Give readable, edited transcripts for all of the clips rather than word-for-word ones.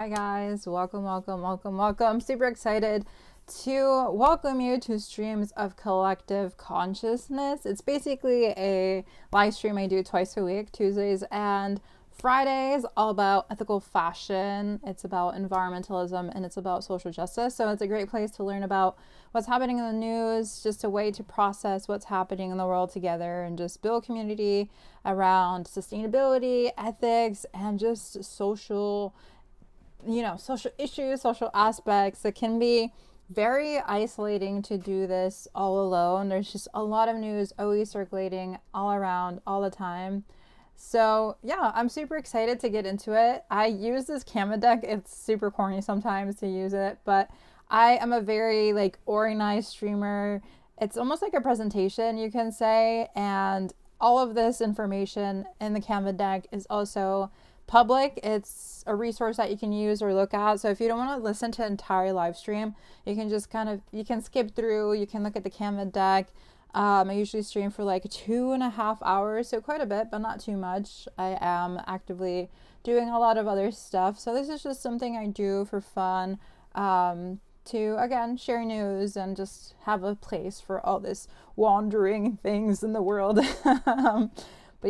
Hi guys, welcome. Super excited to welcome you to Streams of Collective Consciousness. It's basically a live stream I do twice a week, Tuesdays and Fridays, all about ethical fashion. It's about environmentalism and it's about social justice. So it's a great place to learn about what's happening in the news, just a way to process what's happening in the world together and just build community around sustainability, ethics, and just social issues, social aspects. It can be very isolating to do this all alone. There's just a lot of news always circulating all around all the time. So yeah, I'm super excited to get into it. I use this Canva deck. It's super corny sometimes to use it, but I am a very organized streamer. It's almost like a presentation, you can say, and all of this information in the Canva deck is also public. It's a resource that you can use or look at. So if you don't want to listen to an entire live stream, you can just you can skip through, you can look at the Canva deck. I usually stream for 2.5 hours, so quite a bit, but not too much. I am actively doing a lot of other stuff. So this is just something I do for fun, to, again, share news and just have a place for all this wandering things in the world. But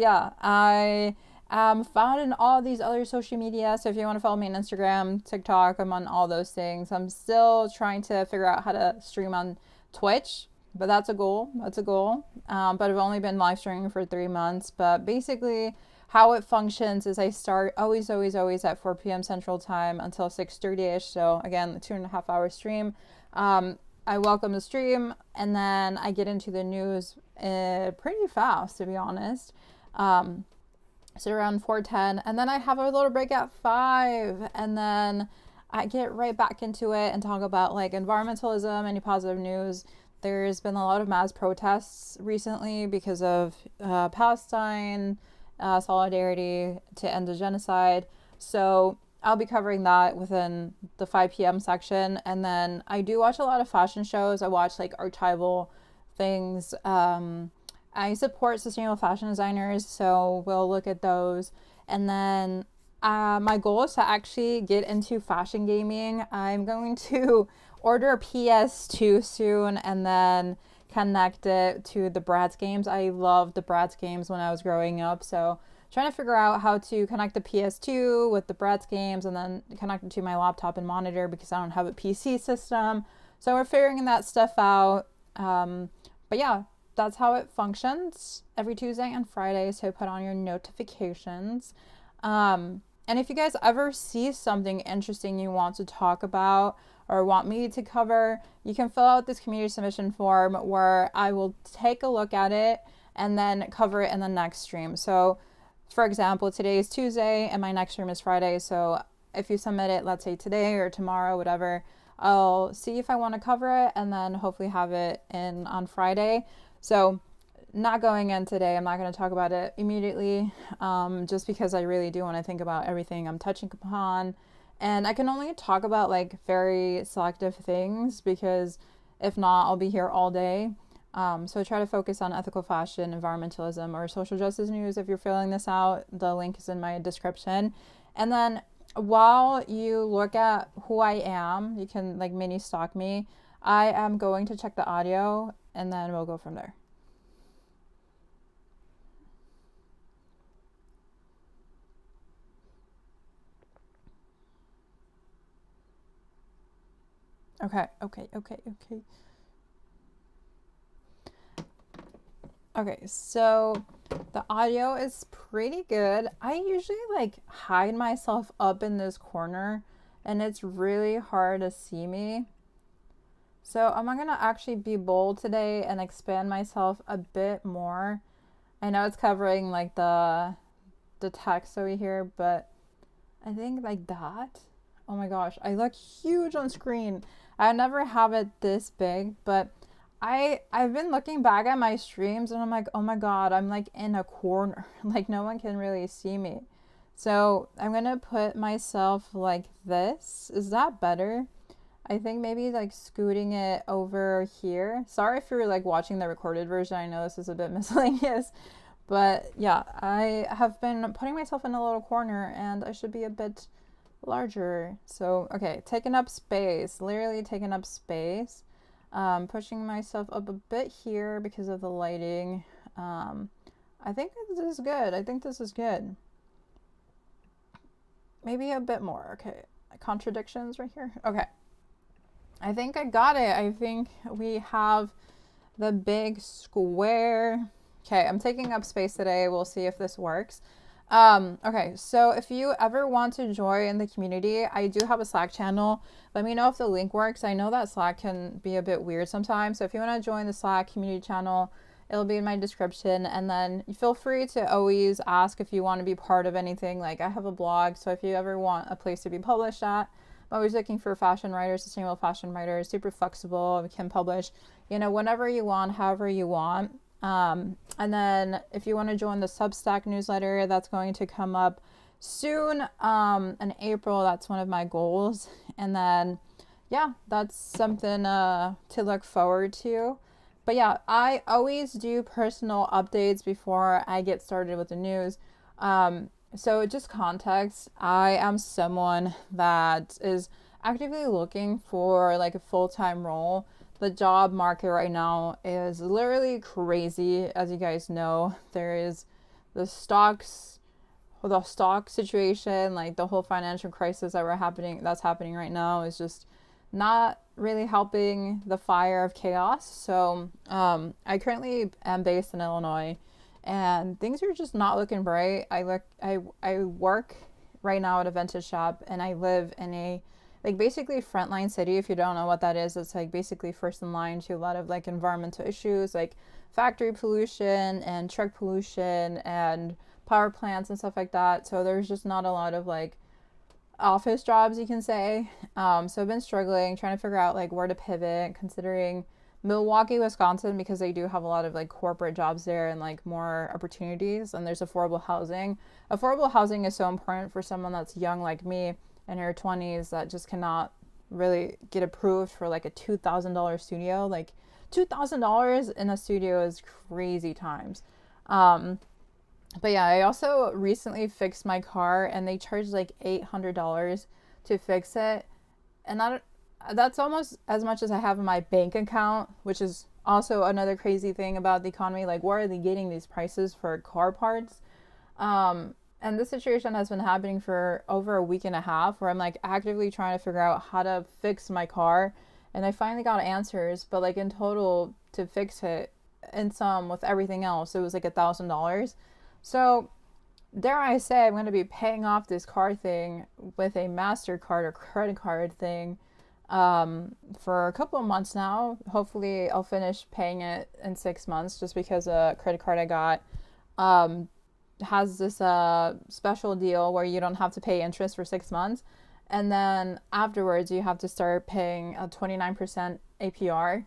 yeah, I found in all these other social media. So if you want to follow me on Instagram, TikTok, I'm on all those things. I'm still trying to figure out how to stream on Twitch, but that's a goal. But I've only been live streaming for 3 months. But basically how it functions is I start always at 4 p.m. Central Time until 6:30ish. So again, the 2.5 hour stream. I welcome the stream and then I get into the news pretty fast, to be honest. So around 4:10, and then I have a little break at 5, and then I get right back into it and talk about environmentalism, any positive news. There's been a lot of mass protests recently because of Palestine, solidarity to end the genocide. So I'll be covering that within the 5 p.m. section, and then I do watch a lot of fashion shows. I watch archival things. I support sustainable fashion designers, so we'll look at those. And then my goal is to actually get into fashion gaming. I'm going to order a PS2 soon and then connect it to the Bratz games. I loved the Bratz games when I was growing up, so trying to figure out how to connect the PS2 with the Bratz games and then connect it to my laptop and monitor because I don't have a PC system. So we're figuring that stuff out. But yeah, that's how it functions every Tuesday and Friday, so put on your notifications. And if you guys ever see something interesting you want to talk about or want me to cover, you can fill out this community submission form where I will take a look at it and then cover it in the next stream. So for example, today is Tuesday and my next stream is Friday. So if you submit it, let's say today or tomorrow, whatever, I'll see if I want to cover it and then hopefully have it in on Friday. So not going in today, I'm not going to talk about it immediately, just because I really do want to think about everything I'm touching upon. And I can only talk about very selective things because if not, I'll be here all day. So I try to focus on ethical fashion, environmentalism, or social justice news. If you're filling this out, the link is in my description. And then while you look at who I am, you can mini stalk me. I am going to check the audio and then we'll go from there. Okay. Okay, so the audio is pretty good. I usually hide myself up in this corner and it's really hard to see me. So I'm gonna actually be bold today and expand myself a bit more. I know it's covering the text over here, but I think that. Oh my gosh, I look huge on screen. I never have it this big, but I've been looking back at my streams and I'm like, oh my god, I'm in a corner. No one can really see me. So I'm gonna put myself like this. Is that better? I think maybe scooting it over here. Sorry if you're watching the recorded version. I know this is a bit miscellaneous, but yeah, I have been putting myself in a little corner and I should be a bit larger. So, okay, taking up space, literally taking up space. Pushing myself up a bit here because of the lighting. I think this is good. I think this is good. Maybe a bit more. Okay, contradictions right here. Okay, I think I got it. I think we have the big square. Okay, I'm taking up space today. We'll see if this works. Okay, so if you ever want to join the community, I do have a Slack channel. Let me know if the link works. I know that Slack can be a bit weird sometimes. So if you want to join the Slack community channel, it'll be in my description. And then feel free to always ask if you want to be part of anything. Like I have a blog, so if you ever want a place to be published at, I'm always looking for fashion writers, sustainable fashion writers, super flexible. We can publish, whenever you want, however you want. And then if you want to join the Substack newsletter, that's going to come up soon. In April, that's one of my goals. And then, yeah, that's something to look forward to. But yeah, I always do personal updates before I get started with the news. So just context, I am someone that is actively looking for like a full-time role. The job market right now is literally crazy. As you guys know, there is the stock situation, like the whole financial crisis that's happening right now is just not really helping the fire of chaos. So I currently am based in Illinois, and things are just not looking bright. I work right now at a vintage shop, and I live in a basically frontline city. If you don't know what that is, it's like basically first in line to a lot of like environmental issues like factory pollution and truck pollution and power plants and stuff like that. So there's just not a lot of like office jobs, you can say. So I've been struggling trying to figure out like where to pivot, considering Milwaukee, Wisconsin, because they do have a lot of like corporate jobs there and like more opportunities, and there's affordable housing. Affordable housing is so important for someone that's young like me in her 20s that just cannot really get approved for like a $2,000 studio. Like $2,000 in a studio is crazy times. But yeah, I also recently fixed my car, and they charged like $800 to fix it, and that's almost as much as I have in my bank account, which is also another crazy thing about the economy. Like, where are they getting these prices for car parts? And this situation has been happening for over a week and a half, where I'm like actively trying to figure out how to fix my car, and I finally got answers. But like in total to fix it, and some with everything else, it was like $1,000. So dare I say, I'm going to be paying off this car thing with a MasterCard or credit card thing for a couple of months now. Hopefully I'll finish paying it in 6 months, just because a credit card I got has this special deal where you don't have to pay interest for 6 months, and then afterwards you have to start paying a 29% APR,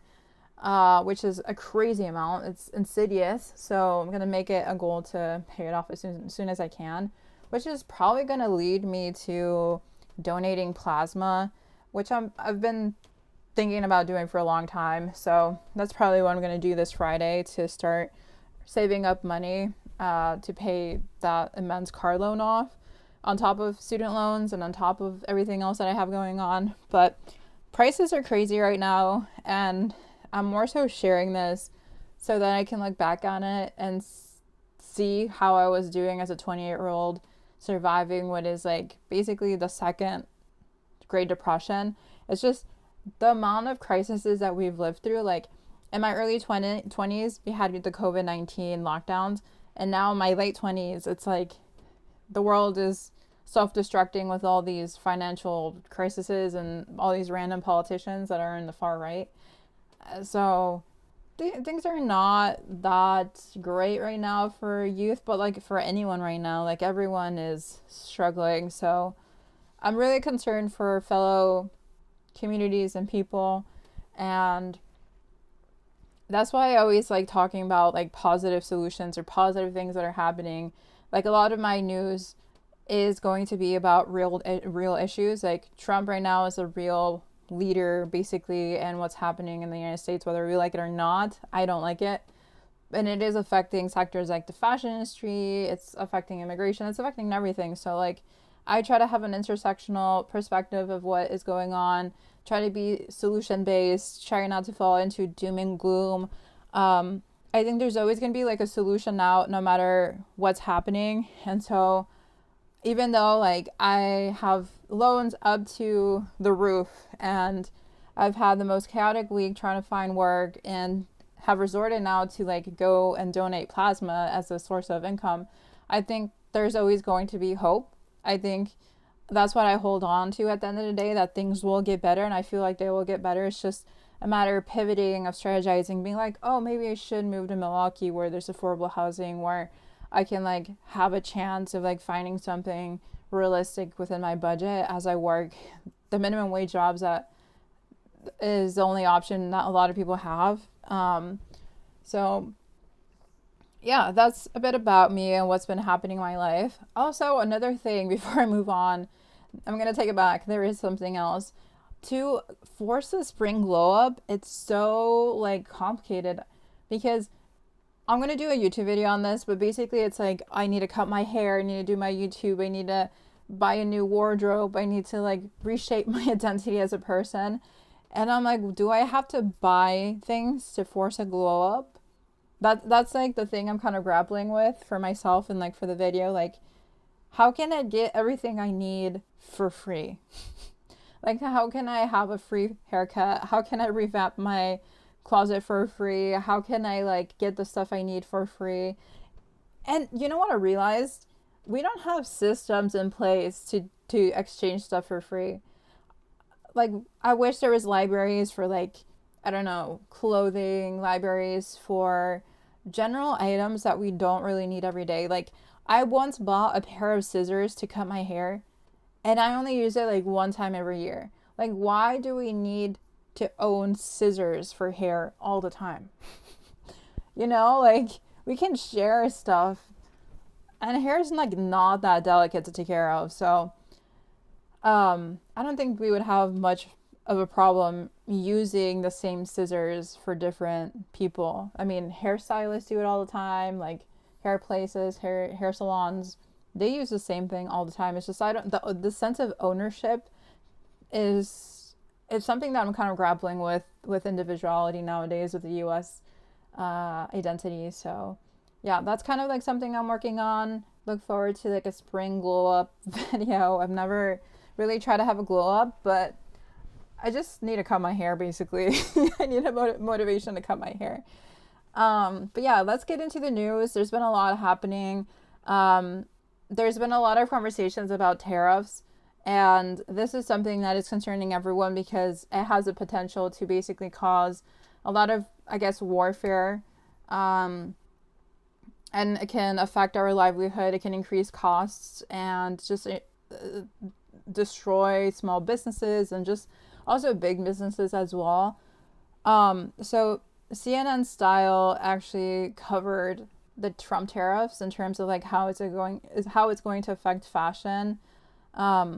which is a crazy amount. It's insidious. So I'm going to make it a goal to pay it off as soon as I can, which is probably going to lead me to donating plasma, which I've been thinking about doing for a long time. So that's probably what I'm going to do this Friday, to start saving up money to pay that immense car loan off, on top of student loans and on top of everything else that I have going on. But prices are crazy right now, and I'm more so sharing this so that I can look back on it and see how I was doing as a 28-year-old surviving what is like basically the second Great Depression. It's just the amount of crises that we've lived through. Like in my early 20s, we had the COVID-19 lockdowns, and now in my late 20s, it's like the world is self-destructing with all these financial crises and all these random politicians that are in the far right. So things are not that great right now for youth, but like for anyone right now, like everyone is struggling. So I'm really concerned for fellow communities and people, and that's why I always like talking about like positive solutions or positive things that are happening. Like a lot of my news is going to be about real issues. Like Trump right now is a real leader basically, and what's happening in the United States, whether we like it or not. I don't like it, and it is affecting sectors like the fashion industry. It's affecting immigration. It's affecting everything. So like I try to have an intersectional perspective of what is going on, try to be solution based, try not to fall into doom and gloom. I think there's always going to be like a solution out no matter what's happening. And so even though like I have loans up to the roof and I've had the most chaotic week trying to find work and have resorted now to like go and donate plasma as a source of income, I think there's always going to be hope. I think that's what I hold on to at the end of the day, that things will get better, and I feel like they will get better. It's just a matter of pivoting, of strategizing, being like, oh, maybe I should move to Milwaukee where there's affordable housing, where I can like have a chance of like finding something realistic within my budget as I work the minimum wage jobs that is the only option that a lot of people have. So yeah, that's a bit about me and what's been happening in my life. Also, another thing before I move on, I'm going to take it back. There is something else. To force the spring glow up, it's so like complicated because I'm going to do a YouTube video on this, but basically it's like I need to cut my hair, I need to do my YouTube, I need to buy a new wardrobe, I need to like reshape my identity as a person. And I'm like, do I have to buy things to force a glow up? That's like the thing I'm kind of grappling with for myself and like for the video. Like, how can I get everything I need for free? Like, how can I have a free haircut? How can I revamp my closet for free? How can I like get the stuff I need for free? And you know what I realized? We don't have systems in place to exchange stuff for free. Like, I wish there was libraries for like, I don't know, clothing, libraries for general items that we don't really need every day. Like, I once bought a pair of scissors to cut my hair and I only use it like one time every year. Like, why do we need to own scissors for hair all the time? You know, like, we can share stuff, and hair is like not that delicate to take care of. So I don't think we would have much of a problem using the same scissors for different people. I mean, hairstylists do it all the time, like hair places, hair salons, they use the same thing all the time. It's just the sense of ownership is something that I'm kind of grappling with individuality nowadays with the US identity. So yeah, that's kind of like something I'm working on. Look forward to like a spring glow up video. I've never really tried to have a glow up, but I just need to cut my hair basically. I need a motivation to cut my hair. But yeah, let's get into the news. There's been a lot happening. There's been a lot of conversations about tariffs, and this is something that is concerning everyone because it has the potential to basically cause a lot of, I guess, warfare. And it can affect our livelihood. It can increase costs and just destroy small businesses and just also big businesses as well. So CNN Style actually covered the Trump tariffs in terms of like how it's going to affect fashion. I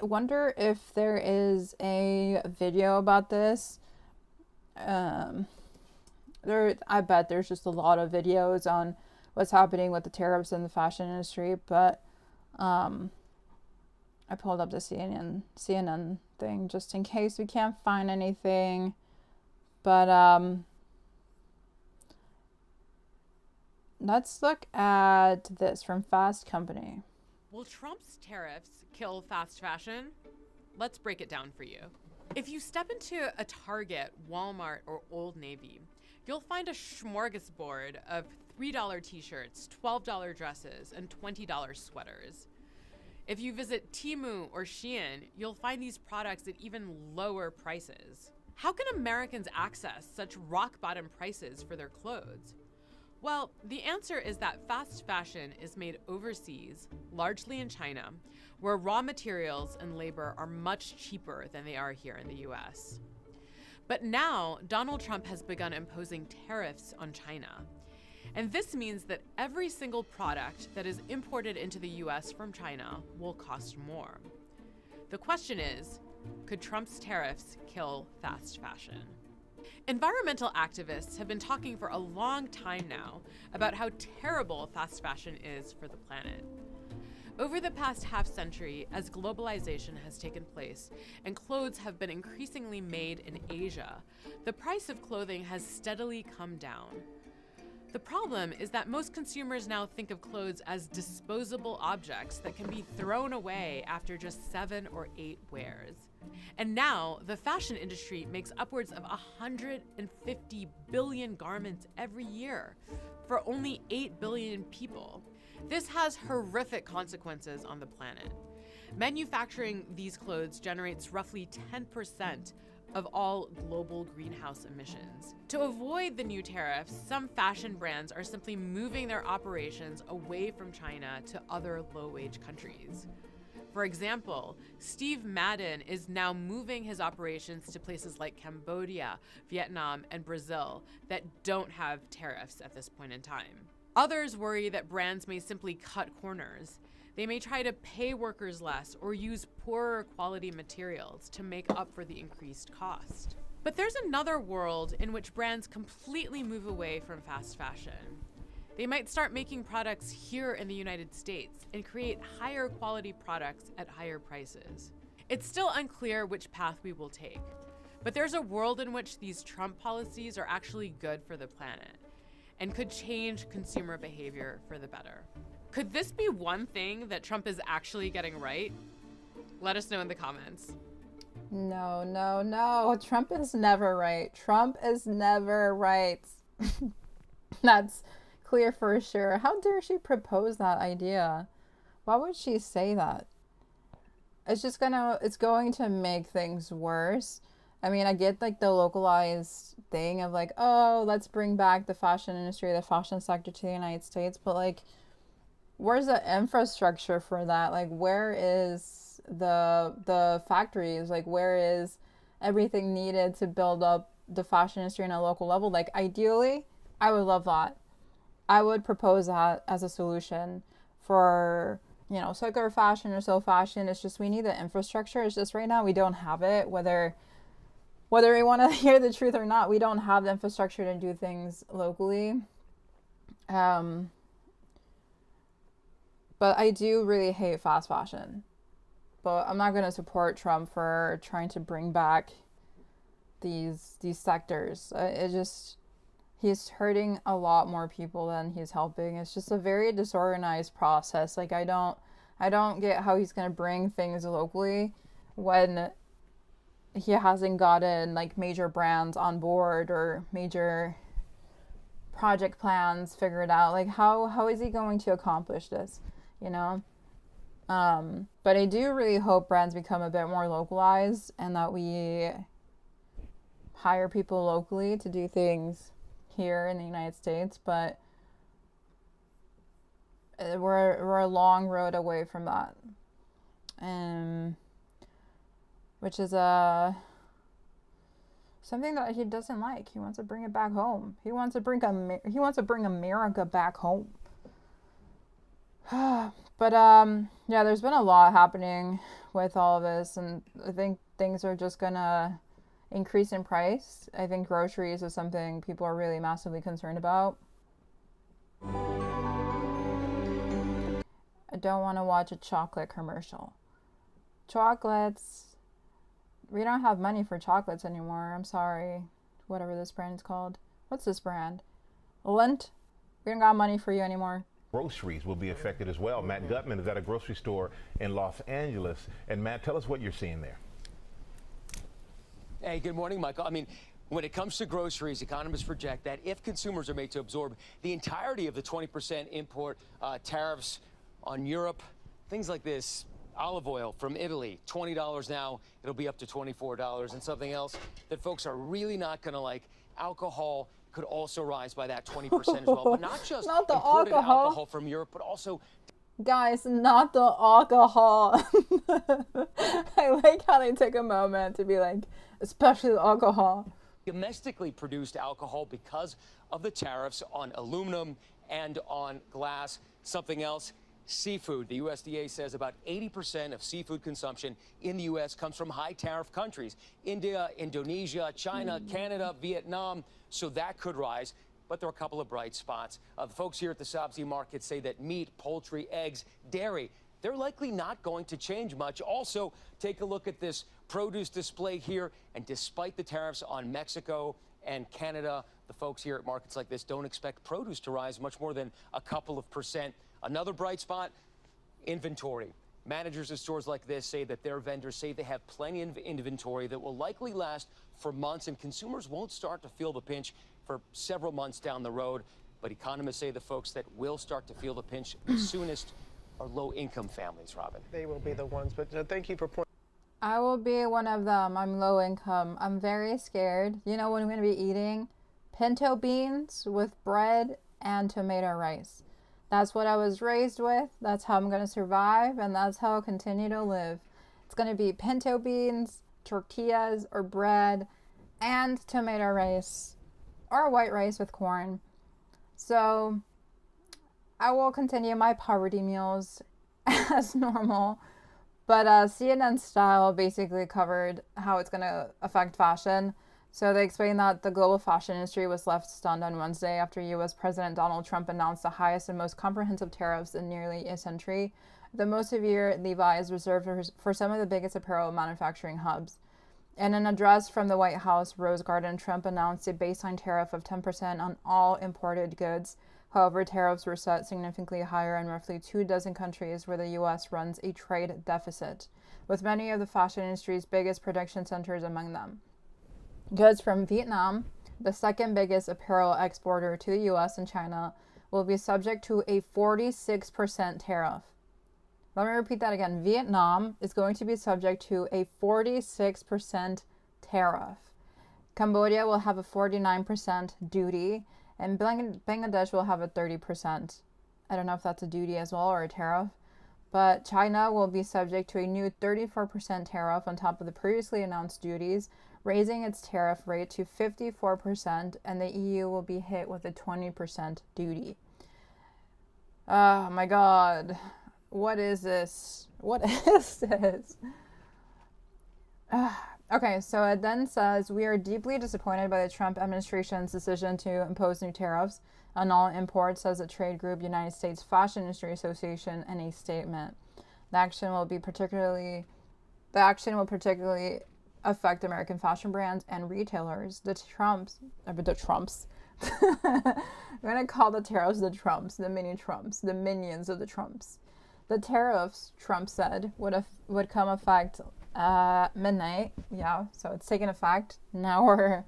wonder if there is a video about this. I bet there's just a lot of videos on what's happening with the tariffs in the fashion industry, but I pulled up the CNN thing just in case we can't find anything. But let's look at this from Fast Company. Will Trump's tariffs kill fast fashion? Let's break it down for you. If you step into a Target, Walmart, or Old Navy, you'll find a smorgasbord of $3 t-shirts, $12 dresses, and $20 sweaters. If you visit Temu or Shein, you'll find these products at even lower prices. How can Americans access such rock-bottom prices for their clothes? Well, the answer is that fast fashion is made overseas, largely in China, where raw materials and labor are much cheaper than they are here in the US. But now, Donald Trump has begun imposing tariffs on China. And this means that every single product that is imported into the US from China will cost more. The question is, could Trump's tariffs kill fast fashion? Environmental activists have been talking for a long time now about how terrible fast fashion is for the planet. Over the past half-century, as globalization has taken place and clothes have been increasingly made in Asia, the price of clothing has steadily come down. The problem is that most consumers now think of clothes as disposable objects that can be thrown away after just 7 or 8 wears. And now, the fashion industry makes upwards of 150 billion garments every year for only 8 billion people. This has horrific consequences on the planet. Manufacturing these clothes generates roughly 10% of all global greenhouse emissions. To avoid the new tariffs, some fashion brands are simply moving their operations away from China to other low-wage countries. For example, Steve Madden is now moving his operations to places like Cambodia, Vietnam, and Brazil that don't have tariffs at this point in time. Others worry that brands may simply cut corners. They may try to pay workers less or use poorer quality materials to make up for the increased cost. But there's another world in which brands completely move away from fast fashion. They might start making products here in the United States and create higher quality products at higher prices. It's still unclear which path we will take, but there's a world in which these Trump policies are actually good for the planet and could change consumer behavior for the better. Could this be one thing that Trump is actually getting right? Let us know in the comments. No, no, no. Trump is never right. Trump is never right. That's clear for sure. How dare she propose that idea? Why would she say that? It's going to make things worse. I mean, I get like the localized thing of like, oh, let's bring back the fashion industry, the fashion sector to the United States, but like, where's the infrastructure for that? Like, where is the factories? Like, where is everything needed to build up the fashion industry on a local level? Like, ideally, I would love that. I would propose that as a solution for, you know, circular fashion or slow fashion. It's just we need the infrastructure. It's just right now we don't have it. Whether we want to hear the truth or not, we don't have the infrastructure to do things locally. But I do really hate fast fashion. But I'm not going to support Trump for trying to bring back these sectors. He's hurting a lot more people than he's helping. It's just a very disorganized process. Like, I don't get how he's going to bring things locally when he hasn't gotten like major brands on board or major project plans figured out. Like, how is he going to accomplish this, you know? But I do really hope brands become a bit more localized and that we hire people locally to do things here in the United States. But we're a long road away from that, which is something that he doesn't like. He wants to bring it back home. He wants to bring America back home. But yeah, there's been a lot happening with all of this, and I think things are just gonna increase in price. I think groceries is something people are really massively concerned about. I don't want to watch a chocolate commercial. Chocolates. We don't have money for chocolates anymore. I'm sorry. Whatever this brand is called. What's this brand? Lindt. We don't got money for you anymore. Groceries will be affected as well. Matt Gutman is at a grocery store in Los Angeles. And Matt, tell us what you're seeing there. Hey, good morning, Michael. I mean, when it comes to groceries, economists project that if consumers are made to absorb the entirety of the 20% import tariffs on Europe, things like this, olive oil from Italy, $20 now, it'll be up to $24. And something else that folks are really not going to like, alcohol could also rise by that 20% as well. But not just not the imported alcohol. alcohol from Europe, but also... Guys, not the alcohol. I like how they take a moment to be like, especially the alcohol. Domestically produced alcohol because of the tariffs on aluminum and on glass. Something else, seafood. The USDA says about 80% of seafood consumption in the U.S. comes from high tariff countries. India, Indonesia, China, Canada, Vietnam. So that could rise. But there are a couple of bright spots. The folks here at the Sabzi market say that meat, poultry, eggs, dairy, they're likely not going to change much. Also, take a look at this produce display here. And despite the tariffs on Mexico and Canada, the folks here at markets like this don't expect produce to rise much more than a couple of percent. Another bright spot, inventory. Managers of stores like this say that their vendors say they have plenty of inventory that will likely last for months, and consumers won't start to feel the pinch for several months down the road. But economists say the folks that will start to feel the pinch the soonest are low-income families, Robin. They will be the ones, but thank you for pointing. I will be one of them. I'm low income. I'm very scared. You know what I'm going to be eating? Pinto beans with bread and tomato rice. That's what I was raised with. That's how I'm going to survive, and that's how I'll continue to live. It's going to be pinto beans, tortillas, or bread, and tomato rice, or white rice with corn. So I will continue my poverty meals as normal. But CNN Style basically covered how it's going to affect fashion. So they explained that the global fashion industry was left stunned on Wednesday after U.S. President Donald Trump announced the highest and most comprehensive tariffs in nearly a century. The most severe levy is reserved for some of the biggest apparel manufacturing hubs. In an address from the White House Rose Garden, Trump announced a baseline tariff of 10% on all imported goods. However, tariffs were set significantly higher in roughly 24 countries where the U.S. runs a trade deficit, with many of the fashion industry's biggest production centers among them. Goods from Vietnam, the second biggest apparel exporter to the U.S. and China, will be subject to a 46% tariff. Let me repeat that again. Vietnam is going to be subject to a 46% tariff. Cambodia will have a 49% duty, and Bangladesh will have a 30%. I don't know if that's a duty as well or a tariff. But China will be subject to a new 34% tariff on top of the previously announced duties, raising its tariff rate to 54%, and the EU will be hit with a 20% duty. Oh my God. What is this? What is this? Okay, so it then says, we are deeply disappointed by the Trump administration's decision to impose new tariffs on all imports, says the trade group United States Fashion Industry Association in a statement. The action will particularly affect American fashion brands and retailers. The Trumps. I'm going to call the tariffs the Trumps, the mini Trumps, the minions of the Trumps. The tariffs, Trump said, would come effect midnight. Yeah, so it's taken effect. Now we're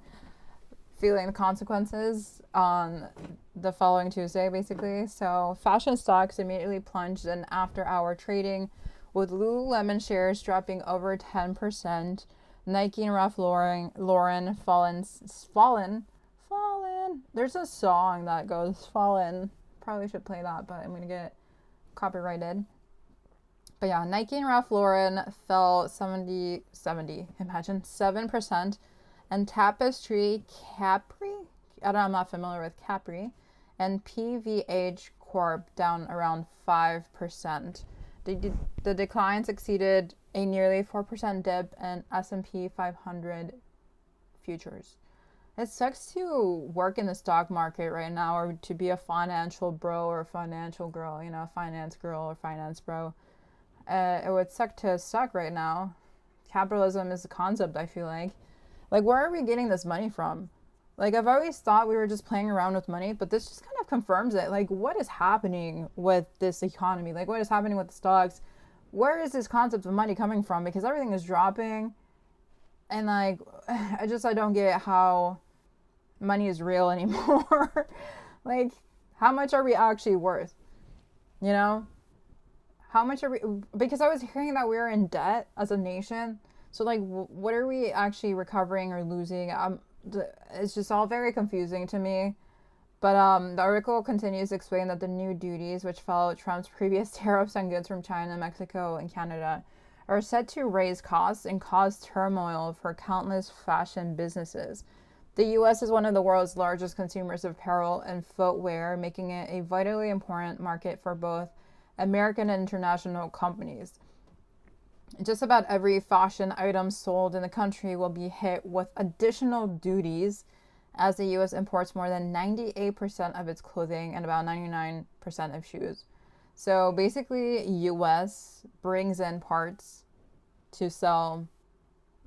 feeling the consequences on the following Tuesday, basically. So fashion stocks immediately plunged in after-hour trading, with Lululemon shares dropping over 10%. Nike and Ralph Lauren fallen. There's a song that goes fallen. Probably should play that, but I'm gonna get copyrighted. But yeah, Nike and Ralph Lauren fell 7%, and Tapestry, Capri, I'm not familiar with Capri, and PVH Corp down around 5%. The declines exceeded a nearly 4% dip in S&P 500 futures. It sucks to work in the stock market right now, or to be a financial bro or financial girl, finance girl or finance bro. It would suck to suck right now. Capitalism is a concept, I feel like. Like, where are we getting this money from? Like, I've always thought we were just playing around with money, but this just kind of confirms it. Like, what is happening with this economy? Like, what is happening with the stocks? Where is this concept of money coming from? Because everything is dropping. And, like, I don't get how money is real anymore. Like, how much are we actually worth? How much are we? Because I was hearing that we were in debt as a nation. So, like, what are we actually recovering or losing? It's just all very confusing to me. But the article continues to explain that the new duties, which follow Trump's previous tariffs on goods from China, Mexico, and Canada, are set to raise costs and cause turmoil for countless fashion businesses. The U.S. is one of the world's largest consumers of apparel and footwear, making it a vitally important market for both American and international companies. Just about every fashion item sold in the country will be hit with additional duties, as the U.S. imports more than 98% of its clothing and about 99% of shoes. So basically, US brings in parts to sell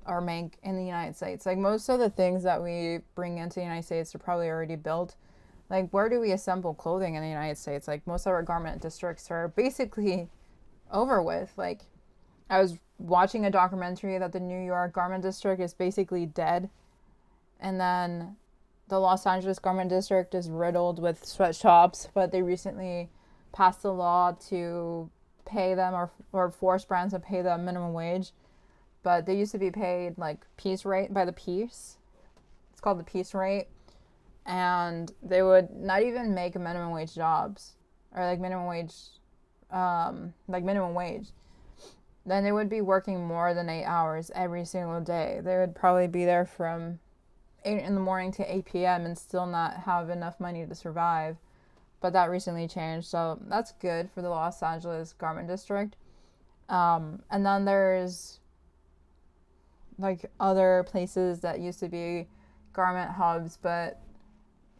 or make in the United States. Like most of the things that we bring into the United States are probably already built. Like where do we assemble clothing in the United States? Like most of our garment districts are basically over with. Like I was watching a documentary that the New York garment district is basically dead. And then the Los Angeles garment district is riddled with sweatshops, but they recently passed a law to pay them or force brands to pay them minimum wage. But they used to be paid like piece rate by the piece. It's called the piece rate. And they would not even make minimum wage jobs or like minimum wage. Then they would be working more than 8 hours every single day. They would probably be there from 8 in the morning to 8 p.m. and still not have enough money to survive. But that recently changed, so that's good for the Los Angeles garment district. And then there's like other places that used to be garment hubs, but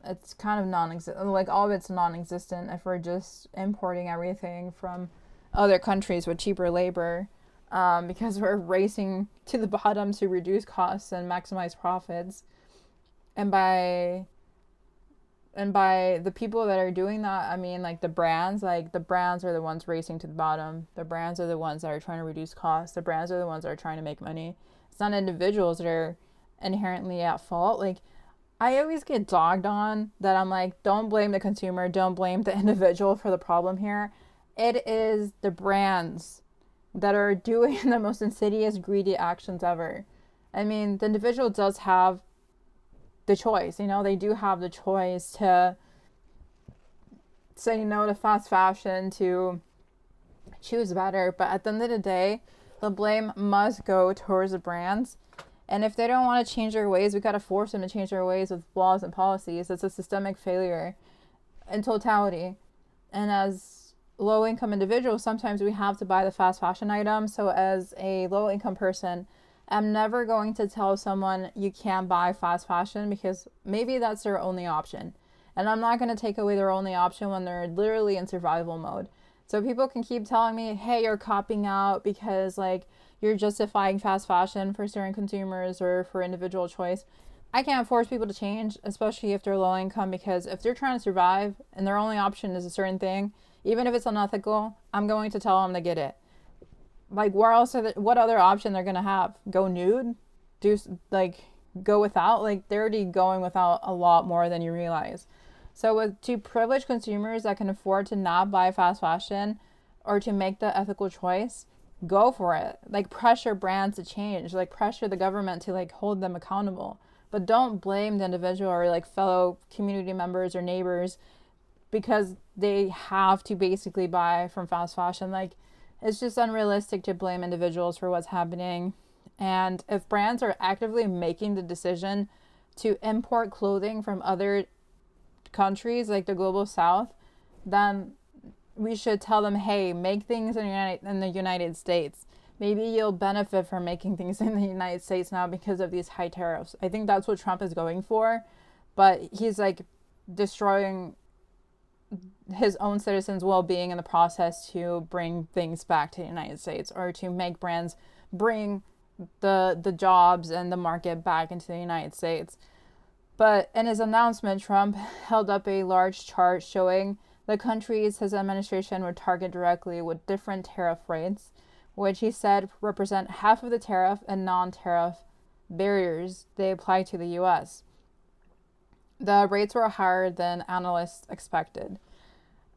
it's kind of non-existent. Like all of it's non-existent if we're just importing everything from other countries with cheaper labor, because we're racing to the bottom to reduce costs and maximize profits. And by the people that are doing that, I mean like the brands are the ones racing to the bottom. The brands are the ones that are trying to reduce costs. The brands are the ones that are trying to make money. It's not individuals that are inherently at fault. Like I always get dogged on that. I'm like, don't blame the consumer, don't blame the individual for the problem here. It is the brands that are doing the most insidious, greedy actions ever. I mean, the individual does have the choice, you know, they do have the choice to say no to fast fashion, to choose better, but at the end of the day, the blame must go towards the brands. And if they don't want to change their ways, we got to force them to change their ways with laws and policies. It's a systemic failure in totality. And as low-income individuals, sometimes we have to buy the fast fashion items. So as a low-income person, I'm never going to tell someone you can't buy fast fashion because maybe that's their only option. And I'm not going to take away their only option when they're literally in survival mode. So people can keep telling me, hey, you're copying out because like you're justifying fast fashion for certain consumers or for individual choice. I can't force people to change, especially if they're low income, because if they're trying to survive and their only option is a certain thing, even if it's unethical, I'm going to tell them to get it. Like where else what other option they're gonna have? Go nude? Go without? Like they're already going without a lot more than you realize. So to privileged consumers that can afford to not buy fast fashion or to make the ethical choice, go for it. Like pressure brands to change, like pressure the government to like hold them accountable. But don't blame the individual or like fellow community members or neighbors because they have to basically buy from fast fashion. Like it's just unrealistic to blame individuals for what's happening. And if brands are actively making the decision to import clothing from other countries like the global south, then we should tell them, hey, make things in the United States. Maybe you'll benefit from making things in the United States now because of these high tariffs. I think that's what Trump is going for, but he's like destroying his own citizens' well-being in the process to bring things back to the United States or to make brands bring the jobs and the market back into the United States. But in his announcement, Trump held up a large chart showing the countries his administration would target directly with different tariff rates, which he said represent half of the tariff and non-tariff barriers they apply to the U.S. The rates were higher than analysts expected.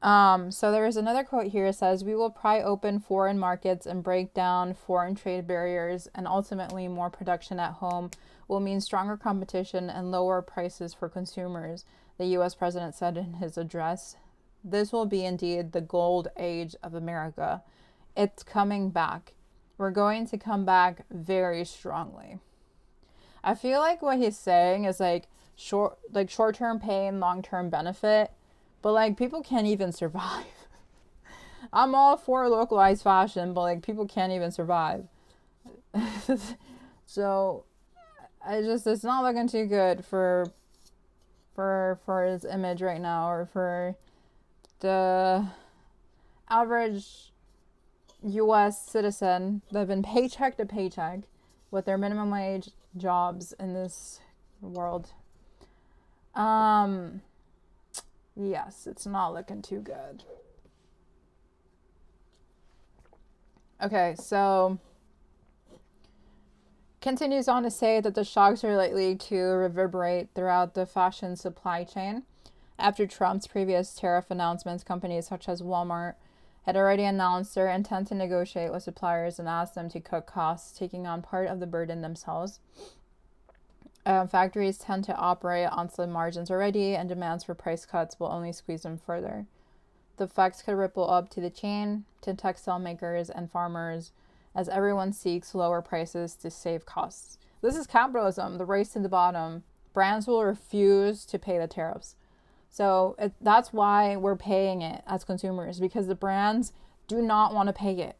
So there is another quote here. It says, we will pry open foreign markets and break down foreign trade barriers, and ultimately more production at home will mean stronger competition and lower prices for consumers, the U.S. president said in his address. This will be indeed the gold age of America. It's coming back. We're going to come back very strongly. I feel like what he's saying is like short-term pain, long-term benefit, but like people can't even survive. I'm all for localized fashion, but like people can't even survive. So it's not looking too good for his image right now, or for the average US citizen living paycheck to paycheck with their minimum wage jobs in this world. Yes, it's not looking too good. Okay, so continues on to say that the shocks are likely to reverberate throughout the fashion supply chain. After Trump's previous tariff announcements, companies such as Walmart had already announced their intent to negotiate with suppliers and asked them to cut costs, taking on part of the burden themselves. Factories tend to operate on slim margins already, and demands for price cuts will only squeeze them further. The effects could ripple up to the chain, to textile makers and farmers, as everyone seeks lower prices to save costs. This is capitalism, the race to the bottom. Brands will refuse to pay the tariffs. So that's why we're paying it as consumers, because the brands do not want to pay it.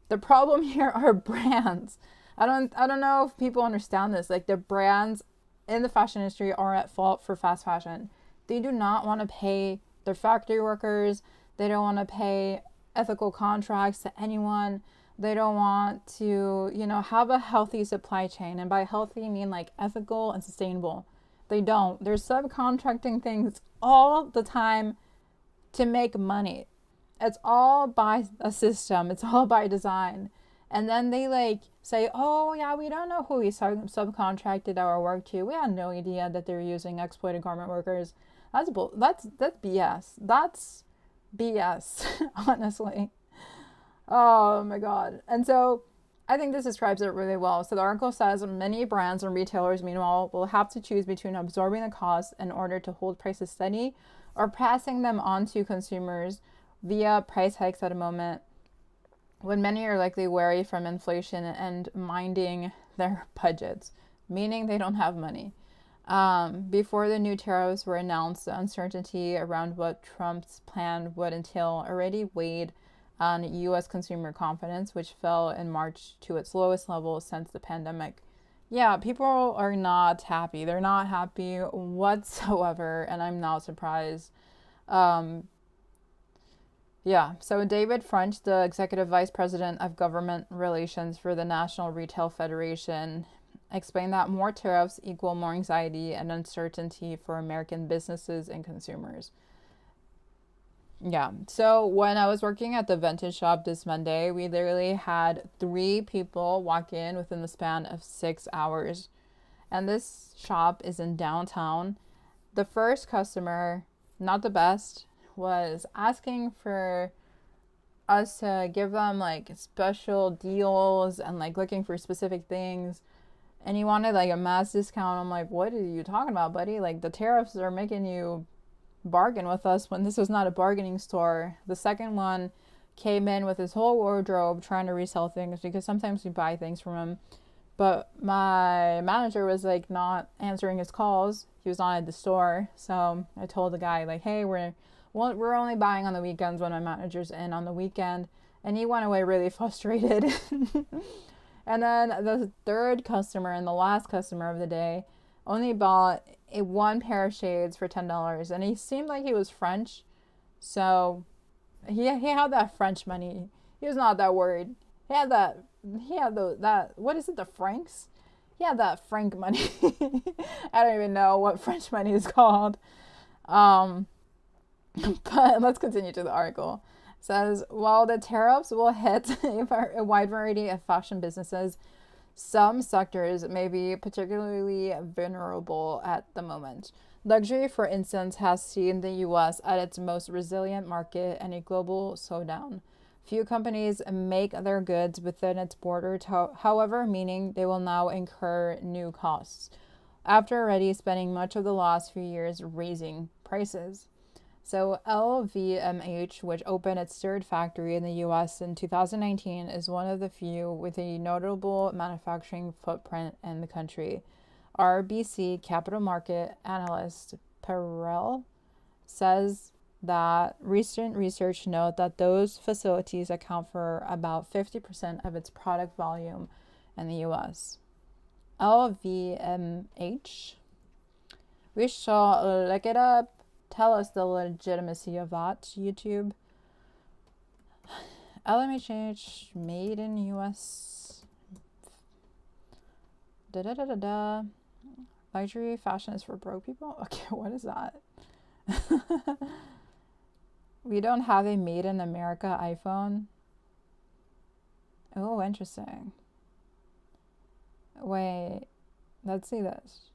The problem here are brands. I don't know if people understand this. Like, the brands in the fashion industry are at fault for fast fashion. They do not want to pay their factory workers. They don't want to pay ethical contracts to anyone. They don't want to, have a healthy supply chain. And by healthy, I mean like ethical and sustainable. They don't. They're subcontracting things all the time to make money. It's all by a system. It's all by design. And then they say, oh yeah, we don't know who we subcontracted our work to. We had no idea that they're using exploited garment workers. That's BS. That's BS, honestly. Oh my God. And so I think this describes it really well. So the article says many brands and retailers, meanwhile, will have to choose between absorbing the costs in order to hold prices steady or passing them on to consumers via price hikes at a moment when many are likely wary from inflation and minding their budgets, meaning they don't have money. Before the new tariffs were announced, the uncertainty around what Trump's plan would entail already weighed on U.S. consumer confidence, which fell in March to its lowest level since the pandemic. Yeah, people are not happy. They're not happy whatsoever, and I'm not surprised. So David French, the Executive Vice President of Government Relations for the National Retail Federation, explained that more tariffs equal more anxiety and uncertainty for American businesses and consumers. Yeah, so when I was working at the vintage shop this Monday, we literally had 3 people walk in within the span of 6 hours. And this shop is in downtown. The first customer, not the best, was asking for us to give them special deals and looking for specific things. And he wanted a mass discount. I'm like, what are you talking about, buddy? The tariffs are making you bargain with us when this is not a bargaining store. The second one came in with his whole wardrobe trying to resell things, because sometimes we buy things from him. But my manager was not answering his calls. He was not at the store. So I told the guy hey, we're only buying on the weekends when my manager's in on the weekend. And he went away really frustrated. And then the third customer and the last customer of the day only bought one pair of shades for $10, and he seemed like he was French, so he had that French money. He was not that worried. He had that what is it, the francs? He had that franc money. I don't even know what French money is called. But let's continue to the article. It says, while the tariffs will hit a wide variety of fashion businesses, some sectors may be particularly vulnerable at the moment. Luxury, for instance, has seen the U.S. at its most resilient market and a global slowdown. Few companies make their goods within its borders, however, meaning they will now incur new costs, after already spending much of the last few years raising prices. So LVMH, which opened its third factory in the U.S. in 2019, is one of the few with a notable manufacturing footprint in the country. RBC capital market analyst Perel says that recent research note that those facilities account for about 50% of its product volume in the U.S. LVMH. We shall look it up. Tell us the legitimacy of that, YouTube. LMHH, made in US. Da da da da da. Luxury fashion is for broke people? Okay, what is that? We don't have a made in America iPhone. Oh, interesting. Wait, let's see this.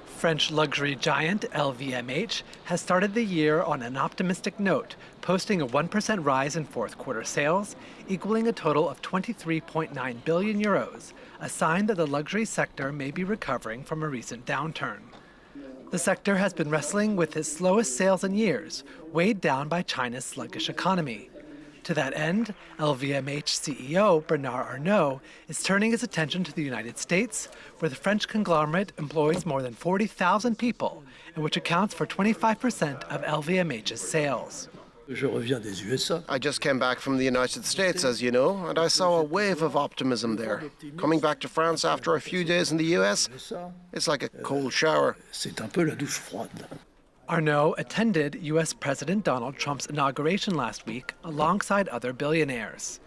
French luxury giant LVMH has started the year on an optimistic note, posting a 1% rise in fourth quarter sales, equaling a total of 23.9 billion euros, a sign that the luxury sector may be recovering from a recent downturn. The sector has been wrestling with its slowest sales in years, weighed down by China's sluggish economy. To that end, LVMH CEO Bernard Arnault is turning his attention to the United States, where the French conglomerate employs more than 40,000 people, and which accounts for 25% of LVMH's sales. I just came back from the United States, as you know, and I saw a wave of optimism there. Coming back to France after a few days in the US, it's like a cold shower. Arnault attended U.S. President Donald Trump's inauguration last week alongside other billionaires.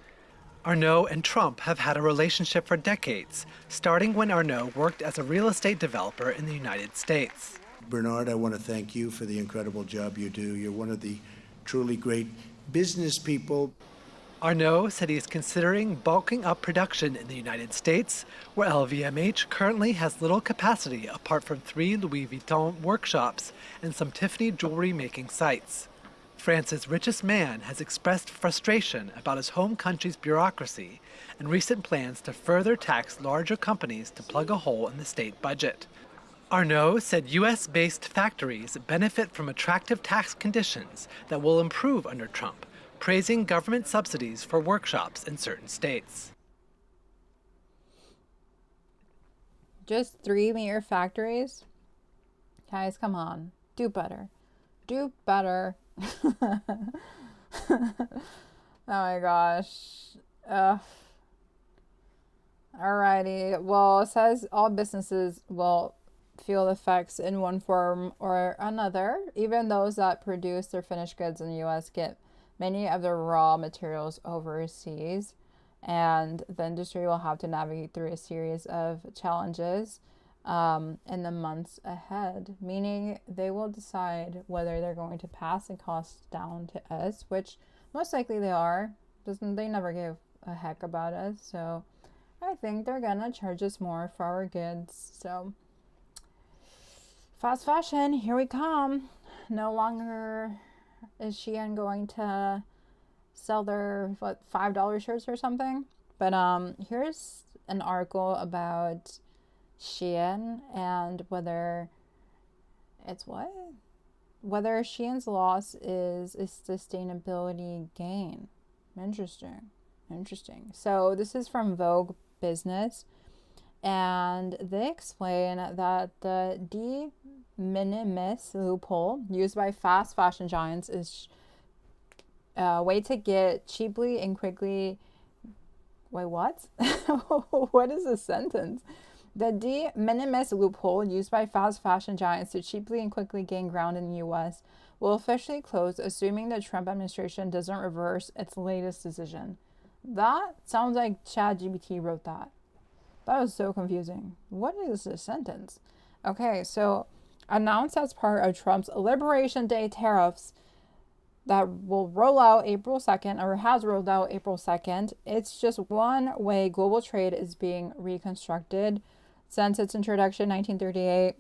Arnault and Trump have had a relationship for decades, starting when Arnault worked as a real estate developer in the United States. Bernard, I want to thank you for the incredible job you do. You're one of the truly great business people. Arnault said he is considering bulking up production in the United States, where LVMH currently has little capacity apart from 3 Louis Vuitton workshops and some Tiffany jewelry-making sites. France's richest man has expressed frustration about his home country's bureaucracy and recent plans to further tax larger companies to plug a hole in the state budget. Arnault said U.S.-based factories benefit from attractive tax conditions that will improve under Trump, praising government subsidies for workshops in certain states. Just 3 mere factories? Guys, come on. Do better. Do better. Oh my gosh. Alrighty. Well, it says all businesses will feel effects in one form or another. Even those that produce their finished goods in the U.S. get many of the raw materials overseas, and the industry will have to navigate through a series of challenges in the months ahead, meaning they will decide whether they're going to pass the costs down to us, which most likely they are. They never give a heck about us, so I think they're gonna charge us more for our goods. So fast fashion, here we come. No longer is Shein going to sell their $5 shirts or something? But here's an article about Shein and whether Shein's loss is a sustainability gain. Interesting. So this is from Vogue Business, and they explain that the de minimis loophole used by fast fashion giants is a way to get cheaply and quickly. Wait, what? What is this sentence? The de minimis loophole used by fast fashion giants to cheaply and quickly gain ground in the U.S. will officially close, assuming the Trump administration doesn't reverse its latest decision. That sounds like ChatGPT wrote that. That was so confusing. What is this sentence? Okay, so announced as part of Trump's Liberation Day tariffs that will roll out April 2nd, or has rolled out April 2nd. It's just one way global trade is being reconstructed. Since its introduction in 1938,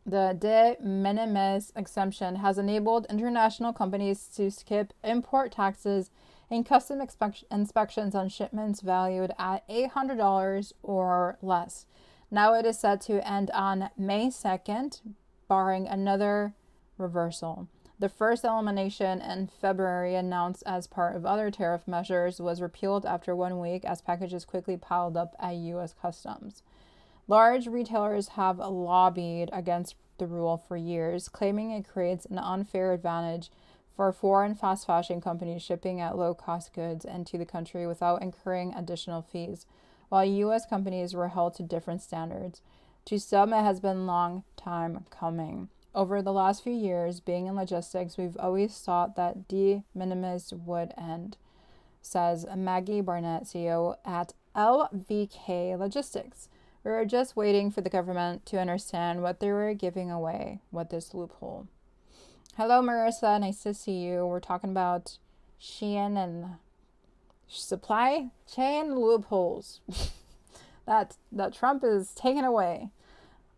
the de minimis exemption has enabled international companies to skip import taxes and custom inspections on shipments valued at $800 or less. Now it is set to end on May 2nd, barring another reversal. The first elimination in February, announced as part of other tariff measures, was repealed after 1 week as packages quickly piled up at U.S. Customs. Large retailers have lobbied against the rule for years, claiming it creates an unfair advantage for foreign fast fashion companies shipping at low-cost goods into the country without incurring additional fees, while U.S. companies were held to different standards. To some, it has been a long time coming. Over the last few years, being in logistics, we've always thought that de minimis would end. says Maggie Barnett, CEO at LVK Logistics. We were just waiting for the government to understand what they were giving away with this loophole. Hello, Marissa. Nice to see you. We're talking about Shein and supply chain loopholes that Trump is taking away.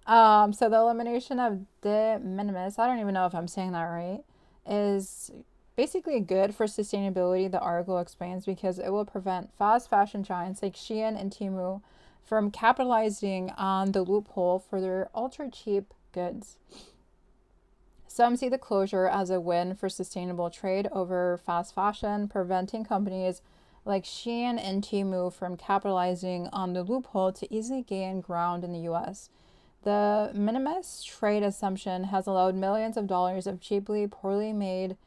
So the elimination of de minimis, I don't even know if I'm saying that right, is basically good for sustainability, the article explains, because it will prevent fast fashion giants like Shein and Temu from capitalizing on the loophole for their ultra cheap goods. Some see the closure as a win for sustainable trade over fast fashion, preventing companies like Shein and Temu from capitalizing on the loophole to easily gain ground in the US. The minimis trade assumption has allowed millions of dollars of cheaply, poorly made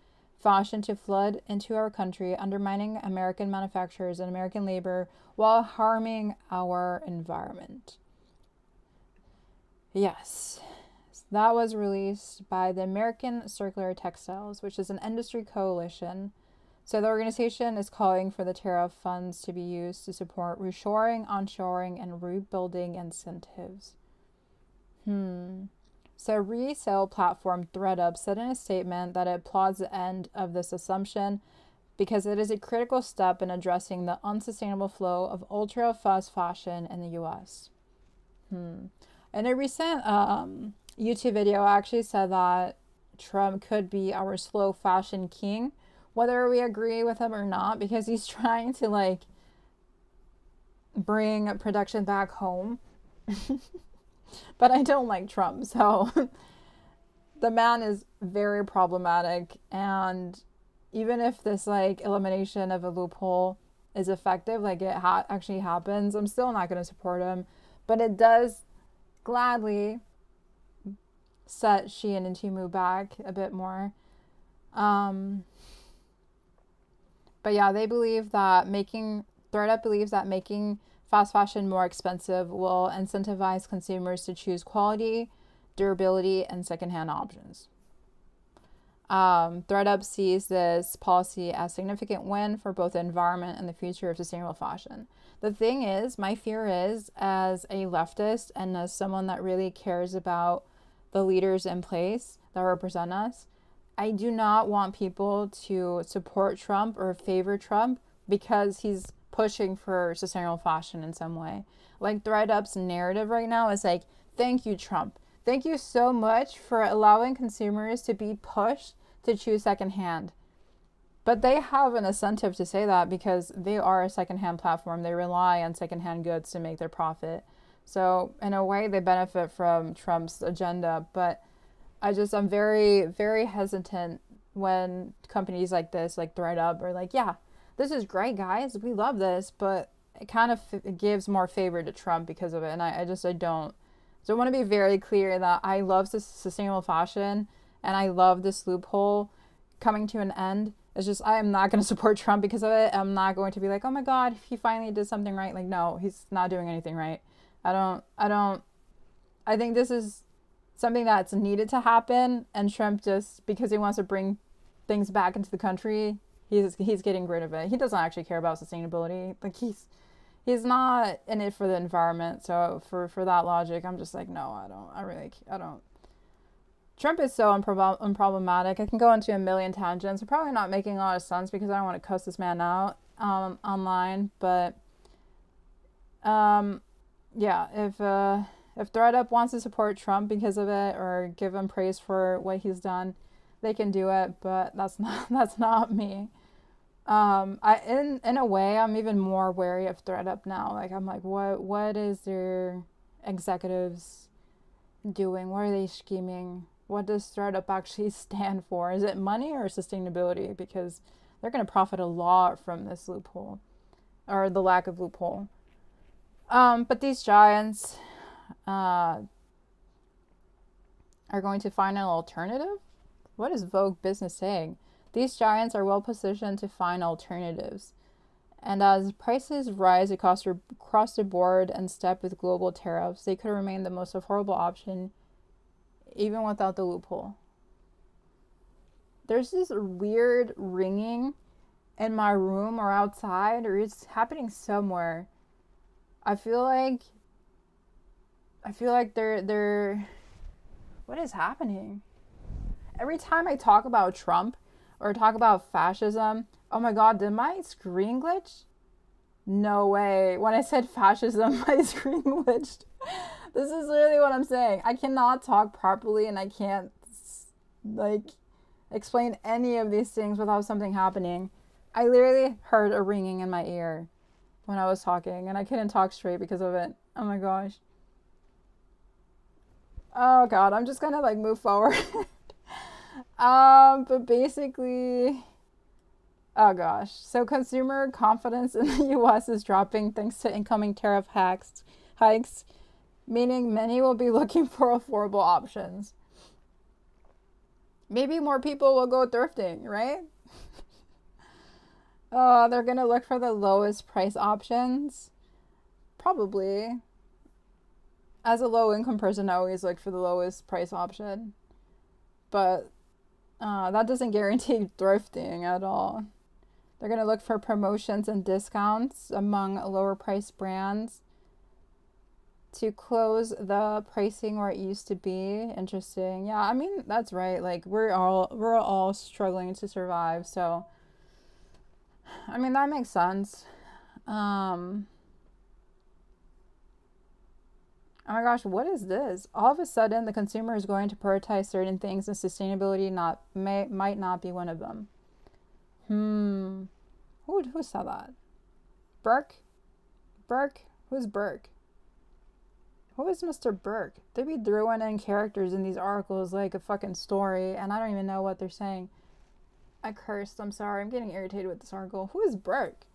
fashion to flood into our country, undermining American manufacturers and American labor while harming our environment. Yes, that was released by the American Circular Textiles, which is an industry coalition. So the organization is calling for the tariff funds to be used to support reshoring, onshoring, and rebuilding incentives. So resale platform ThredUp said in a statement that it applauds the end of this assumption because it is a critical step in addressing the unsustainable flow of ultra fast fashion in the US. In a recent YouTube video, I actually said that Trump could be our slow fashion king, whether we agree with him or not, because he's trying to like bring production back home. But I don't like Trump, so the man is very problematic. And even if this like elimination of a loophole is effective, like it actually happens, I'm still not going to support him. But it does gladly set Shein and Temu back a bit more. But yeah, they believe that ThredUp believes that making fast fashion more expensive will incentivize consumers to choose quality, durability, and secondhand options. ThredUp sees this policy as a significant win for both the environment and the future of sustainable fashion. The thing is, my fear is, as a leftist and as someone that really cares about the leaders in place that represent us, I do not want people to support Trump or favor Trump because he's pushing for sustainable fashion in some way. Like ThredUp's narrative right now is like, thank you, Trump. Thank you so much for allowing consumers to be pushed to choose secondhand. But they have an incentive to say that because they are a secondhand platform. They rely on secondhand goods to make their profit. So in a way, they benefit from Trump's agenda. But I'm very, very hesitant when companies like this, like ThredUp, are like, yeah, this is great, guys. We love this, but it kind of gives more favor to Trump because of it. And I don't. So I want to be very clear that I love sustainable fashion and I love this loophole coming to an end. It's just I am not going to support Trump because of it. I'm not going to be like, oh my God, he finally did something right. Like, no, he's not doing anything right. I think this is something that's needed to happen. And Trump, just because he wants to bring things back into the country, he's getting rid of it. He doesn't actually care about sustainability. Like he's not in it for the environment. So for that logic, I'm just like, no, I don't. Trump is so unproblematic. I can go into a million tangents. I'm probably not making a lot of sense because I don't want to cuss this man out online. But yeah, if ThredUp wants to support Trump because of it or give him praise for what he's done, they can do it. But that's not me. In a way, I'm even more wary of ThredUp now. Like I'm like, what is their executives doing? What are they scheming? What does ThredUp actually stand for? Is it money or sustainability? Because they're going to profit a lot from this loophole or the lack of loophole. But these giants are going to find an alternative. What is Vogue Business saying? These giants are well positioned to find alternatives. And as prices rise across the board and step with global tariffs, they could remain the most affordable option even without the loophole. There's this weird ringing in my room or outside, or it's happening somewhere. I feel like they're what is happening? Every time I talk about Trump or talk about fascism, oh my god, did my screen glitch? No way. When I said fascism, my screen glitched. This is literally what I'm saying. I cannot talk properly and I can't like explain any of these things without something happening. I literally heard a ringing in my ear when I was talking and I couldn't talk straight because of it. Oh my gosh. Oh god, I'm just gonna like move forward. But basically, oh gosh. So consumer confidence in the US is dropping thanks to incoming tariff hikes, meaning many will be looking for affordable options. Maybe more people will go thrifting, right? Oh, they're gonna look for the lowest price options. Probably. As a low income person, I always look for the lowest price option. But that doesn't guarantee thrifting at all. They're gonna look for promotions and discounts among lower price brands to close the pricing where it used to be. Interesting. Yeah, I mean, that's right. Like we're all struggling to survive. So I mean, that makes sense. Oh my gosh, what is this? All of a sudden, the consumer is going to prioritize certain things, and sustainability might not be one of them. Who said that? Burke? Who's Burke? Who is Mr. Burke? They be throwing in characters in these articles like a fucking story, and I don't even know what they're saying. I cursed. I'm sorry. I'm getting irritated with this article. Who is Burke?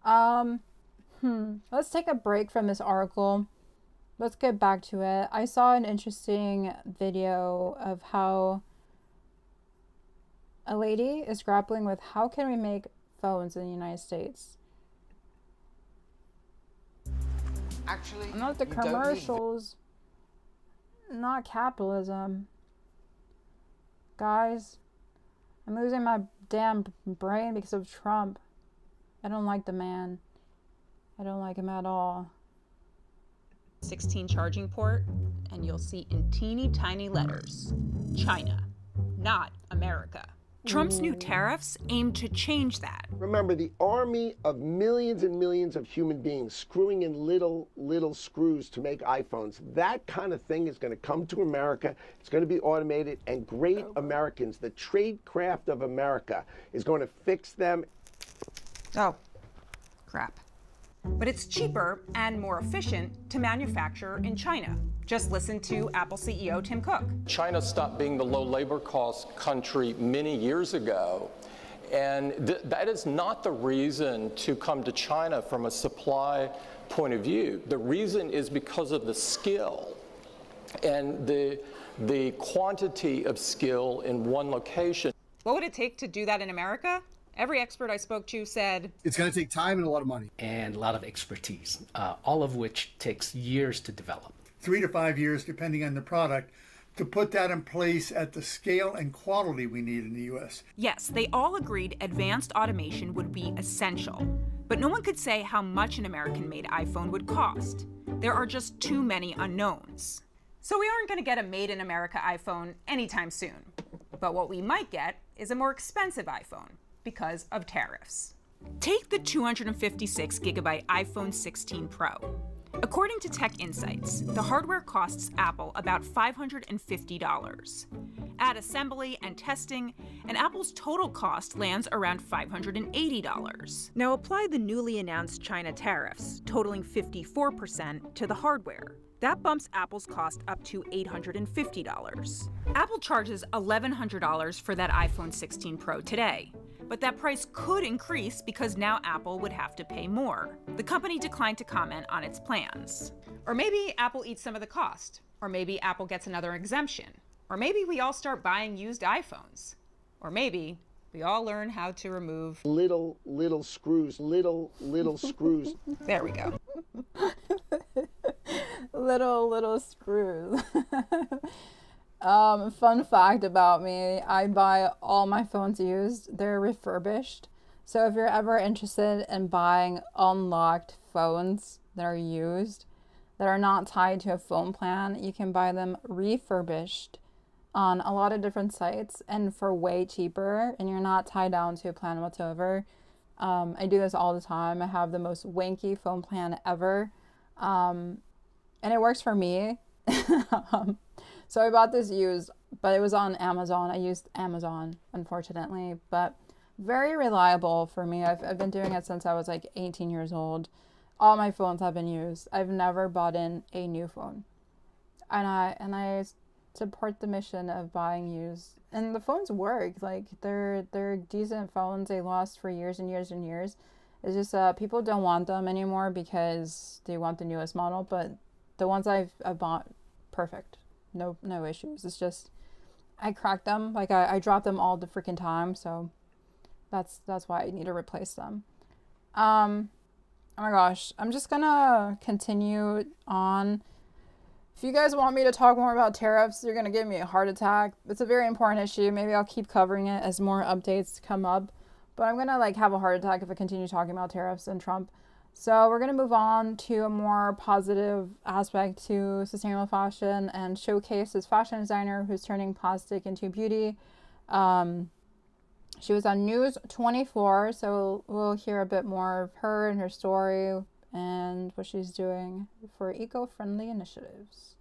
Let's take a break from this article. Let's get back to it. I saw an interesting video of how a lady is grappling with how can we make phones in the United States. Actually, not the commercials, not capitalism. Guys, I'm losing my damn brain because of Trump. I don't like the man. I don't like him at all. 16 charging port, and you'll see in teeny tiny letters, China, not America. Trump's new tariffs aim to change that. Remember, the army of millions and millions of human beings screwing in little screws to make iPhones, that kind of thing is going to come to America. It's going to be automated, and great Americans, the trade craft of America, is going to fix them. Oh, crap. But it's cheaper and more efficient to manufacture in China. Just listen to Apple CEO Tim Cook. China stopped being the low labor cost country many years ago. And that is not the reason to come to China from a supply point of view. The reason is because of the skill and the quantity of skill in one location. What would it take to do that in America? Every expert I spoke to said it's going to take time and a lot of money. And a lot of expertise, all of which takes years to develop. 3 to 5 years, depending on the product, to put that in place at the scale and quality we need in the U.S. Yes, they all agreed advanced automation would be essential. But no one could say how much an American-made iPhone would cost. There are just too many unknowns. So we aren't going to get a made-in-America iPhone anytime soon. But what we might get is a more expensive iPhone, because of tariffs. Take the 256 gigabyte iPhone 16 Pro. According to Tech Insights, the hardware costs Apple about $550. Add assembly and testing, and Apple's total cost lands around $580. Now apply the newly announced China tariffs, totaling 54% to the hardware. That bumps Apple's cost up to $850. Apple charges $1,100 for that iPhone 16 Pro today. But that price could increase because now Apple would have to pay more. The company declined to comment on its plans. Or maybe Apple eats some of the cost. Or maybe Apple gets another exemption. Or maybe we all start buying used iPhones. Or maybe we all learn how to remove little screws, little screws. There we go. little screws. Fun fact about me, I buy all my phones used. They're refurbished. So if you're ever interested in buying unlocked phones that are used, that are not tied to a phone plan, you can buy them refurbished on a lot of different sites and for way cheaper, and you're not tied down to a plan whatsoever. I do this all the time. I have the most wanky phone plan ever, and it works for me. So I bought this used, but it was on Amazon. I used Amazon, unfortunately, but very reliable for me. I've been doing it since I was like 18 years old. All my phones have been used. I've never bought in a new phone, and I support the mission of buying used. And the phones work. Like they're decent phones. They last for years and years and years. It's just people don't want them anymore because they want the newest model. But the ones I've bought, perfect. No issues. It's just I crack them. Like I drop them all the freaking time. So that's why I need to replace them. Oh my gosh, I'm just gonna continue on. If you guys want me to talk more about tariffs, you're gonna give me a heart attack. It's a very important issue. Maybe I'll keep covering it as more updates come up. But I'm gonna like have a heart attack if I continue talking about tariffs and Trump. So we're gonna move on to a more positive aspect to sustainable fashion and showcase this fashion designer who's turning plastic into beauty. She was on News 24, so we'll hear a bit more of her and her story and what she's doing for eco-friendly initiatives.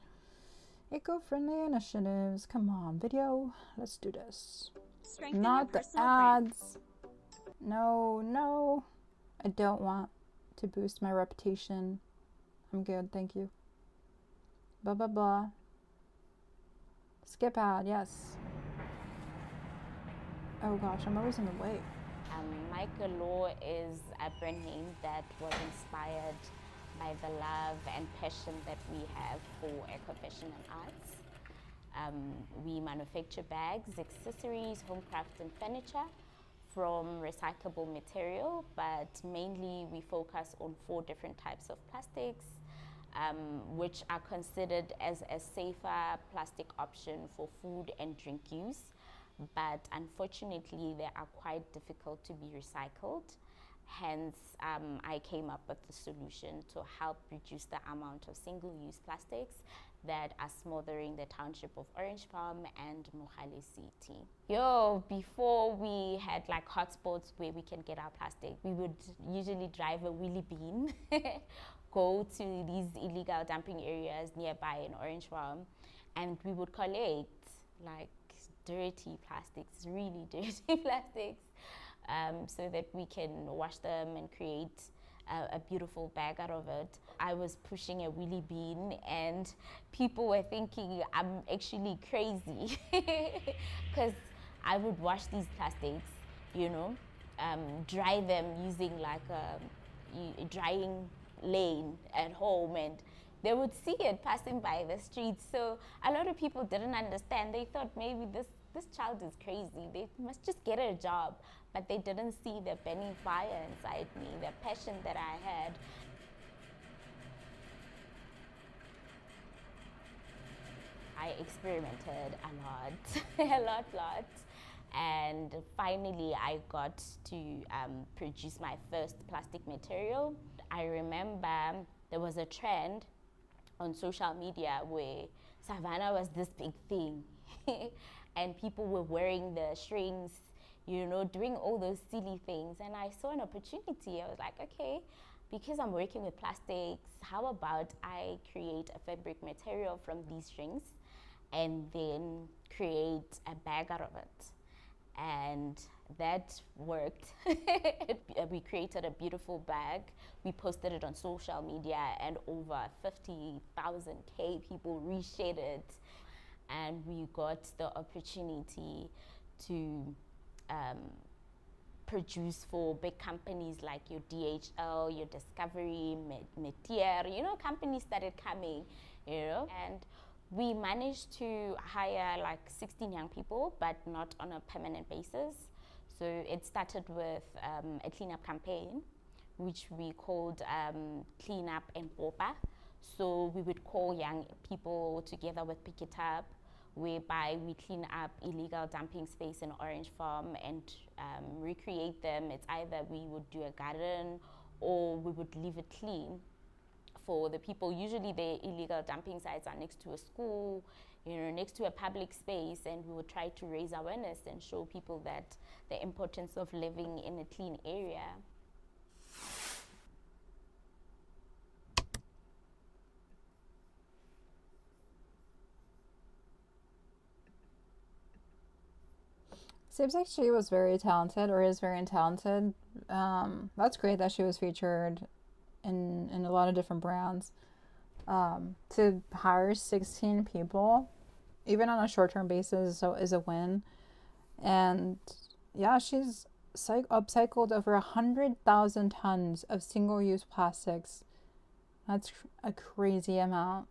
Eco-friendly initiatives. Come on, video. Let's do this. Not the ads. No. I don't want to boost my reputation. I'm good, thank you. Blah, blah, blah. Skip ad, yes. Oh gosh, I'm always in the way. Michael Law is a brand name that was inspired by the love and passion that we have for eco-fashion and arts. We manufacture bags, accessories, home crafts and furniture from recyclable material, but mainly we focus on 4 different types of plastics, which are considered as a safer plastic option for food and drink use. But unfortunately, they are quite difficult to be recycled. Hence, I came up with the solution to help reduce the amount of single-use plastics that are smothering the township of Orange Palm and Mogale City. Before we had like hotspots where we can get our plastic, we would usually drive a wheelie bean, go to these illegal dumping areas nearby in Orange Palm, and we would collect like dirty plastics, really dirty plastics, so that we can wash them and create a beautiful bag out of it. I was pushing a wheelie bean and people were thinking I'm actually crazy because I would wash these plastics, dry them using like a drying lane at home, and they would see it passing by the streets. So a lot of people didn't understand. They thought maybe this child is crazy. They must just get a job. But they didn't see the burning fire inside me, the passion that I had. I experimented a lot. And finally, I got to produce my first plastic material. I remember there was a trend on social media where Savannah was this big thing and people were wearing the strings, doing all those silly things. And I saw an opportunity. I was like, okay, because I'm working with plastics, how about I create a fabric material from these strings and then create a bag out of it. And that worked. We created a beautiful bag. We posted it on social media and over 50,000 people reshared it. And we got the opportunity to produce for big companies like your DHL, your Discovery, Metier, companies started coming, and we managed to hire like 16 young people, but not on a permanent basis. So it started with a cleanup campaign, which we called Cleanup and Popa. So we would call young people together with Pick It Up. whereby we clean up illegal dumping space in Orange Farm and recreate them. It's either we would do a garden or we would leave it clean for the people. Usually the illegal dumping sites are next to a school, next to a public space, and we would try to raise awareness and show people that the importance of living in a clean area. Seems like she was very talented, or is very talented. That's great that she was featured in a lot of different brands. To hire 16 people, even on a short-term basis, so is a win. And yeah, she's upcycled over 100,000 tons of single-use plastics. That's a crazy amount.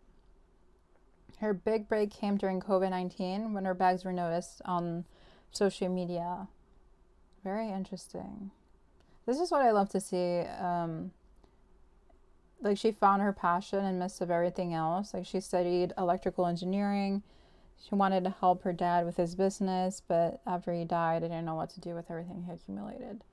Her big break came during COVID-19 when her bags were noticed on social media. Very interesting. This is what I love to see. Like, she found her passion in midst of everything else. Like, she studied electrical engineering. She wanted to help her dad with his business, but after he died, I didn't know what to do with everything he accumulated.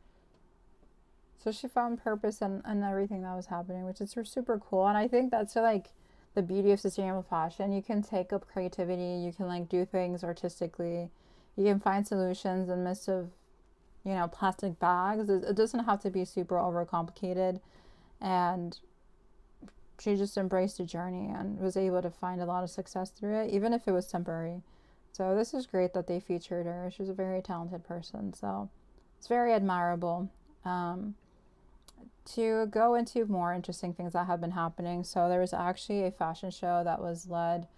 So she found purpose in everything that was happening, which is super cool. And I think that's like the beauty of sustainable fashion. You can take up creativity. You can like do things artistically. You can find solutions in the midst of, plastic bags. It doesn't have to be super overcomplicated. And she just embraced the journey and was able to find a lot of success through it, even if it was temporary. So this is great that they featured her. She's a very talented person. So it's very admirable. To go into more interesting things that have been happening. So there was actually a fashion show that was led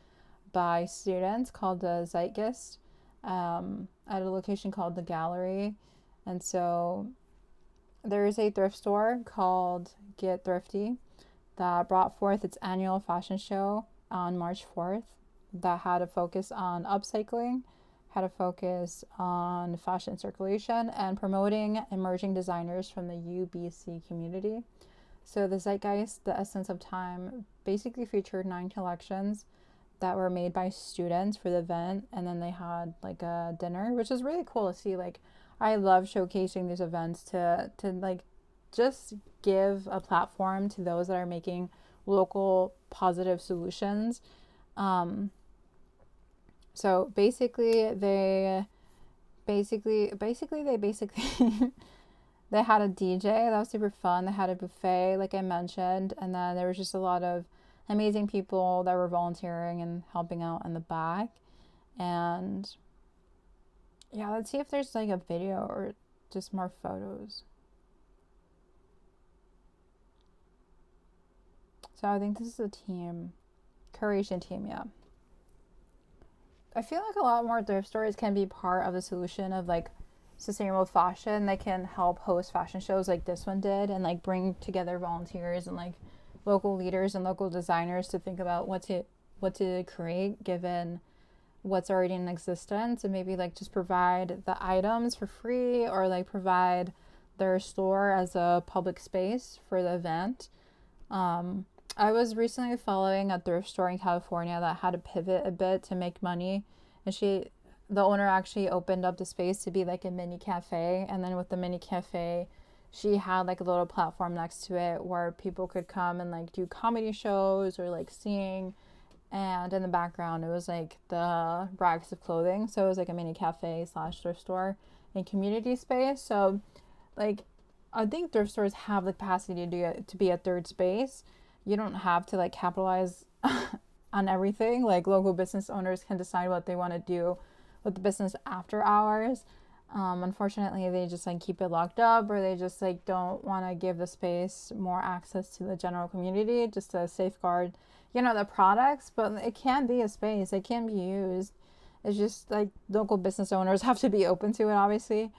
by students called the Zeitgeist, at a location called the Gallery. And so there is a thrift store called Get Thrifty that brought forth its annual fashion show on March 4th that had a focus on upcycling, had a focus on fashion circulation, and promoting emerging designers from the ubyssey community. So the Zeitgeist, the Essence of Time, basically featured 9 collections that were made by students for the event, and then they had like a dinner, which is really cool to see. Like, I love showcasing these events to like just give a platform to those that are making local positive solutions. So basically they they had a DJ that was super fun. They had a buffet, like I mentioned, and then there was just a lot of amazing people that were volunteering and helping out in the back. And yeah, let's see if there's like a video or just more photos. So I think this is a team, curation team, yeah. I feel like a lot more thrift stores can be part of the solution of like sustainable fashion. They can help host fashion shows like this one did, and like bring together volunteers and like local leaders and local designers to think about what to create given what's already in existence, and maybe like just provide the items for free, or like provide their store as a public space for the event. I was recently following a thrift store in California that had to pivot a bit to make money, and the owner actually opened up the space to be like a mini cafe, and then with the mini cafe she had like a little platform next to it where people could come and like do comedy shows or like sing, and in the background it was like the racks of clothing. So it was like a mini cafe / thrift store and community space. So like I think thrift stores have the capacity to be a third space. You don't have to like capitalize on everything. Like local business owners can decide what they want to do with the business after hours. Unfortunately, they just like keep it locked up, or they just like don't want to give the space more access to the general community just to safeguard, the products. But it can be a space. It can be used. It's just like local business owners have to be open to it, obviously.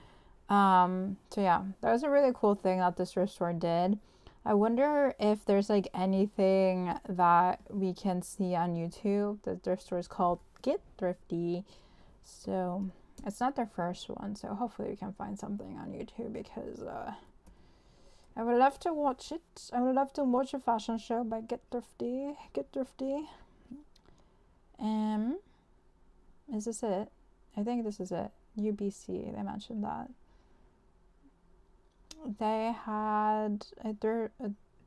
So yeah, that was a really cool thing that this thrift store did. I wonder if there's like anything that we can see on YouTube. The thrift store is called Get Thrifty. So it's not their first one, so hopefully we can find something on YouTube, because I would love to watch it. I would love to watch a fashion show by Get Thrifty. Is this it? I think this is it. UBC, they mentioned that. They had a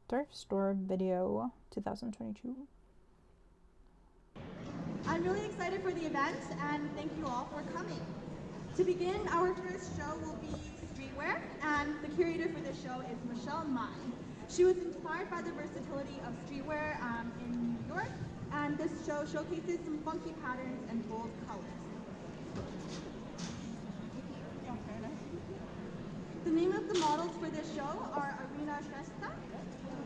thrift store video, 2022. I'm really excited for the event, and thank you all for coming. To begin, our first show will be streetwear, and the curator for this show is Michelle Mai. She was inspired by the versatility of streetwear in New York, and this show showcases some funky patterns and bold colors. The name of the models for this show are Arena Shrestha,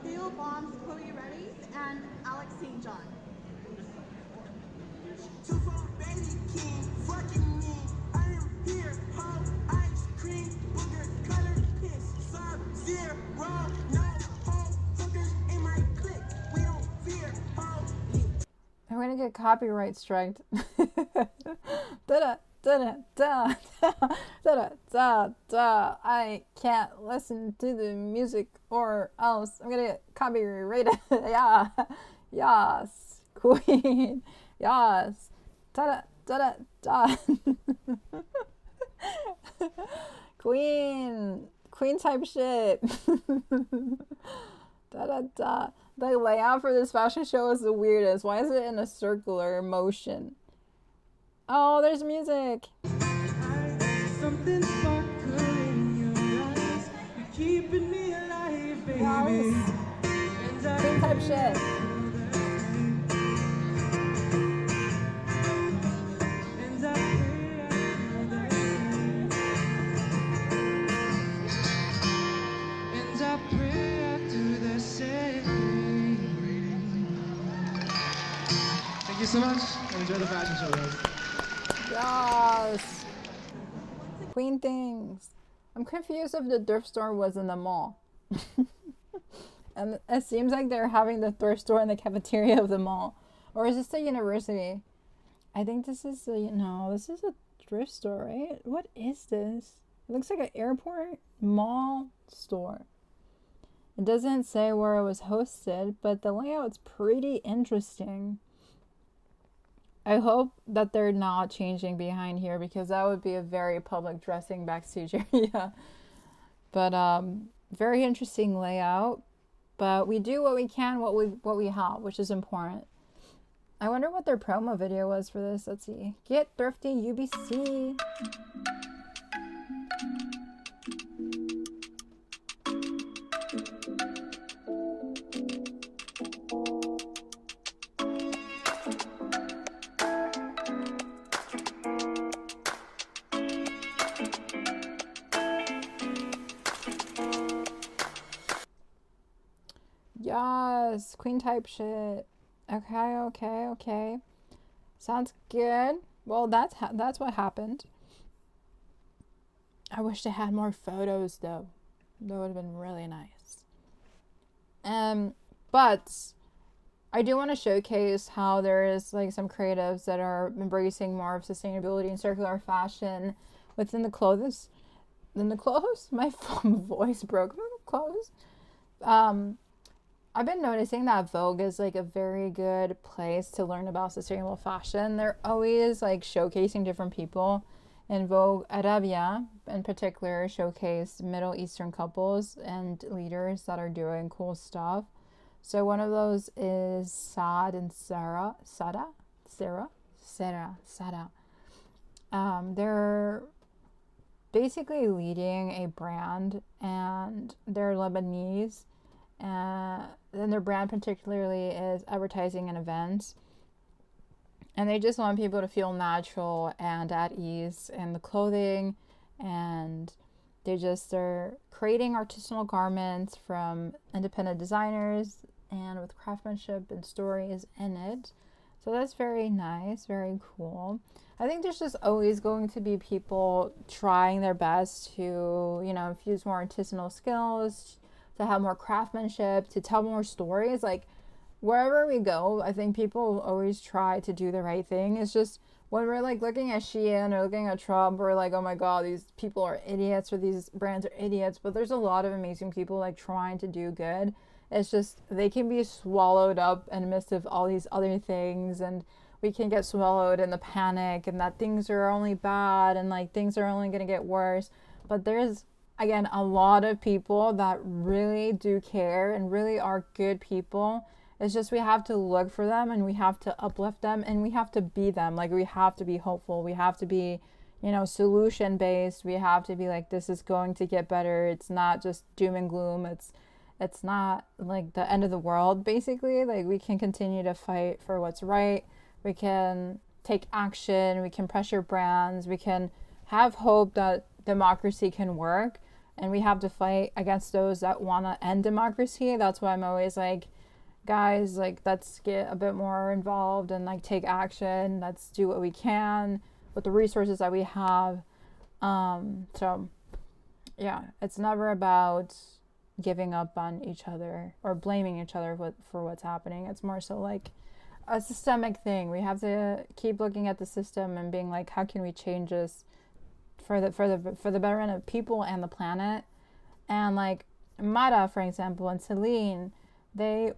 Theo Baum's Chloe Reddy's, and Alex St. John. I'm gonna get copyright striked. Da da da da da da. I can't listen to the music or else I'm gonna get copyrighted. Yeah, yes, queen, yes, da da da da. Queen type shit. Da da da. The layout for this fashion show is the weirdest. Why is it in a circular motion? Oh, there's music. Something sparkling in your eyes. You're keeping me alive, baby. Yes. Queen type shit. Thank you so much, and enjoy the fashion show, guys. Yes. Queen things. I'm confused if the thrift store was in the mall. And it seems like they're having the thrift store in the cafeteria of the mall. Or is this the university? I think this is a, no, this is a thrift store, right? What is this? It looks like an airport mall store. It doesn't say where it was hosted, but the layout's pretty interesting. I hope that they're not changing behind here because that would be a very public dressing backstage area. But very interesting layout. But we do what we can, what we have, which is important. I wonder what their promo video was for this. Let's see. Get thrifty, UBC. Yes, queen type shit. Okay. Sounds good. Well, that's what happened. I wish they had more photos though. That would have been really nice. But I do want to showcase how there is like some creatives that are embracing more of sustainability and circular fashion within the clothes. My voice broke. Clothes. I've been noticing that Vogue is like a very good place to learn about sustainable fashion. They're always like showcasing different people. In Vogue Arabia, in particular, showcase Middle Eastern couples and leaders that are doing cool stuff. So one of those is Saad and Sarah. They're basically leading a brand, and they're Lebanese. And their brand particularly is advertising and events. And they just want people to feel natural and at ease in the clothing. And they're creating artisanal garments from independent designers and with craftsmanship and stories in it. So that's very nice, very cool. I think there's just always going to be people trying their best to, infuse more artisanal skills, to have more craftsmanship, to tell more stories. Like wherever we go, I think people always try to do the right thing. It's just when we're like looking at Shein or looking at Trump, we're like, oh my god, these people are idiots or these brands are idiots. But there's a lot of amazing people like trying to do good. It's just they can be swallowed up in the midst of all these other things. And we can get swallowed in the panic and that things are only bad and like things are only going to get worse. But there's, again, a lot of people that really do care and really are good people. It's just we have to look for them and we have to uplift them and we have to be them. Like, we have to be hopeful. We have to be, you know, solution based. We have to be like, this is going to get better. It's not just doom and gloom. It's not like the end of the world, basically. Like, we can continue to fight for what's right. We can take action. We can pressure brands. We can have hope that democracy can work. And we have to fight against those that want to end democracy. That's why I'm always like, guys, like, let's get a bit more involved and like take action. Let's do what we can with the resources that we have. So yeah, it's never about giving up on each other or blaming each other for what's happening. It's more so like a systemic thing. We have to keep looking at the system and being like, how can we change this for the betterment of people and the planet? And like Mara, for example, and Celine, they're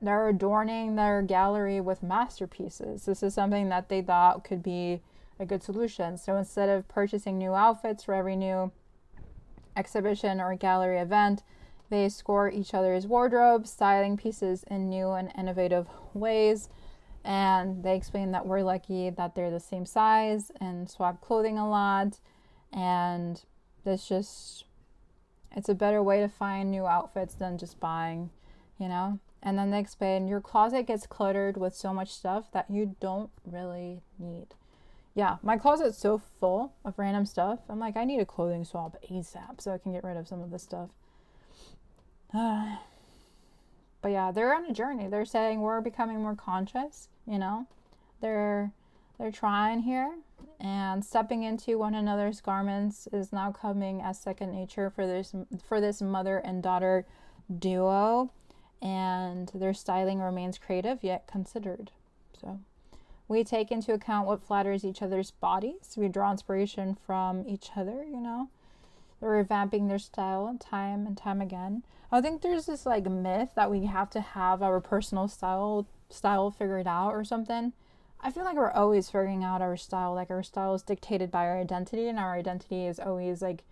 adorning their gallery with masterpieces. This is something that they thought could be a good solution. So instead of purchasing new outfits for every new exhibition or gallery event, they score each other's wardrobes, styling pieces in new and innovative ways. And they explain that we're lucky that they're the same size and swap clothing a lot. And it's a better way to find new outfits than just buying, you know? And then they explain your closet gets cluttered with so much stuff that you don't really need. Yeah, my closet's so full of random stuff. I'm like, I need a clothing swap ASAP so I can get rid of some of this stuff. But yeah, they're on a journey. They're saying we're becoming more conscious, you know. They're trying here, and stepping into one another's garments is now coming as second nature for this mother and daughter duo, and their styling remains creative yet considered. So we take into account what flatters each other's bodies. We draw inspiration from each other, you know. They're revamping their style time and time again. I think there's this like myth that we have to have our personal style figured out or something. I feel like we're always figuring out our style. Like, our style is dictated by our identity, and our identity is always like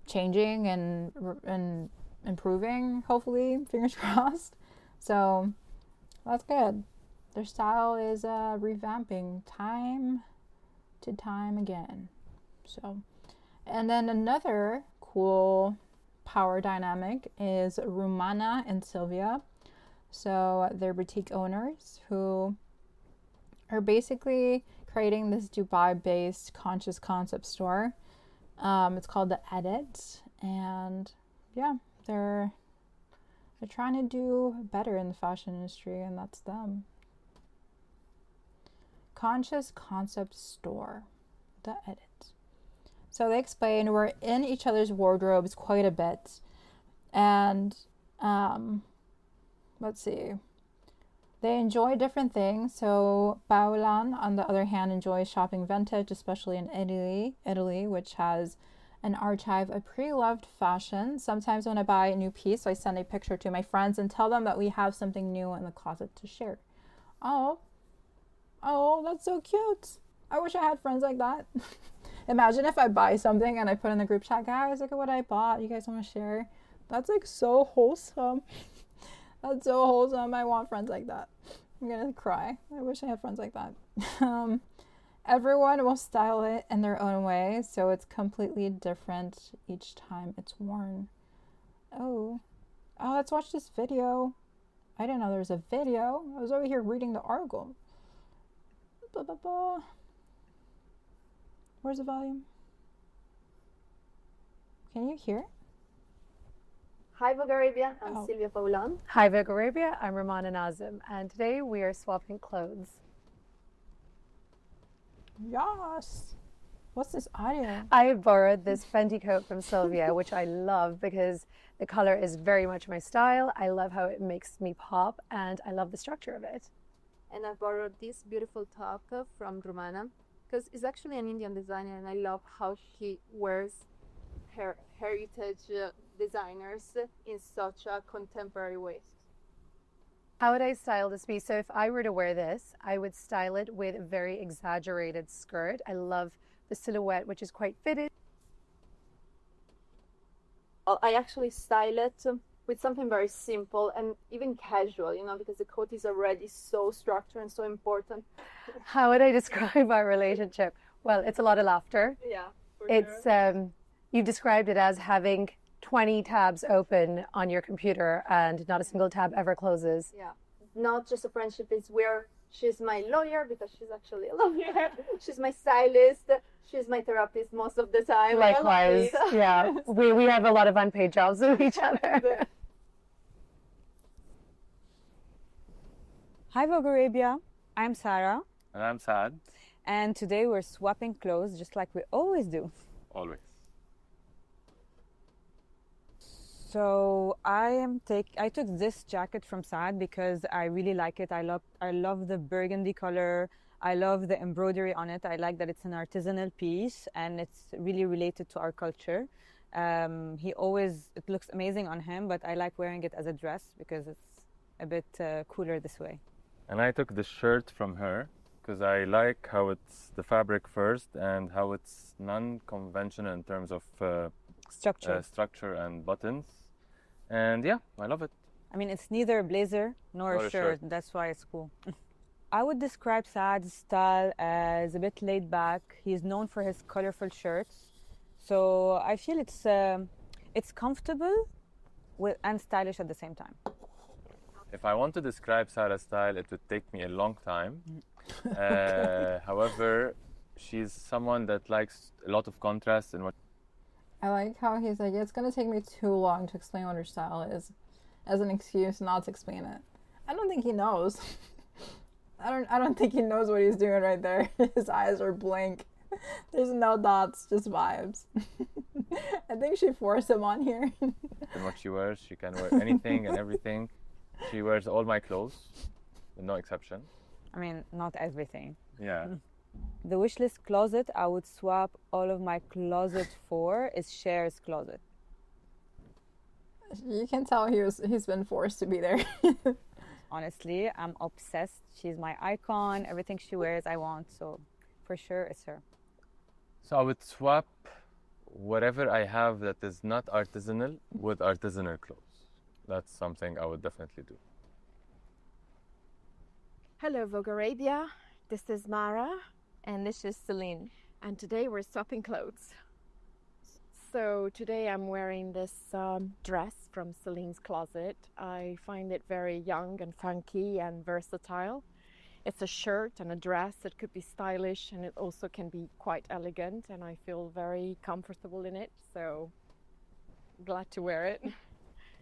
changing and improving, hopefully, fingers crossed. So that's good. Their style is revamping time to time again. So, and then another cool power dynamic is Rumana and Sylvia. So they're boutique owners who are basically creating this Dubai-based conscious concept store. It's called The Edit, and yeah, they're trying to do better in the fashion industry, and that's them. Conscious concept store, The Edit. So they explain we're in each other's wardrobes quite a bit, and let's see. They enjoy different things. So Baolan, on the other hand, enjoys shopping vintage, especially in Italy, which has an archive of pre-loved fashion. Sometimes when I buy a new piece, I send a picture to my friends and tell them that we have something new in the closet to share. Oh, that's so cute. I wish I had friends like that. Imagine if I buy something and I put in the group chat, guys, look at what I bought. You guys want to share? That's like so wholesome. That's so wholesome. I want friends like that. I'm gonna cry. I wish I had friends like that. Everyone will style it in their own way, so it's completely different each time it's worn. Oh, let's watch this video. I didn't know there was a video. I was over here reading the article. Blah, blah, blah. Where's the volume? Can you hear it? Hi Vogue Arabia, I'm Sylvia Paulan. Hi Vogue Arabia, I'm Ramana Nazim, and today we are swapping clothes. Yes. What's this audio? I borrowed this Fendi coat from Sylvia, which I love because the color is very much my style. I love how it makes me pop, and I love the structure of it. And I borrowed this beautiful top from Rumana because it's actually an Indian designer, and I love how she wears her heritage designers in such a contemporary way. How would I style this piece? So if I were to wear this, I would style it with a very exaggerated skirt. I love the silhouette, which is quite fitted. I actually style it with something very simple and even casual, because the coat is already so structured and so important. How would I describe our relationship? Well, it's a lot of laughter. Yeah, It's you've described it as having 20 tabs open on your computer and not a single tab ever closes. Yeah, not just a friendship. It's where she's my lawyer because she's actually a lawyer. She's my stylist. She's my therapist most of the time. Likewise, yeah. We have a lot of unpaid jobs with each other. Hi Vogue Arabia, I'm Sarah. And I'm Saad. And today we're swapping clothes just like we always do. Always. So I took this jacket from Saad because I really like it. I love the burgundy color. I love the embroidery on it. I like that it's an artisanal piece and it's really related to our culture. It looks amazing on him, but I like wearing it as a dress because it's a bit cooler this way. And I took the shirt from her because I like how it's the fabric first and how it's non-conventional in terms of structure and buttons. And yeah, I love it. I mean, it's neither a blazer nor a shirt. That's why it's cool. I would describe Saad's style as a bit laid back. He's known for his colorful shirts. So I feel it's comfortable and stylish at the same time. If I want to describe Sarah's style, it would take me a long time. However, she's someone that likes a lot of contrast in what. I like how he's like, it's gonna take me too long to explain what her style is, as an excuse not to explain it. I don't think he knows. I don't think he knows what he's doing right there. His eyes are blank. There's no dots, just vibes. I think she forced him on here. And what she wears, she can wear anything and everything. She wears all my clothes, with no exception. I mean, not everything. Yeah. The wishlist closet I would swap all of my closet for is Cher's closet. You can tell he's been forced to be there. Honestly, I'm obsessed. She's my icon. Everything she wears, I want. So for sure, it's her. So I would swap whatever I have that is not artisanal with artisanal clothes. That's something I would definitely do. Hello, Vogue Arabia. This is Mara. And this is Celine. And today we're swapping clothes. So today I'm wearing this dress from Celine's closet. I find it very young and funky and versatile. It's a shirt and a dress. It could be stylish and it also can be quite elegant, and I feel very comfortable in it. So glad to wear it.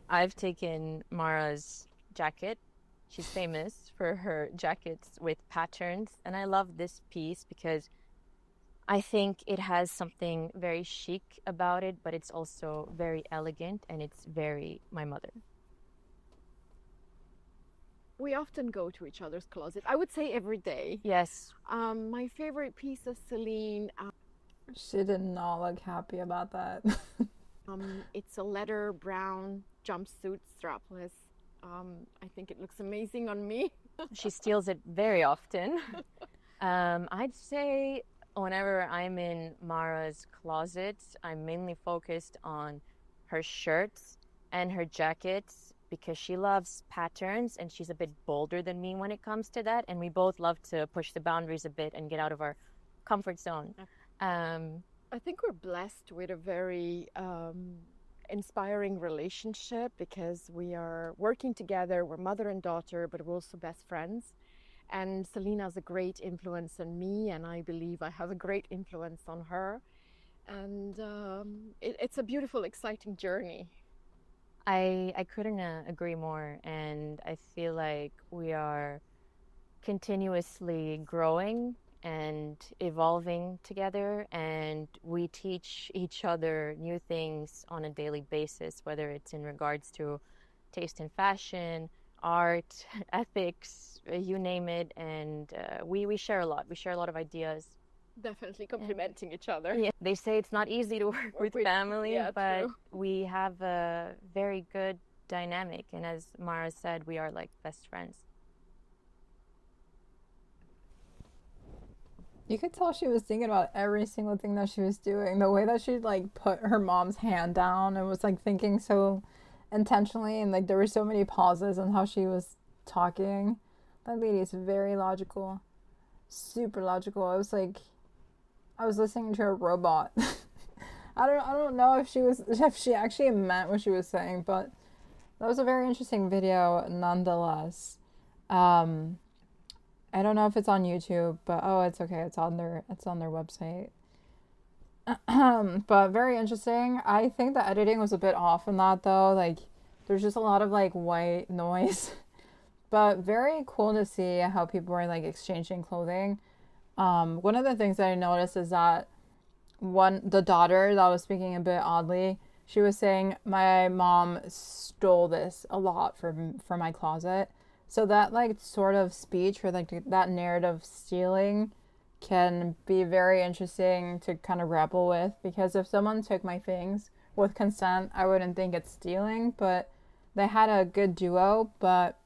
I've taken Mara's jacket. She's famous for her jackets with patterns, and I love this piece because I think it has something very chic about it, but it's also very elegant and it's very my mother. We often go to each other's closet. I would say every day. Yes. My favorite piece of Celine. She did not look happy about that. It's a leather brown jumpsuit, strapless. I think it looks amazing on me. She steals it very often. I'd say whenever I'm in Mara's closet, I'm mainly focused on her shirts and her jackets because she loves patterns and she's a bit bolder than me when it comes to that. And we both love to push the boundaries a bit and get out of our comfort zone. I think we're blessed with a very inspiring relationship because we are working together. We're mother and daughter, but we're also best friends. And Celine has a great influence on me, and I believe I have a great influence on her. And it's a beautiful, exciting journey. I couldn't agree more. And I feel like we are continuously growing and evolving together, and we teach each other new things on a daily basis, whether it's in regards to taste in fashion, art, ethics, you name it. And we share a lot. We share a lot of ideas. Definitely complimenting each other. Yeah, they say it's not easy to work with family, yeah, but true. we have a very good dynamic. And as Mara said, we are like best friends. You could tell she was thinking about every single thing that she was doing. The way that she like put her mom's hand down and was like thinking so intentionally, and like there were so many pauses on how she was talking. That lady is very logical. Super logical. I was like, I was listening to a robot. I don't know if she actually meant what she was saying, but that was a very interesting video nonetheless. I don't know if it's on YouTube, but oh, it's okay. It's on their website. But very interesting. I think the editing was a bit off in that though. Like there's just a lot of like white noise. But very cool to see how people are like exchanging clothing. One of the things that I noticed is that the daughter that was speaking a bit oddly, she was saying, my mom stole this a lot from my closet. So that like sort of speech, or like that narrative stealing, can be very interesting to kind of grapple with, because if someone took my things with consent, I wouldn't think it's stealing. But they had a good duo, but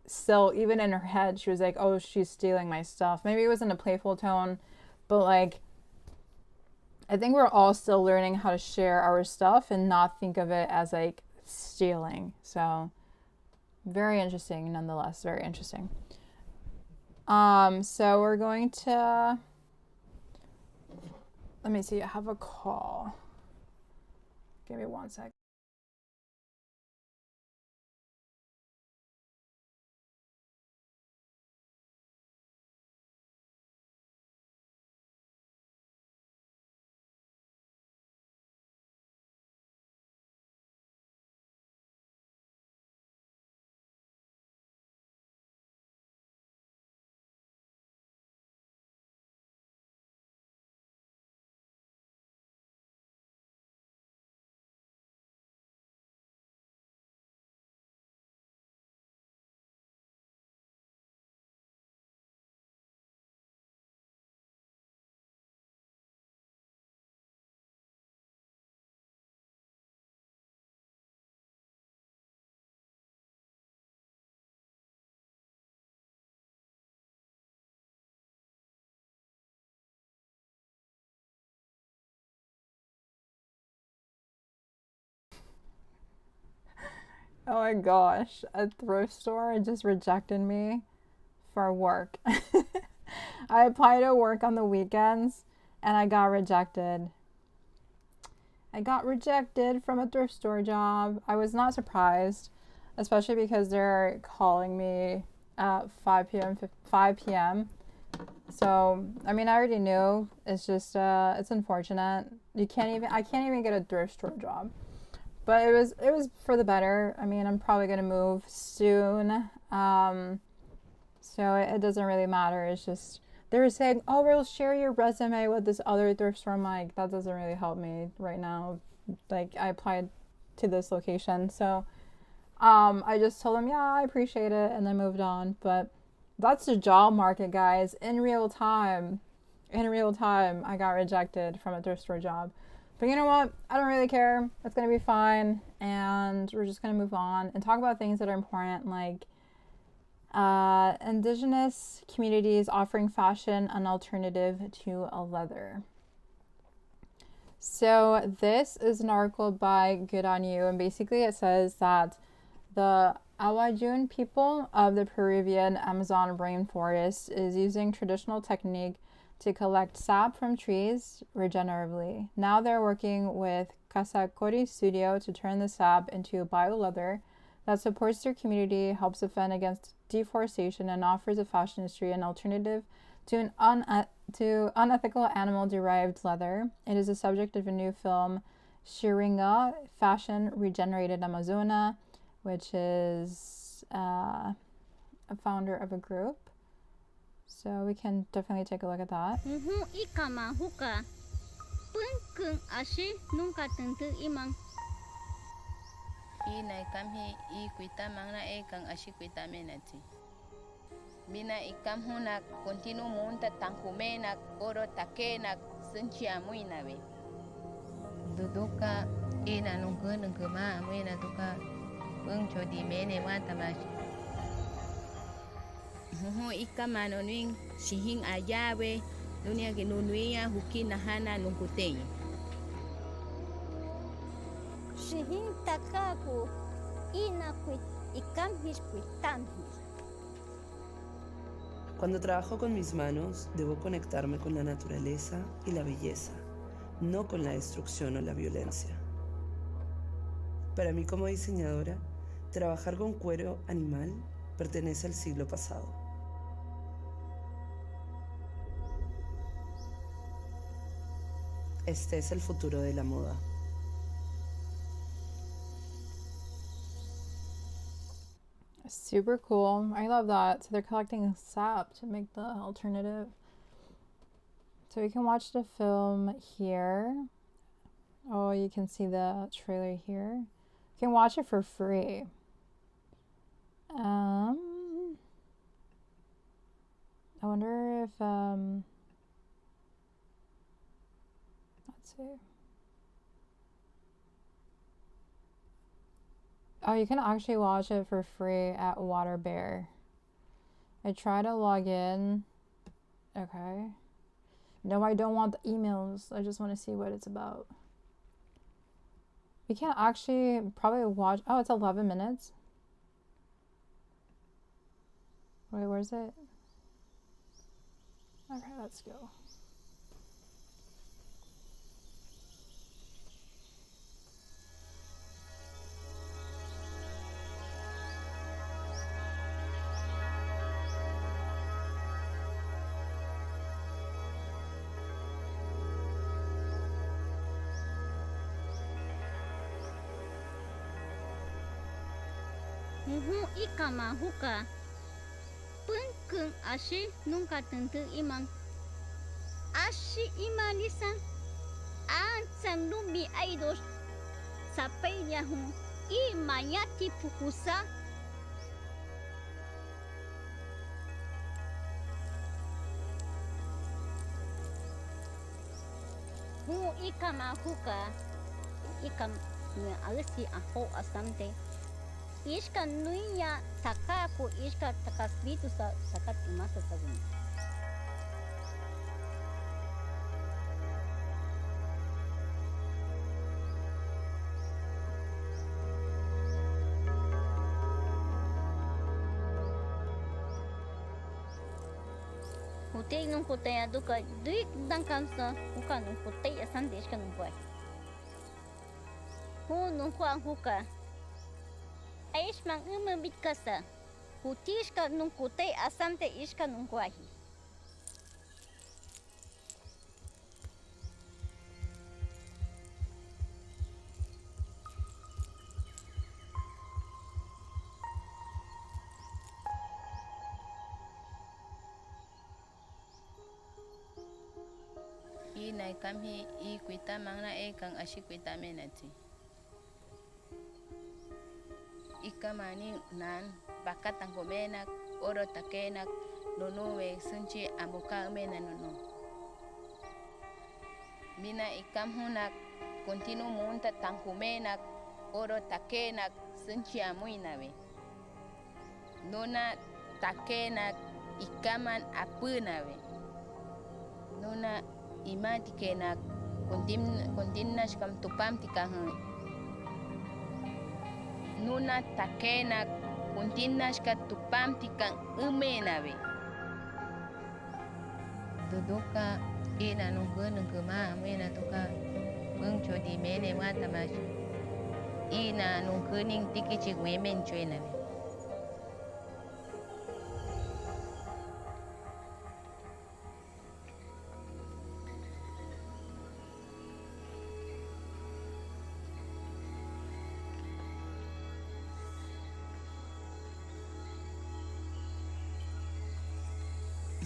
still, even in her head, she was like, oh, she's stealing my stuff. Maybe it was in a playful tone, but like I think we're all still learning how to share our stuff and not think of it as like stealing. So very interesting nonetheless, very interesting. So we're going to, let me see, I have a call. Give me 1 sec. Oh my gosh, a thrift store just rejected me for work. I applied to work on the weekends and I got rejected. I got rejected from a thrift store job. I was not surprised, especially because they're calling me at 5 p.m. So, I mean, I already knew. It's just, it's unfortunate. I can't even get a thrift store job. But it was for the better. I mean, I'm probably going to move soon. So it doesn't really matter. It's just, they were saying, oh, we'll share your resume with this other thrift store. I'm like, that doesn't really help me right now. Like, I applied to this location. So I just told them, yeah, I appreciate it. And then moved on. But that's the job market, guys. In real time, I got rejected from a thrift store job. But you know what? I don't really care. It's going to be fine. And we're just going to move on and talk about things that are important, like indigenous communities offering fashion an alternative to a leather. So this is an article by Good On You. And basically it says that the Awajun people of the Peruvian Amazon rainforest is using traditional technique to collect sap from trees regeneratively. Now they're working with Kasakori Studio to turn the sap into bio-leather that supports their community, helps defend against deforestation, and offers the fashion industry an alternative to unethical animal-derived leather. It is the subject of a new film, Shiringa, Fashion Regenerated Amazona, which is a founder of a group. So we can definitely take a look at that. Bina ikam hunak continue munta tangkumenak oro takenak senchia muinabe. Duduka ina nungke ma muina duka Phumudzo di mene watamashi. Hoho ikamano ning shihing ayawe dunia genunuia hukina hana nungkutei. Shihin takaku ina ikamhis kuitamhis. Cuando trabajo con mis manos, debo conectarme con la naturaleza y la belleza, no con la destrucción o la violencia. Para mí como diseñadora, trabajar con cuero animal pertenece al siglo pasado. Este es el futuro de la moda. Super cool. I love that. So they're collecting sap to make the alternative. So you can watch the film here. Oh, you can see the trailer here. You can watch it for free. I wonder if let's see. Oh, you can actually watch it for free at Water Bear. I try to log in. Okay. No, I don't want the emails. I just want to see what it's about. We can actually probably watch. Oh, it's 11 minutes. Wait, where's it? Okay, let's go. Ikama huka pun ashi nunca tentu imang ashi imalisa ansan lumi aidos sampai yahu imayati pukusa ikama huka ikam alisi aho asante Ishka nuya takaku ishka takasbitu sakat imasa sagun. Hutei nung hutei aduka duik dangkamsa huka nung hutei asante ishka nung buai. Nung huka. Aish mang bitkasa. Hutishka nung kutei asante ishka nung kuahi. Ina kamhi I kuita mangna kang ashi kuita menati. Ikamani nan bakat tangkomenak oro takenak nonowe sunchi amuka mena nono. Mina ikam hunak kontinu munta tangkomenak oro takenak sunchi amuinawe. Nona takenak ikaman apunawe. Nona imati kenak kontimnas kam tupam tikahan. Nuna takenak kuntinas ka tupam tikang umenawe. Duduka ina nunggu ma amena tuka Phumudzo di mene watamash. Ina nunggu ning tikichi wemen chuenawe.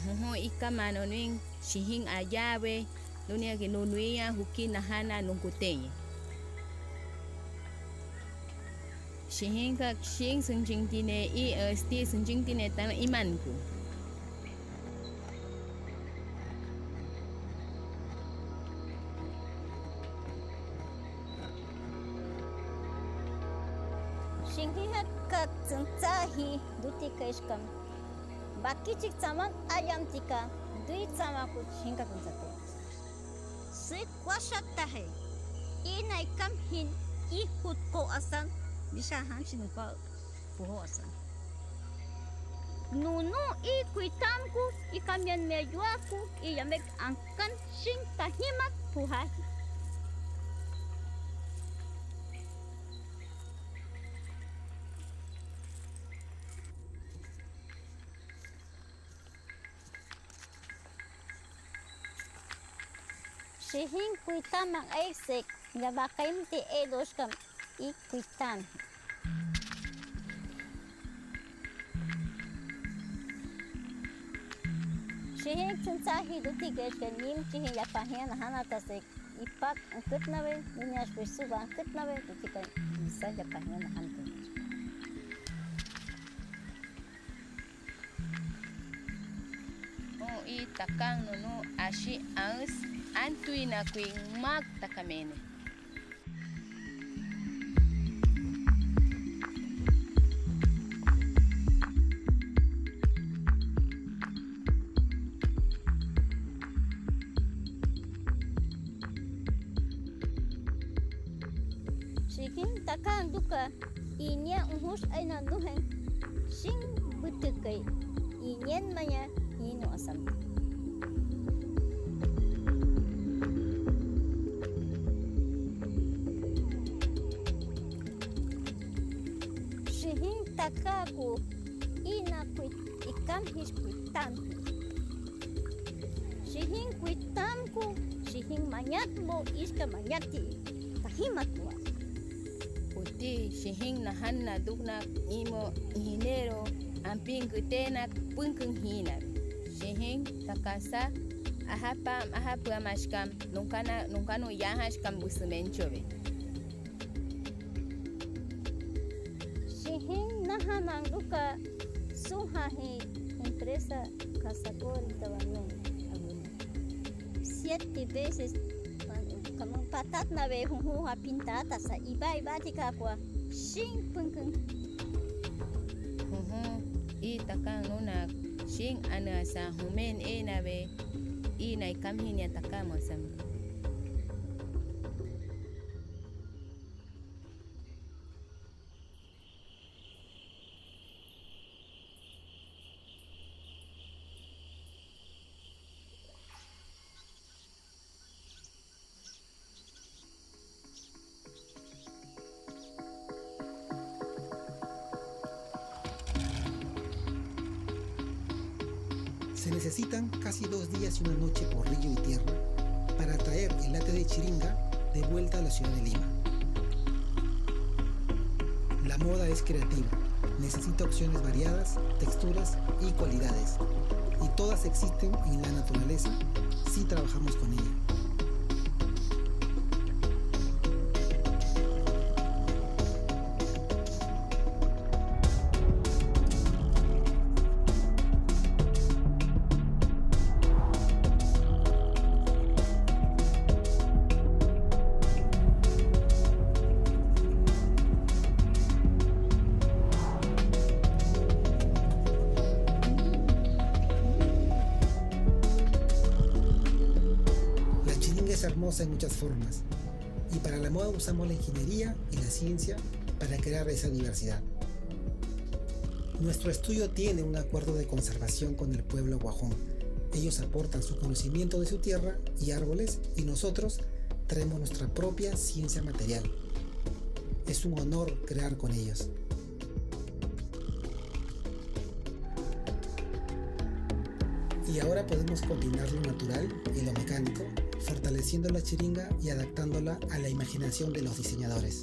Hoho ikamano ning shihing ayawe dunia genunuia hukina hana nungkutei. Shihing ka shing sunjing tine sti sunjing tine tan imanku. Shinhiha ka tsahi dutika ishkam. Bakichik tsaman ayantika dui tsamaku shinka kunzate. Si kwashatahe. Inay kam hin ihut ko asan. Bisa hansin ko puho asan. Nunu ikuitanku ikamyan mejuaku iyamek angkan sing tahimat puhahi. Shein kuitan mang aisek ngabakaim ti edos kam ikuitan. Shein tsahi duti geshkan nim chihin yapahian hanatasek ipak angkut nawe ninyas bersuba angkut nawe duti kan bisa yapahian hantu. Oh I takang nunu ashi aus antui na kuing mag takamene. Shein takang duka inya uhus aina duhen sing butukai inyen maya hino asam. Shein takaku ina kuit ikam his kuitan. Shein kuitanku shein manyat mo iska manyati tahimatua. Uti shihing nahan na dugna imo hinero amping kutena punkung hina. Shihing takasa ahapa mashkam nunkano yahashkam busumenchove. Shein nahan ang duka suhahi empresa kasakori tawanon. 7 veces como patat na ve huha pintata sa iba tika kwa sing punkung. I takang nuna shing ana sa humen na ve I na ikamhin ya takamo sam. Se necesitan casi 2 días y una noche por río y tierra para traer el ate de chiringa de vuelta a la ciudad de Lima. La moda es creativa, necesita opciones variadas, texturas y cualidades, y todas existen en la naturaleza si trabajamos con ella. Es hermosa en muchas formas, y para la moda usamos la ingeniería y la ciencia para crear esa diversidad. Nuestro estudio tiene un acuerdo de conservación con el pueblo guajón. Ellos aportan su conocimiento de su tierra y árboles, y nosotros traemos nuestra propia ciencia material. Es un honor crear con ellos. Y ahora podemos combinar lo natural y lo mecánico, fortaleciendo la chiringa y adaptándola a la imaginación de los diseñadores.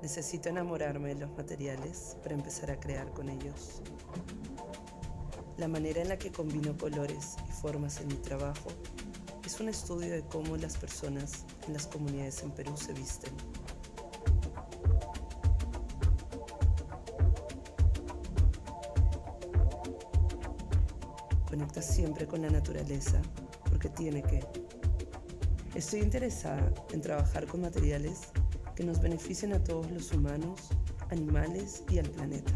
Necesito enamorarme de los materiales para empezar a crear con ellos. La manera en la que combino colores y formas en mi trabajo es un estudio de cómo las personas en las comunidades en Perú se visten. conecta siempre con la naturaleza porque tiene que. Estoy interesada en trabajar con materiales que nos beneficien a todos los humanos, animales y al planeta.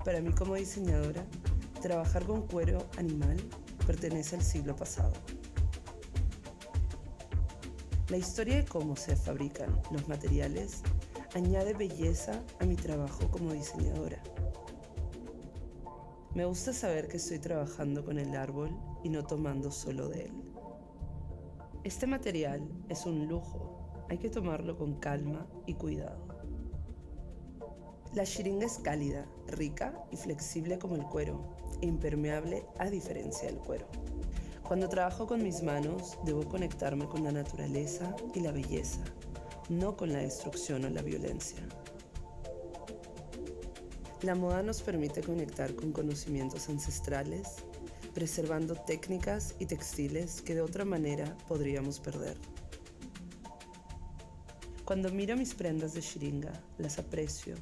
Para mí como diseñadora, trabajar con cuero animal pertenece al siglo pasado. La historia de cómo se fabrican los materiales añade belleza a mi trabajo como diseñadora. Me gusta saber que estoy trabajando con el árbol y no tomando solo de él. Este material es un lujo, hay que tomarlo con calma y cuidado. La shiringa es cálida, rica y flexible como el cuero, e impermeable a diferencia del cuero. Cuando trabajo con mis manos, debo conectarme con la naturaleza y la belleza, no con la destrucción o la violencia. La moda nos permite conectar con conocimientos ancestrales, preservando técnicas y textiles que de otra manera podríamos perder. Cuando miro mis prendas de shiringa, las aprecio,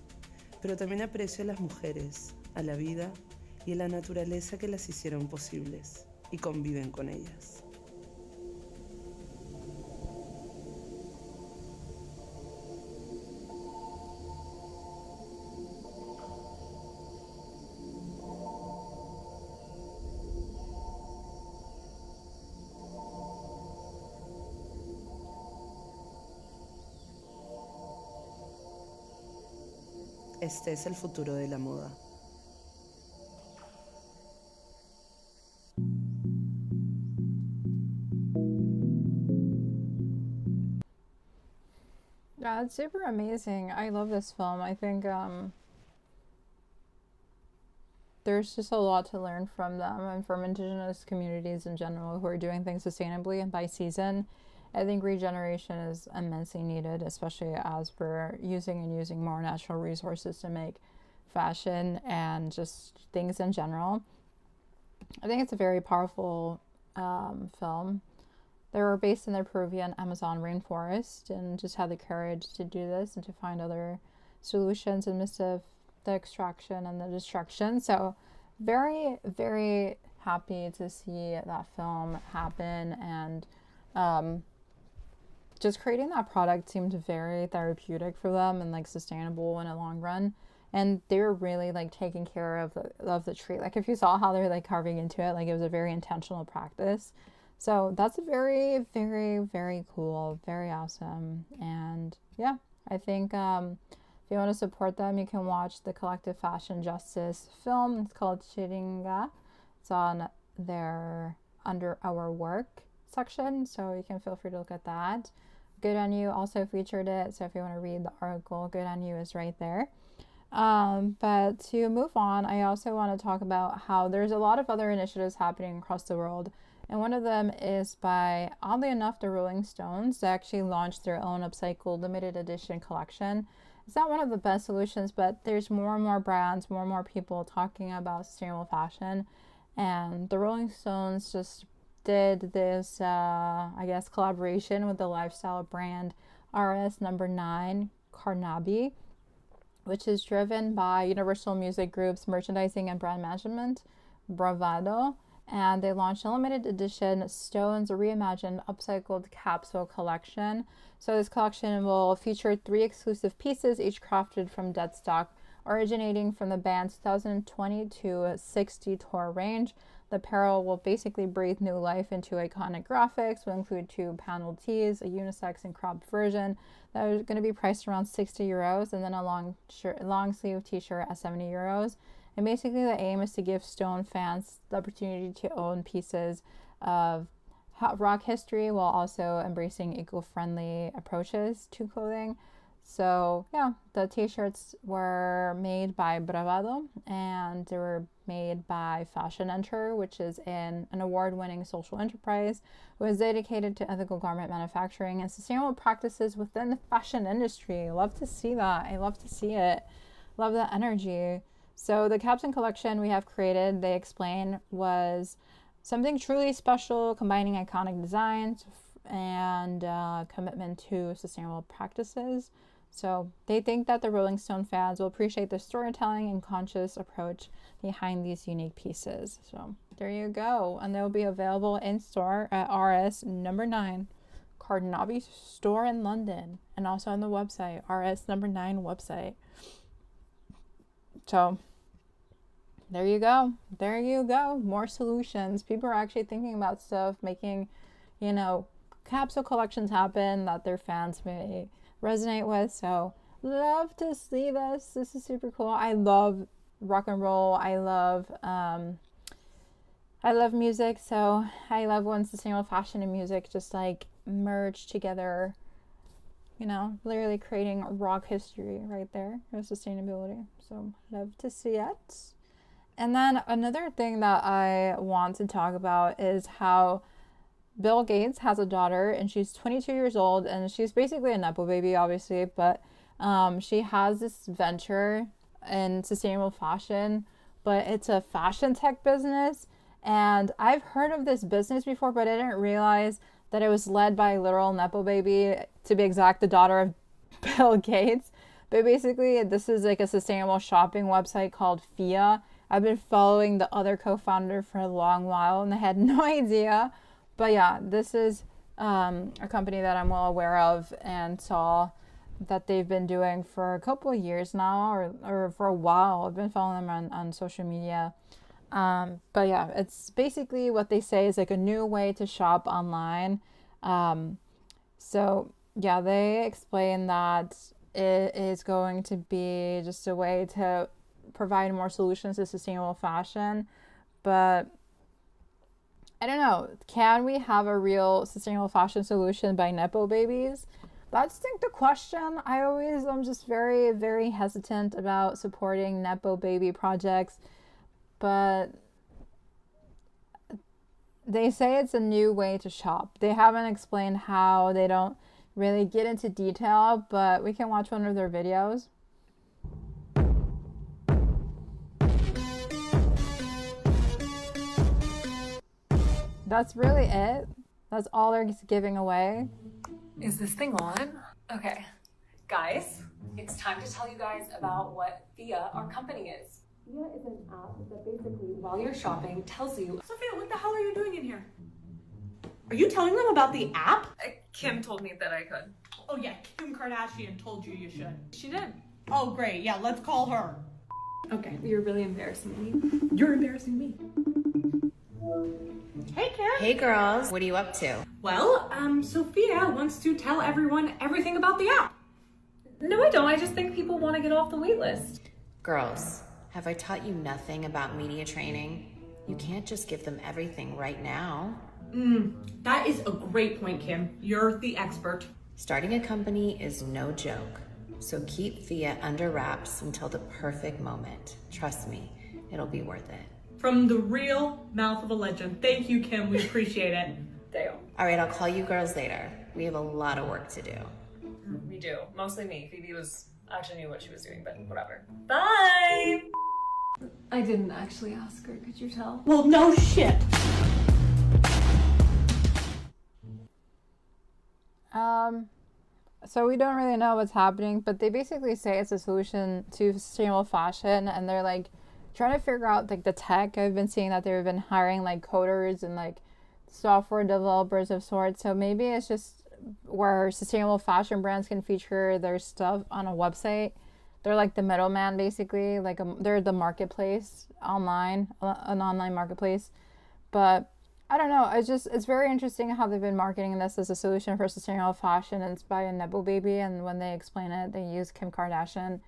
pero también aprecio a las mujeres, a la vida y a la naturaleza que las hicieron posibles y conviven con ellas. Este es el futuro de la moda. Yeah, it's super amazing. I love this film. I think there's just a lot to learn from them and from indigenous communities in general who are doing things sustainably and by season. I think regeneration is immensely needed, especially as we're using more natural resources to make fashion and just things in general. I think it's a very powerful film. They were based in the Peruvian Amazon rainforest and just had the courage to do this and to find other solutions in the midst of the extraction and the destruction. So very, very happy to see that film happen, and just creating that product seemed very therapeutic for them and like sustainable in a long run. And they were really like taking care of the tree. Like if you saw how they're like carving into it, like it was a very intentional practice. So that's a very, very, very cool, very awesome. And yeah, I think if you want to support them, you can watch the Collective Fashion Justice film. It's called Chiringa. It's on their Under Our Work section, so you can feel free to look at that. Good on You also featured it, so if you want to read the article, Good on You is right there. But to move on, I also want to talk about how there's a lot of other initiatives happening across the world. And one of them is by, oddly enough, the Rolling Stones. They actually launched their own upcycled limited edition collection. It's not one of the best solutions, but there's more and more brands, more and more people talking about sustainable fashion. And the Rolling Stones just did this, I guess, collaboration with the lifestyle brand RS number 9 Carnaby, which is driven by Universal Music Group's merchandising and brand management, Bravado. And they launched a limited edition Stones Reimagined Upcycled Capsule Collection. So this collection will feature 3 exclusive pieces, each crafted from dead stock, originating from the band's 2020-60 tour range. The apparel will basically breathe new life into iconic graphics. Will include 2 panel tees, a unisex and cropped version that is going to be priced around €60, and then a long sleeve t-shirt at €70. And basically the aim is to give Stone fans the opportunity to own pieces of rock history while also embracing eco-friendly approaches to clothing. So yeah, the t-shirts were made by Bravado, and they were made by Fashion Enter, which is an award-winning social enterprise who is dedicated to ethical garment manufacturing and sustainable practices within the fashion industry. Love to see that. I love to see it. Love that energy. So the capsule collection we have created, they explain, was something truly special, combining iconic designs and commitment to sustainable practices. So they think that the Rolling Stone fans will appreciate the storytelling and conscious approach behind these unique pieces. So there you go. And they'll be available in store at RS number 9, Carnaby store in London, and also on the website, RS number 9 website. So there you go. There you go. More solutions. People are actually thinking about stuff, making, you know, capsule collections happen that their fans may resonate with. So love to see this. This is super cool. I love rock and roll. I love music. So I love when sustainable fashion and music just like merge together, you know, literally creating rock history right there with sustainability. So love to see it. And then another thing that I want to talk about is how Bill Gates has a daughter, and she's 22 years old, and she's basically a nepo baby, obviously, but she has this venture in sustainable fashion, but it's a fashion tech business. And I've heard of this business before, but I didn't realize that it was led by a literal nepo baby, to be exact, the daughter of Bill Gates. But basically, this is like a sustainable shopping website called FIA. I've been following the other co-founder for a long while, and I had no idea. But yeah, this is a company that I'm well aware of and saw that they've been doing for a couple of years now, or for a while. I've been following them on social media. But yeah, it's basically what they say is like a new way to shop online. So yeah, they explain that it is going to be just a way to provide more solutions to sustainable fashion. But I don't know, can we have a real sustainable fashion solution by nepo babies? That's like the question. I'm just very, very hesitant about supporting nepo baby projects, but they say it's a new way to shop. They haven't explained how. They don't really get into detail, but we can watch one of their videos. That's really it. That's all they're giving away. Is this thing on? Okay. Guys, it's time to tell you guys about what FIA, our company, is. FIA is an app that basically, while you're shopping, tells you... Sophia, what the hell are you doing in here? Are you telling them about the app? Kim told me that I could. Oh yeah, Kim Kardashian told you should. She did. Oh great, yeah, let's call her. Okay, you're really embarrassing me. You're embarrassing me. Hey Kim. Hey girls, what are you up to? Well, Sophia wants to tell everyone everything about the app. No, I don't. I just think people want to get off the wait list. Girls, have I taught you nothing about media training? You can't just give them everything right now. That is a great point, Kim. You're the expert. Starting a company is no joke. So keep FIA under wraps until the perfect moment. Trust me, it'll be worth it. From the real mouth of a legend. Thank you, Kim. We appreciate it. Damn. All right, I'll call you girls later. We have a lot of work to do. We do. Mostly me. Phoebe actually knew what she was doing, but whatever. Bye! I didn't actually ask her, could you tell? Well, no shit. So we don't really know what's happening, but they basically say it's a solution to sustainable fashion, and they're like trying to figure out like the tech. I've been seeing that they've been hiring like coders and like software developers of sorts. So maybe it's just where sustainable fashion brands can feature their stuff on a website. They're like the middleman, basically. Like they're the marketplace online, an online marketplace. But I don't know. It's very interesting how they've been marketing this as a solution for sustainable fashion. And it's by a nepo baby, and when they explain it, they use Kim Kardashian,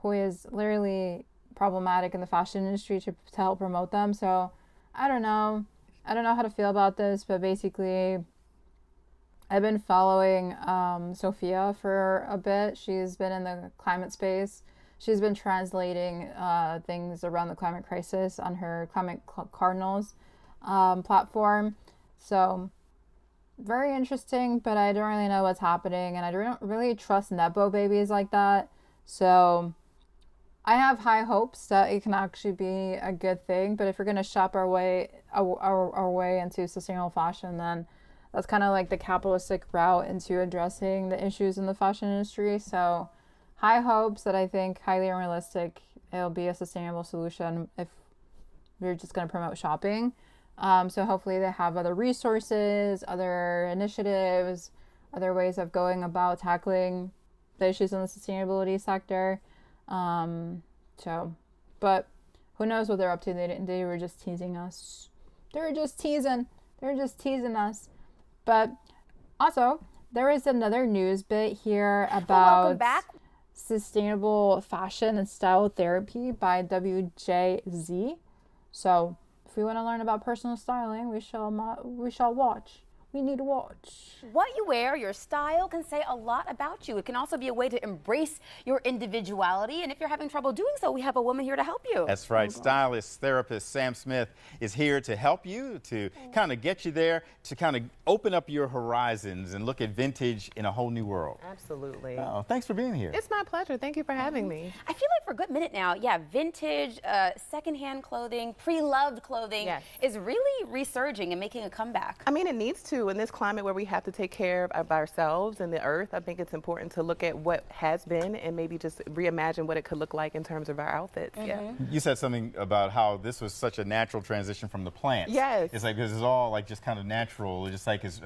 who is literally problematic in the fashion industry, to help promote them. So I don't know. I don't know how to feel about this, but basically, I've been following Sophia for a bit. She's been in the climate space. She's been translating things around the climate crisis on her Climate Cardinals platform. So very interesting, but I don't really know what's happening, and I don't really trust nepo babies like that. So I have high hopes that it can actually be a good thing. But if we're gonna shop our way into sustainable fashion, then that's kind of like the capitalistic route into addressing the issues in the fashion industry. So high hopes that I think highly unrealistic it'll be a sustainable solution if we're just going to promote shopping. So hopefully they have other resources, other initiatives, other ways of going about tackling the issues in the sustainability sector. But who knows what they're up to? They were just teasing us. They were just teasing us. But also, there is another news bit here about welcome back. Sustainable fashion and style therapy by WJZ. So if we want to learn about personal styling, we shall watch. We need to watch. What you wear, your style, can say a lot about you. It can also be a way to embrace your individuality. And if you're having trouble doing so, we have a woman here to help you. That's right. Stylist, therapist Sam Smith is here to help you, to kind of get you there, to kind of open up your horizons and look at vintage in a whole new world. Absolutely. Oh, thanks for being here. It's my pleasure. Thank you for having me. I feel like for a good minute now, yeah, vintage, secondhand clothing, pre-loved clothing is really resurging and making a comeback. I mean, it needs to. In this climate where we have to take care of ourselves and the earth, I think it's important to look at what has been and maybe just reimagine what it could look like in terms of our outfits. Yeah. You said something about how this was such a natural transition from the plants. Yes. It's like because it's all like just kind of natural. It's just like it's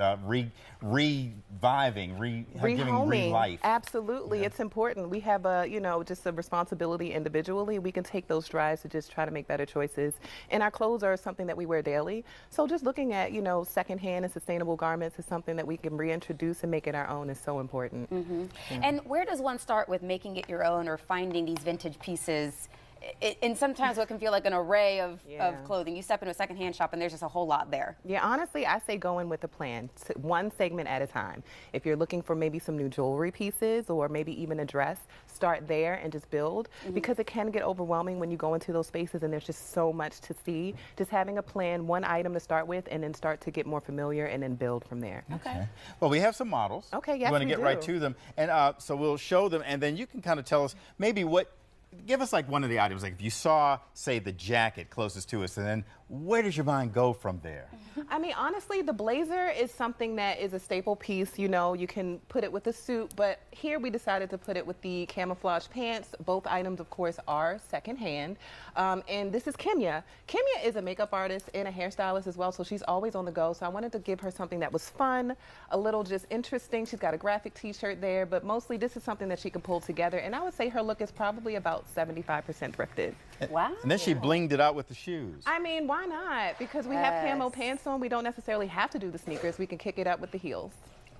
reviving, giving re-life. Absolutely. It's important. We have a, just a responsibility individually. We can take those strides to just try to make better choices. And our clothes are something that we wear daily. So just looking at, secondhand and sustainable garments is something that we can reintroduce and make it our own is so important. And where does one start with making it your own or finding these vintage pieces? And sometimes what can feel like an array of clothing. You step into a secondhand shop and there's just a whole lot there. Yeah, honestly, I say go in with a plan, one segment at a time. If you're looking for maybe some new jewelry pieces or maybe even a dress, start there and just build because it can get overwhelming when you go into those spaces and there's just so much to see. Just having a plan, one item to start with and then start to get more familiar and then build from there. Okay. Well, we have some models. Okay, yes, we want to get right to them. And so we'll show them and then you can kind of tell us maybe give us like one of the items, like if you saw, say, the jacket closest to us, and then where does your mind go from there? I mean, honestly, the blazer is something that is a staple piece. You can put it with a suit, but here we decided to put it with the camouflage pants. Both items, of course, are secondhand. And this is Kimya. Kimya is a makeup artist and a hairstylist as well, so she's always on the go. So I wanted to give her something that was fun, a little just interesting. She's got a graphic t-shirt there, but mostly this is something that she can pull together. And I would say her look is probably about 75% thrifted. Wow. And then she blinged it out with the shoes. I mean, why not? Because we have camo pants on, we don't necessarily have to do the sneakers. We can kick it up with the heels.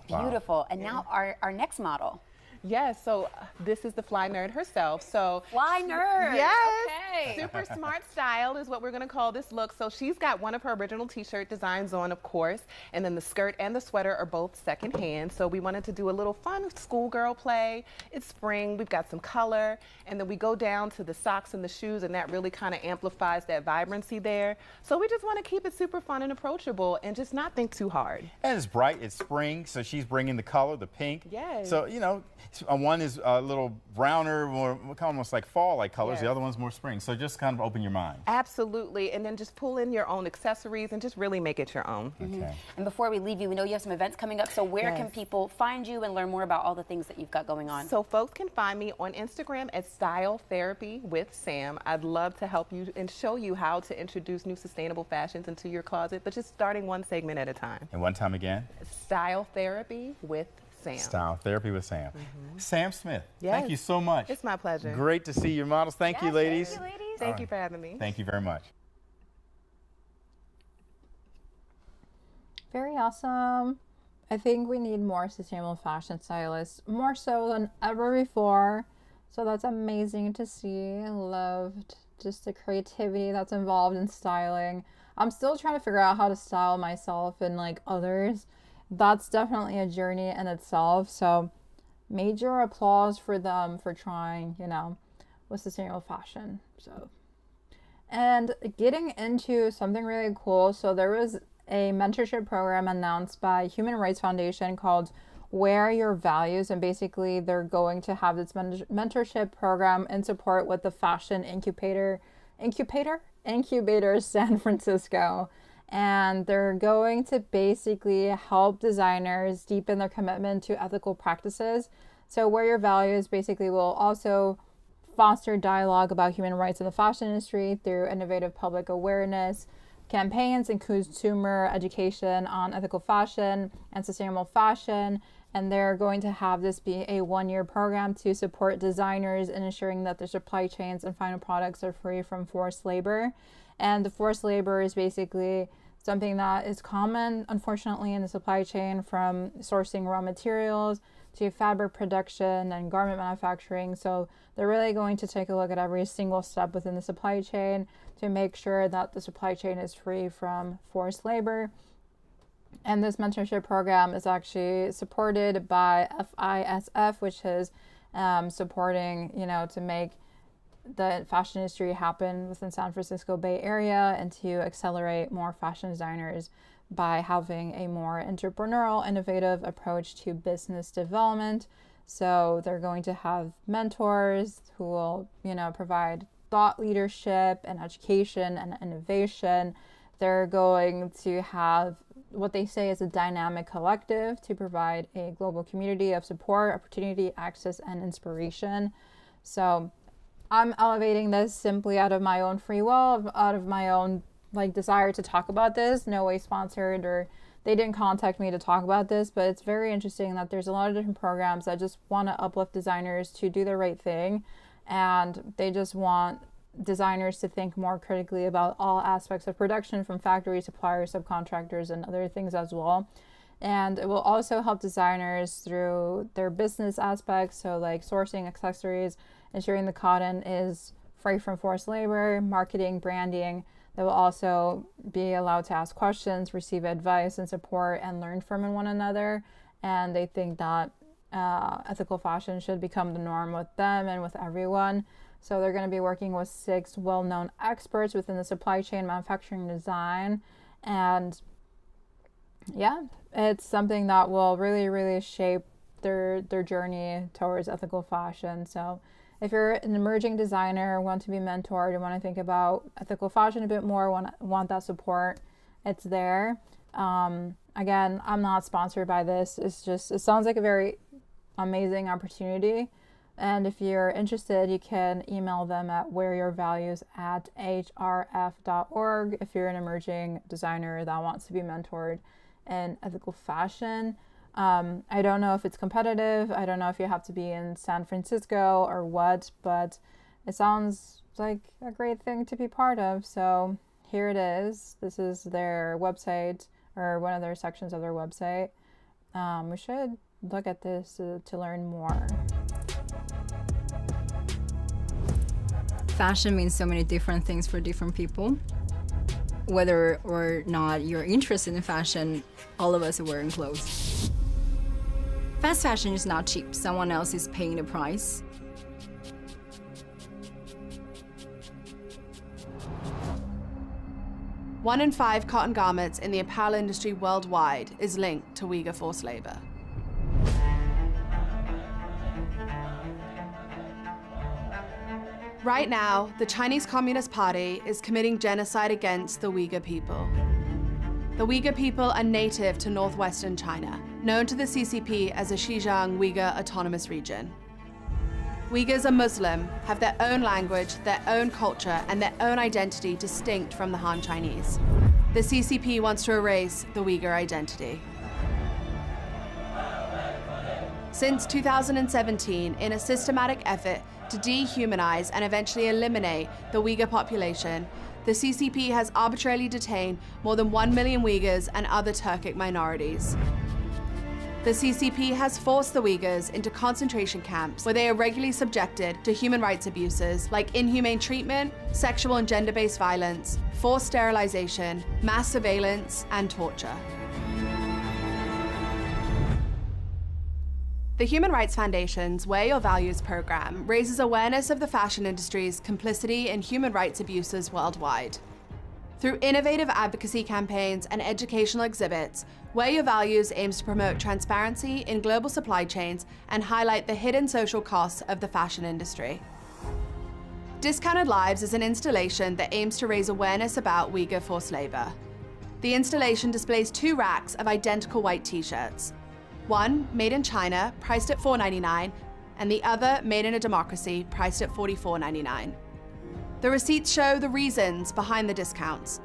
Beautiful. And now our next model. Yes, so this is the Fly Nerd herself. So Fly Nerd. Yes. Okay. Super smart style is what we're going to call this look. So she's got one of her original t-shirt designs on, of course, and then the skirt and the sweater are both secondhand. So we wanted to do a little fun schoolgirl play. It's spring. We've got some color, and then we go down to the socks and the shoes, and that really kind of amplifies that vibrancy there. So we just want to keep it super fun and approachable, and just not think too hard. And it's bright. It's spring, so she's bringing the color, the pink. Yes. So one is a little browner, more almost like fall-like colors. Yes. The other one's more spring. So just kind of open your mind. Absolutely, and then just pull in your own accessories and just really make it your own. Okay. And before we leave you, we know you have some events coming up. So where can people find you and learn more about all the things that you've got going on? So folks can find me on Instagram at Style Therapy with Sam. I'd love to help you and show you how to introduce new sustainable fashions into your closet, but just starting one segment at a time. And one time again? Style Therapy with Sam. Style Therapy with Sam. Sam Smith, Yes. thank you so much. It's my pleasure. Great to see your models. Thank you, ladies. Thank you, ladies. Thank you for having me. Thank you very much. Very awesome. I think we need more sustainable fashion stylists, more so than ever before. So that's amazing to see. I loved just the creativity that's involved in styling. I'm still trying to figure out how to style myself and like others. That's definitely a journey in itself. So major applause for them for trying, with sustainable fashion. So, and getting into something really cool. So there was a mentorship program announced by Human Rights Foundation called Wear Your Values. And basically they're going to have this mentorship program in support with the Fashion Incubator San Francisco. And they're going to basically help designers deepen their commitment to ethical practices. So Wear Your Values basically will also foster dialogue about human rights in the fashion industry through innovative public awareness campaigns and consumer education on ethical fashion and sustainable fashion. And they're going to have this be a one-year program to support designers in ensuring that their supply chains and final products are free from forced labor. And the forced labor is basically something that is common, unfortunately, in the supply chain, from sourcing raw materials to fabric production and garment manufacturing. So they're really going to take a look at every single step within the supply chain to make sure that the supply chain is free from forced labor. And this mentorship program is actually supported by FISF, which is supporting, to make the fashion industry happen within San Francisco Bay Area and to accelerate more fashion designers by having a more entrepreneurial, innovative approach to business development. So they're going to have mentors who will, provide thought leadership and education and innovation. They're going to have what they say is a dynamic collective to provide a global community of support, opportunity, access, and inspiration. So I'm elevating this simply out of my own free will, out of my own desire to talk about this. No way sponsored, or they didn't contact me to talk about this, but it's very interesting that there's a lot of different programs that just want to uplift designers to do the right thing, and they just want designers to think more critically about all aspects of production, from factory, suppliers, subcontractors, and other things as well. And it will also help designers through their business aspects, so like sourcing accessories, ensuring the cotton is free from forced labor, marketing, branding. They will also be allowed to ask questions, receive advice and support, and learn from one another. And they think that ethical fashion should become the norm with them and with everyone. So they're going to be working with 6 well-known experts within the supply chain, manufacturing, design. And yeah, it's something that will really, really shape their journey towards ethical fashion. So if you're an emerging designer, want to be mentored, and want to think about ethical fashion a bit more, want that support, it's there. Again, I'm not sponsored by this. It sounds like a very amazing opportunity. And if you're interested, you can email them at wearyourvalues@hrf.org if you're an emerging designer that wants to be mentored in ethical fashion. I don't know if it's competitive. I don't know if you have to be in San Francisco or what, but it sounds like a great thing to be part of. So here it is. This is their website, or one of their sections of their website. We should look at this to learn more. Fashion means so many different things for different people. Whether or not you're interested in fashion, all of us are wearing clothes. Fast fashion is not cheap. Someone else is paying the price. One in 5 cotton garments in the apparel industry worldwide is linked to Uyghur forced labor. Right now, the Chinese Communist Party is committing genocide against the Uyghur people. The Uyghur people are native to northwestern China, known to the CCP as the Xinjiang Uyghur Autonomous Region. Uyghurs are Muslim, have their own language, their own culture, and their own identity distinct from the Han Chinese. The CCP wants to erase the Uyghur identity. Since 2017, in a systematic effort to dehumanize and eventually eliminate the Uyghur population, the CCP has arbitrarily detained more than 1 million Uyghurs and other Turkic minorities. The CCP has forced the Uyghurs into concentration camps where they are regularly subjected to human rights abuses like inhumane treatment, sexual and gender-based violence, forced sterilization, mass surveillance, and torture. The Human Rights Foundation's Wear Your Values program raises awareness of the fashion industry's complicity in human rights abuses worldwide. Through innovative advocacy campaigns and educational exhibits, Wear Your Values aims to promote transparency in global supply chains and highlight the hidden social costs of the fashion industry. Discounted Lives is an installation that aims to raise awareness about Uyghur forced labor. The installation displays 2 racks of identical white t-shirts. One made in China, priced at $4.99, and the other made in a democracy, priced at $44.99. The receipts show the reasons behind the discounts,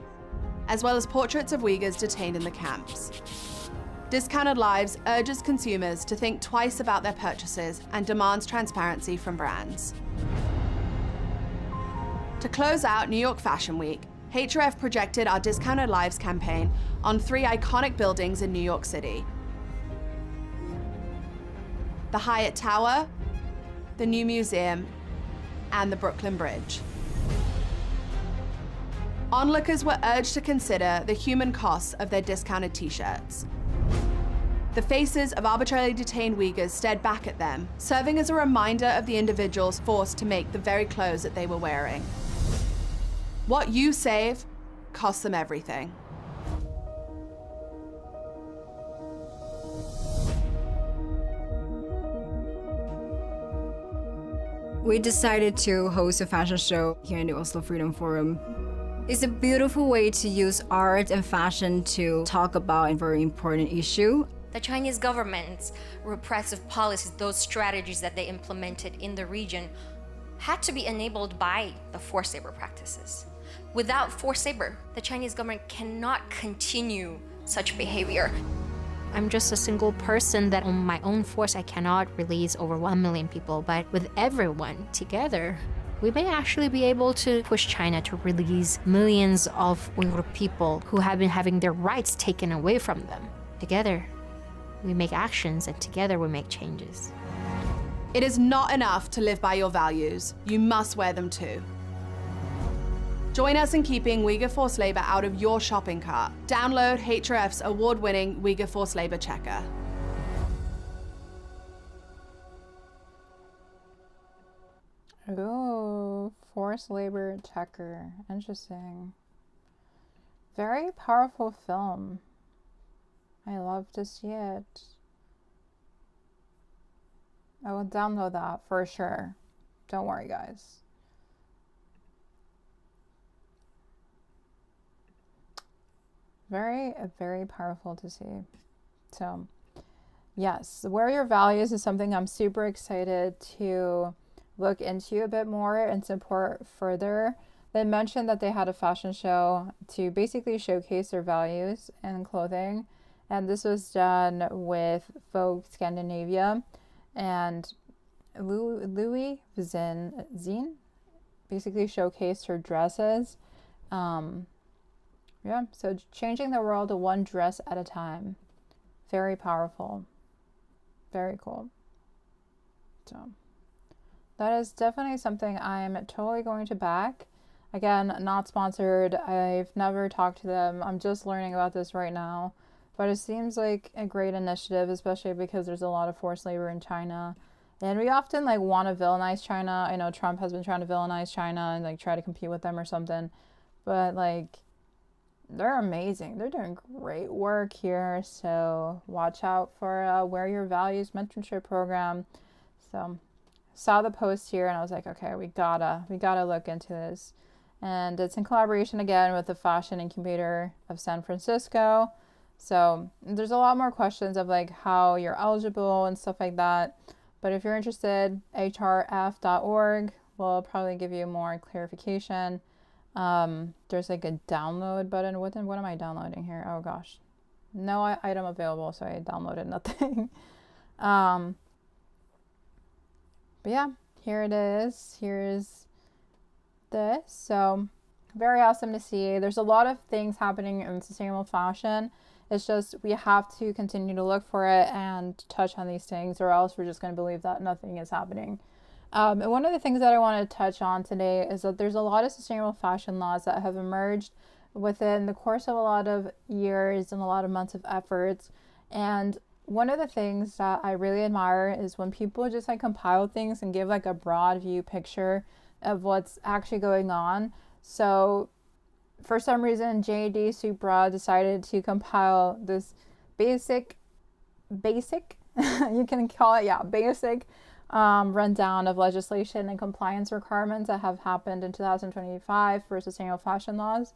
as well as portraits of Uyghurs detained in the camps. Discounted Lives urges consumers to think twice about their purchases and demands transparency from brands. To close out New York Fashion Week, HRF projected our Discounted Lives campaign on 3 iconic buildings in New York City: the Hyatt Tower, the New Museum, and the Brooklyn Bridge. Onlookers were urged to consider the human costs of their discounted t-shirts. The faces of arbitrarily detained Uyghurs stared back at them, serving as a reminder of the individuals forced to make the very clothes that they were wearing. What you save costs them everything. We decided to host a fashion show here in the Oslo Freedom Forum. It's a beautiful way to use art and fashion to talk about a very important issue. The Chinese government's repressive policies, those strategies that they implemented in the region, had to be enabled by the forced labor practices. Without forced labor, the Chinese government cannot continue such behavior. I'm just a single person that on my own force I cannot release over 1 million people, but with everyone together, we may actually be able to push China to release millions of Uyghur people who have been having their rights taken away from them. Together, we make actions, and together we make changes. It is not enough to live by your values. You must wear them too. Join us in keeping Uyghur forced labor out of your shopping cart. Download HRF's award-winning Uyghur forced labor checker. Oh, forced labor checker. Interesting. Very powerful film. I love to see it. I will download that for sure. Don't worry, guys. Very powerful to see. So, yes, Wear Your Values is something I'm super excited to look into a bit more and support further. They mentioned that they had a fashion show to basically showcase their values in clothing. And this was done with Vogue Scandinavia, and Louis Zine basically showcased her dresses. Yeah, so changing the world one dress at a time. Very powerful. Very cool. So that is definitely something I'm totally going to back. Again, not sponsored. I've never talked to them. I'm just learning about this right now. But it seems like a great initiative, especially because there's a lot of forced labor in China. And we often want to villainize China. I know Trump has been trying to villainize China and try to compete with them or something. But they're amazing. They're doing great work here. So watch out for Wear Your Values mentorship program. So saw the post here and I was like, okay, we gotta look into this. And it's in collaboration again with the Fashion Incubator of San Francisco. So there's a lot more questions of how you're eligible and stuff like that. But if you're interested, hrf.org will probably give you more clarification. There's a download button. What am I downloading here? Oh gosh. No item available, so I downloaded nothing. But yeah, here it is. Here's this. So very awesome to see. There's a lot of things happening in sustainable fashion. It's just we have to continue to look for it and touch on these things, or else we're just going to believe that nothing is happening. And one of the things that I want to touch on today is that there's a lot of sustainable fashion laws that have emerged within the course of a lot of years and a lot of months of efforts. And one of the things that I really admire is when people just compile things and give a broad view picture of what's actually going on. So for some reason, JD Supra decided to compile this basic, you can call it, basic rundown of legislation and compliance requirements that have happened in 2025 for sustainable fashion laws.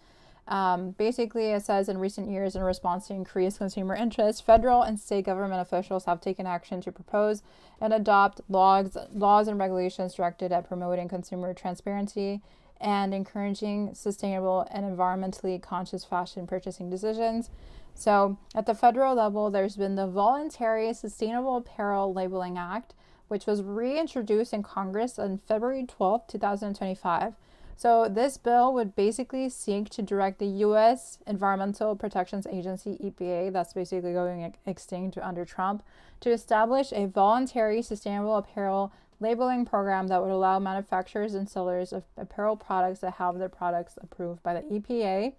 Basically, it says in recent years, in response to increased consumer interest, federal and state government officials have taken action to propose and adopt laws and regulations directed at promoting consumer transparency and encouraging sustainable and environmentally conscious fashion purchasing decisions. So, at the federal level, there's been the Voluntary Sustainable Apparel Labeling Act, which was reintroduced in Congress on February 12, 2025. So this bill would basically seek to direct the U.S. Environmental Protection Agency, EPA, that's basically going extinct under Trump, to establish a voluntary sustainable apparel labeling program that would allow manufacturers and sellers of apparel products to have their products approved by the EPA.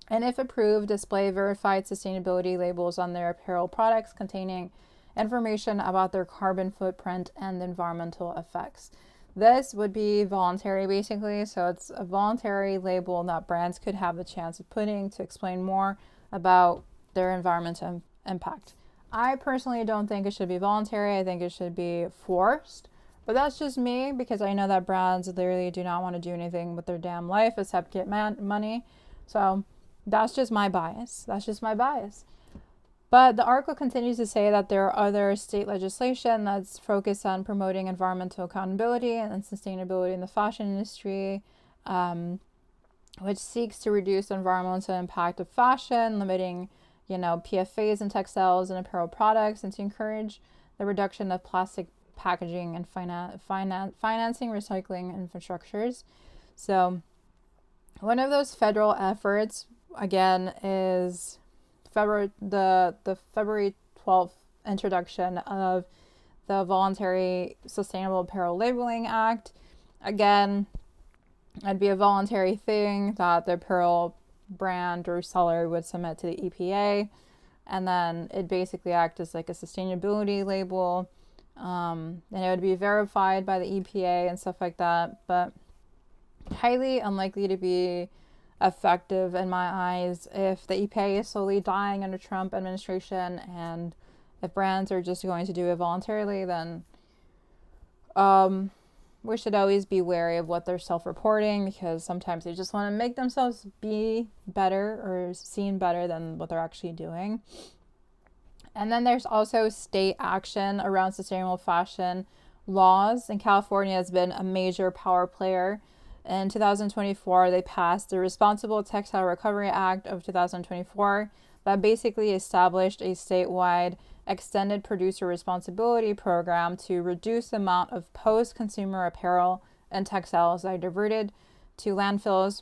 And if approved, display verified sustainability labels on their apparel products containing information about their carbon footprint and environmental effects. This would be voluntary, basically, so it's a voluntary label that brands could have the chance of putting to explain more about their environmental impact. I personally don't think it should be voluntary. I think it should be forced, but that's just me, because I know that brands literally do not want to do anything with their damn life except get money. So that's just my bias. But the article continues to say that there are other state legislation that's focused on promoting environmental accountability and sustainability in the fashion industry, which seeks to reduce the environmental impact of fashion, limiting, PFAs in textiles and apparel products, and to encourage the reduction of plastic packaging and financing recycling infrastructures. So one of those federal efforts, again, is the February 12th introduction of the Voluntary Sustainable Apparel Labeling Act. Again, it'd be a voluntary thing that the apparel brand or seller would submit to the EPA, and then it basically act as like a sustainability label, and it would be verified by the EPA and stuff like that, but highly unlikely to be effective in my eyes if the EPA is slowly dying under Trump administration, and if brands are just going to do it voluntarily, then we should always be wary of what they're self-reporting, because sometimes they just want to make themselves be better or seen better than what they're actually doing. And then there's also state action around sustainable fashion laws, and California has been a major power player. In 2024, they passed the Responsible Textile Recovery Act of 2024 that basically established a statewide extended producer responsibility program to reduce the amount of post-consumer apparel and textiles that are diverted to landfills,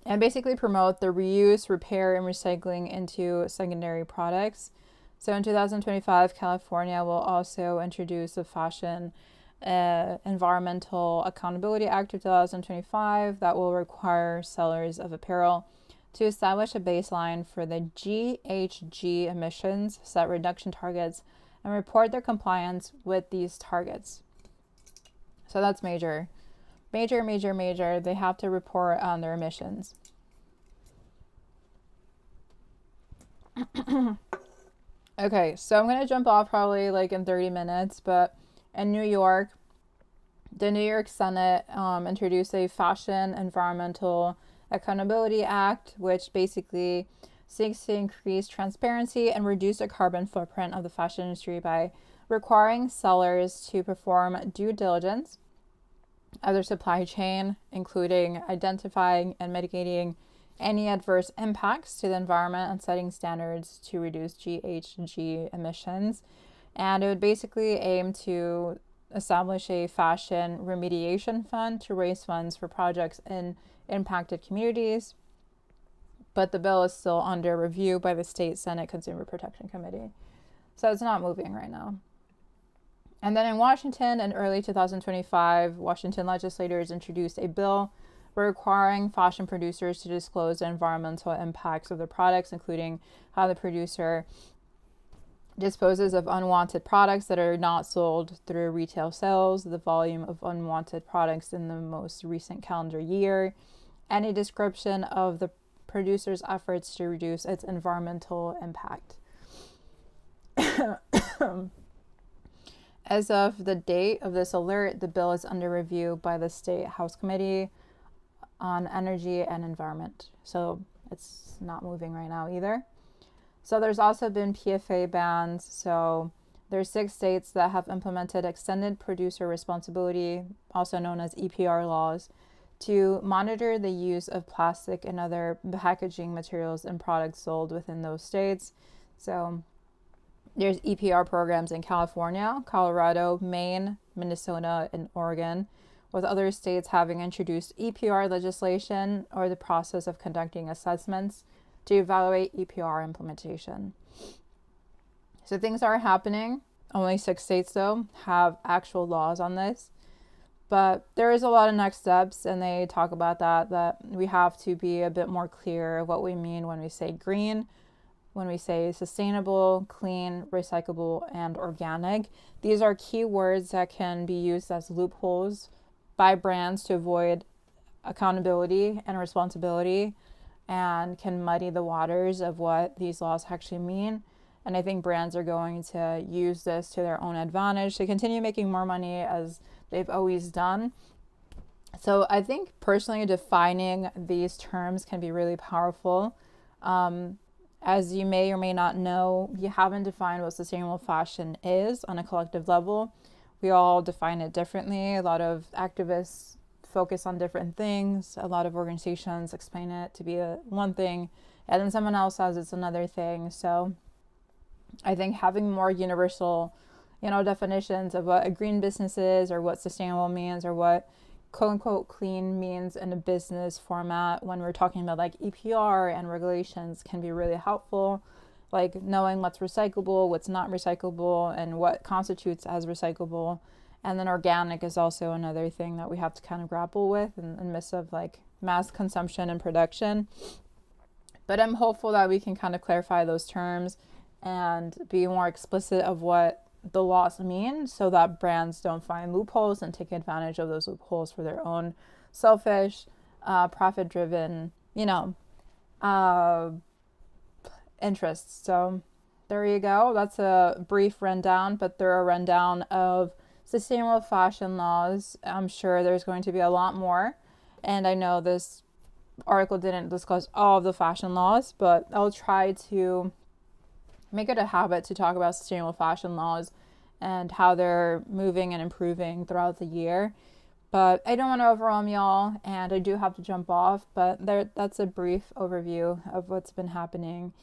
and basically promote the reuse, repair, and recycling into secondary products. So in 2025, California will also introduce the Fashion Environmental Accountability Act of 2025 that will require sellers of apparel to establish a baseline for the GHG emissions, set reduction targets, and report their compliance with these targets. So that's major. They have to report on their emissions. Okay, so I'm going to jump off probably like in 30 minutes, but in New York, the New York Senate introduced a Fashion Environmental Accountability Act, which basically seeks to increase transparency and reduce the carbon footprint of the fashion industry by requiring sellers to perform due diligence of their supply chain, including identifying and mitigating any adverse impacts to the environment and setting standards to reduce GHG emissions. And it would basically aim to establish a fashion remediation fund to raise funds for projects in impacted communities. But the bill is still under review by the State Senate Consumer Protection Committee. So it's not moving right now. And then in Washington, in early 2025, Washington legislators introduced a bill requiring fashion producers to disclose the environmental impacts of their products, including how the producer disposes of unwanted products that are not sold through retail sales, the volume of unwanted products in the most recent calendar year, any description of the producer's efforts to reduce its environmental impact. As of the date of this alert, the bill is under review by the State House Committee on energy and environment. So it's not moving right now either. So there's also been PFA bans. So there's 6 states that have implemented extended producer responsibility, also known as EPR laws, to monitor the use of plastic and other packaging materials in products sold within those states. So there's EPR programs in California, Colorado, Maine, Minnesota, and Oregon, with other states having introduced EPR legislation or the process of conducting assessments to evaluate EPR implementation. So things are happening. Only 6 states, though, have actual laws on this. But there is a lot of next steps, and they talk about that we have to be a bit more clear of what we mean when we say green, when we say sustainable, clean, recyclable, and organic. These are key words that can be used as loopholes by brands to avoid accountability and responsibility, and can muddy the waters of what these laws actually mean. And I think brands are going to use this to their own advantage to continue making more money as they've always done. So I think personally defining these terms can be really powerful. As you may or may not know, you haven't defined what sustainable fashion is on a collective level. We all define it differently. A lot of activists focus on different things. A lot of organizations explain it to be one thing, and then someone else says it's another thing. So I think having more universal, definitions of what a green business is, or what sustainable means, or what quote unquote clean means in a business format when we're talking about like EPR and regulations can be really helpful. Like knowing what's recyclable, what's not recyclable, and what constitutes as recyclable. And then organic is also another thing that we have to kind of grapple with in the midst of like mass consumption and production. But I'm hopeful that we can kind of clarify those terms and be more explicit of what the laws mean, so that brands don't find loopholes and take advantage of those loopholes for their own selfish, profit-driven, interests. So there you go. That's a brief rundown, but they're a rundown of sustainable fashion laws. I'm sure there's going to be a lot more. And I know this article didn't discuss all of the fashion laws, but I'll try to make it a habit to talk about sustainable fashion laws and how they're moving and improving throughout the year. But I don't want to overwhelm y'all, and I do have to jump off, but that's a brief overview of what's been happening.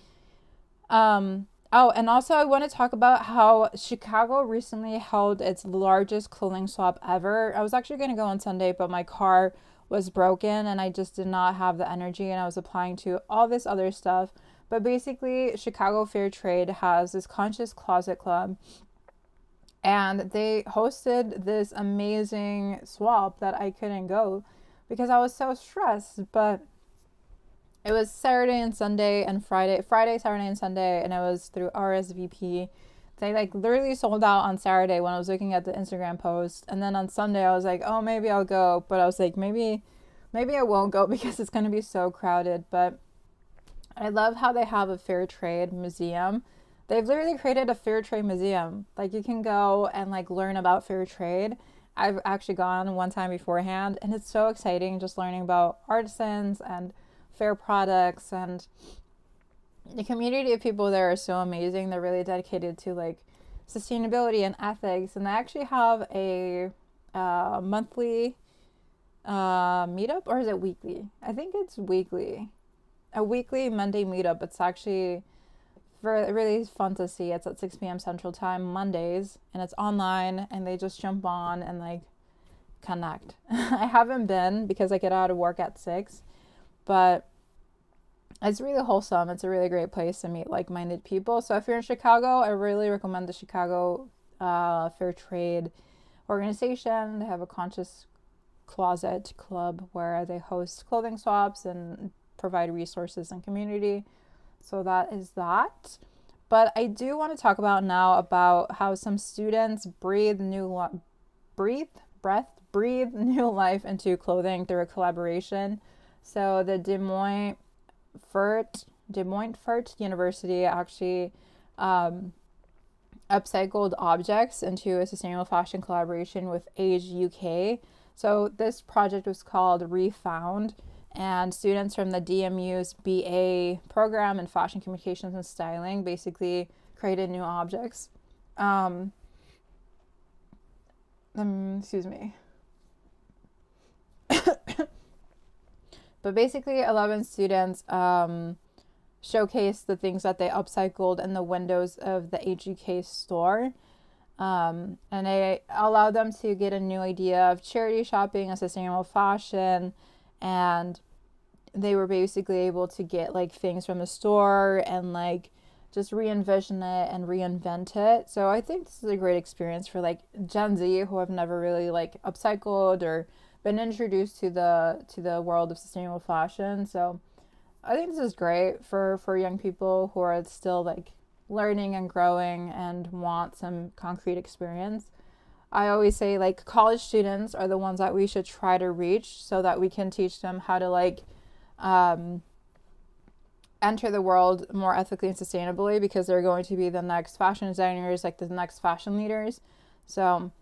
And also I want to talk about how Chicago recently held its largest clothing swap ever. I was actually going to go on Sunday, but my car was broken and I just did not have the energy, and I was applying to all this other stuff. But basically, Chicago Fair Trade has this conscious closet club, and they hosted this amazing swap that I couldn't go because I was so stressed. But it was Saturday and Sunday and Friday, Saturday and Sunday, and it was through RSVP. They like literally sold out on Saturday when I was looking at the Instagram post, and then on Sunday I was like, oh, maybe I'll go, but I was like, maybe I won't go because it's going to be so crowded. But I love how they have a fair trade museum. They've literally created a fair trade museum. Like you can go and like learn about fair trade. I've actually gone one time beforehand, and it's so exciting just learning about artisans and fair products, and the community of people there are so amazing. They're really dedicated to like sustainability and ethics, and they actually have a monthly meetup, or is it weekly? I think it's weekly. A weekly Monday meetup. It's actually really fun to see. It's at 6 p.m. Central Time Mondays, and it's online, and they just jump on and like connect. I haven't been because I get out of work at 6, but it's really wholesome. It's a really great place to meet like-minded people. So if you're in Chicago, I really recommend the Chicago Fair Trade organization. They have a conscious closet club where they host clothing swaps and provide resources and community. So that is that. But I do want to talk about now about how some students breathe new life into clothing through a collaboration. So the Des Moines Fert University actually upcycled objects into a sustainable fashion collaboration with Age UK. So this project was called Refound, and students from the DMU's BA program in fashion communications and styling basically created new objects. Excuse me. But basically 11 students showcased the things that they upcycled in the windows of the HGK store. And they allowed them to get a new idea of charity shopping and sustainable fashion. And they were basically able to get like things from the store and like just re-envision it and reinvent it. So I think this is a great experience for like Gen Z who have never really like upcycled or been introduced to the world of sustainable fashion. So I think this is great for young people who are still like learning and growing and want some concrete experience. I always say like college students are the ones that we should try to reach so that we can teach them how to like enter the world more ethically and sustainably, because they're going to be the next fashion designers, like the next fashion leaders. So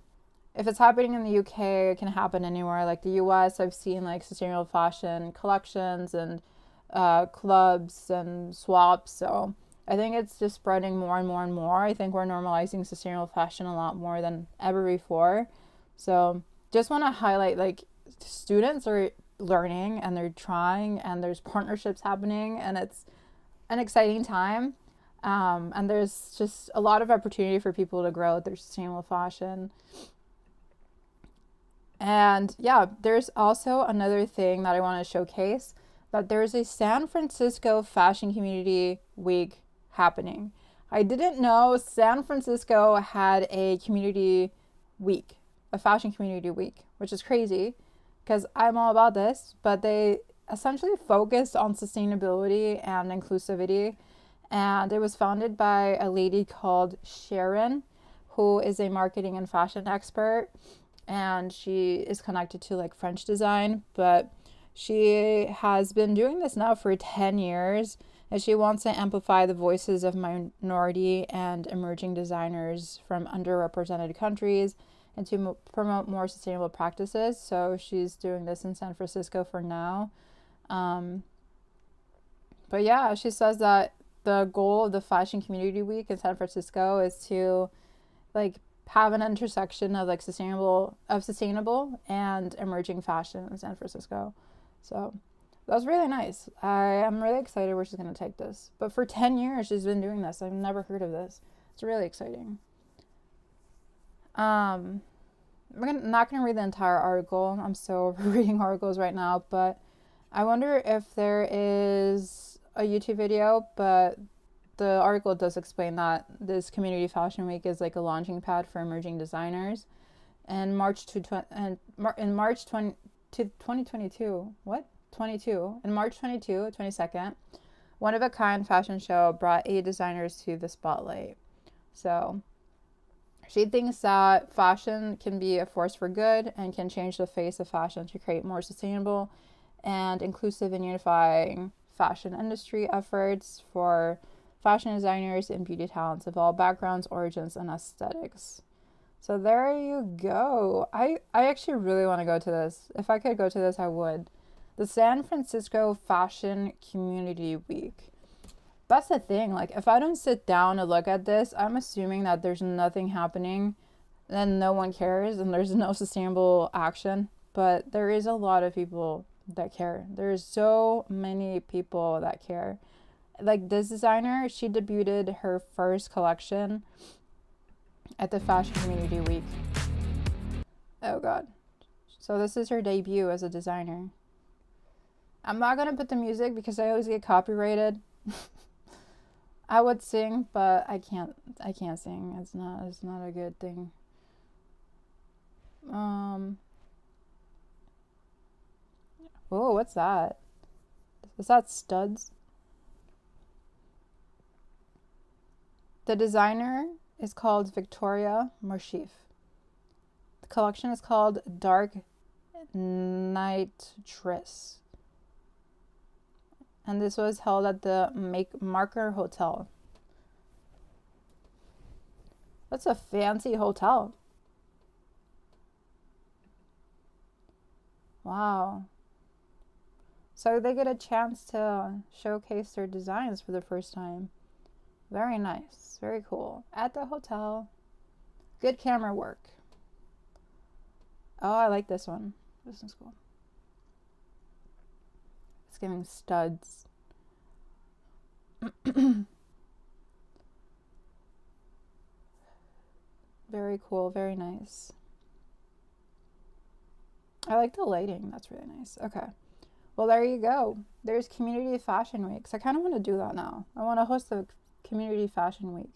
if it's happening in the UK, it can happen anywhere. Like the US, I've seen like sustainable fashion collections and clubs and swaps. So I think it's just spreading more and more and more. I think we're normalizing sustainable fashion a lot more than ever before. So just want to highlight like students are learning and they're trying and there's partnerships happening and it's an exciting time. And there's just a lot of opportunity for people to grow their sustainable fashion. And yeah, there's also another thing that I want to showcase, that there's a San Francisco Fashion Community Week happening. I didn't know San Francisco had a community week, a fashion community week, which is crazy because I'm all about this, but they essentially focused on sustainability and inclusivity. And it was founded by a lady called Sharon, who is a marketing and fashion expert. And she is connected to like French design, but she has been doing this now for 10 years. And she wants to amplify the voices of minority and emerging designers from underrepresented countries and to promote more sustainable practices. So she's doing this in San Francisco for now. But yeah, she says that the goal of the Fashion Community Week in San Francisco is to like have an intersection of like sustainable and emerging fashion in San Francisco. So that's really nice. I am really excited where she's going to take this. But for 10 years, she's been doing this. I've never heard of this. It's really exciting. I'm not going to read the entire article. I'm so over reading articles right now. But I wonder if there is a YouTube video. But the article does explain that this Community Fashion Week is like a launching pad for emerging designers. And in March 2022, what? 22. In March 22nd, one-of-a-kind fashion show brought 8 designers to the spotlight. So she thinks that fashion can be a force for good and can change the face of fashion to create more sustainable and inclusive and unifying fashion industry efforts for fashion designers and beauty talents of all backgrounds, origins, and aesthetics. So there you go. I actually really want to go to this. If I could go to this, I would. The San Francisco Fashion Community Week. That's the thing. Like, if I don't sit down and look at this, I'm assuming that there's nothing happening and no one cares and there's no sustainable action. But there is a lot of people that care. There's so many people that care. Like this designer, she debuted her first collection at the Fashion Community Week. Oh God. So this is her debut as a designer. I'm not gonna put the music because I always get copyrighted. I would sing, but I can't sing. It's not a good thing. Oh, what's that? Is that studs? The designer is called Victoria Morshief. The collection is called Dark Nitress. And this was held at the Marker Hotel. That's a fancy hotel. Wow. So they get a chance to showcase their designs for the first time. Very nice. Very cool. At the hotel. Good camera work. Oh, I like this one. This one's cool. It's giving studs. Very cool. Very nice. I like the lighting. That's really nice. Okay. Well, there you go. There's Community Fashion Week. So I kind of want to do that now. I want to host a Community Fashion Week.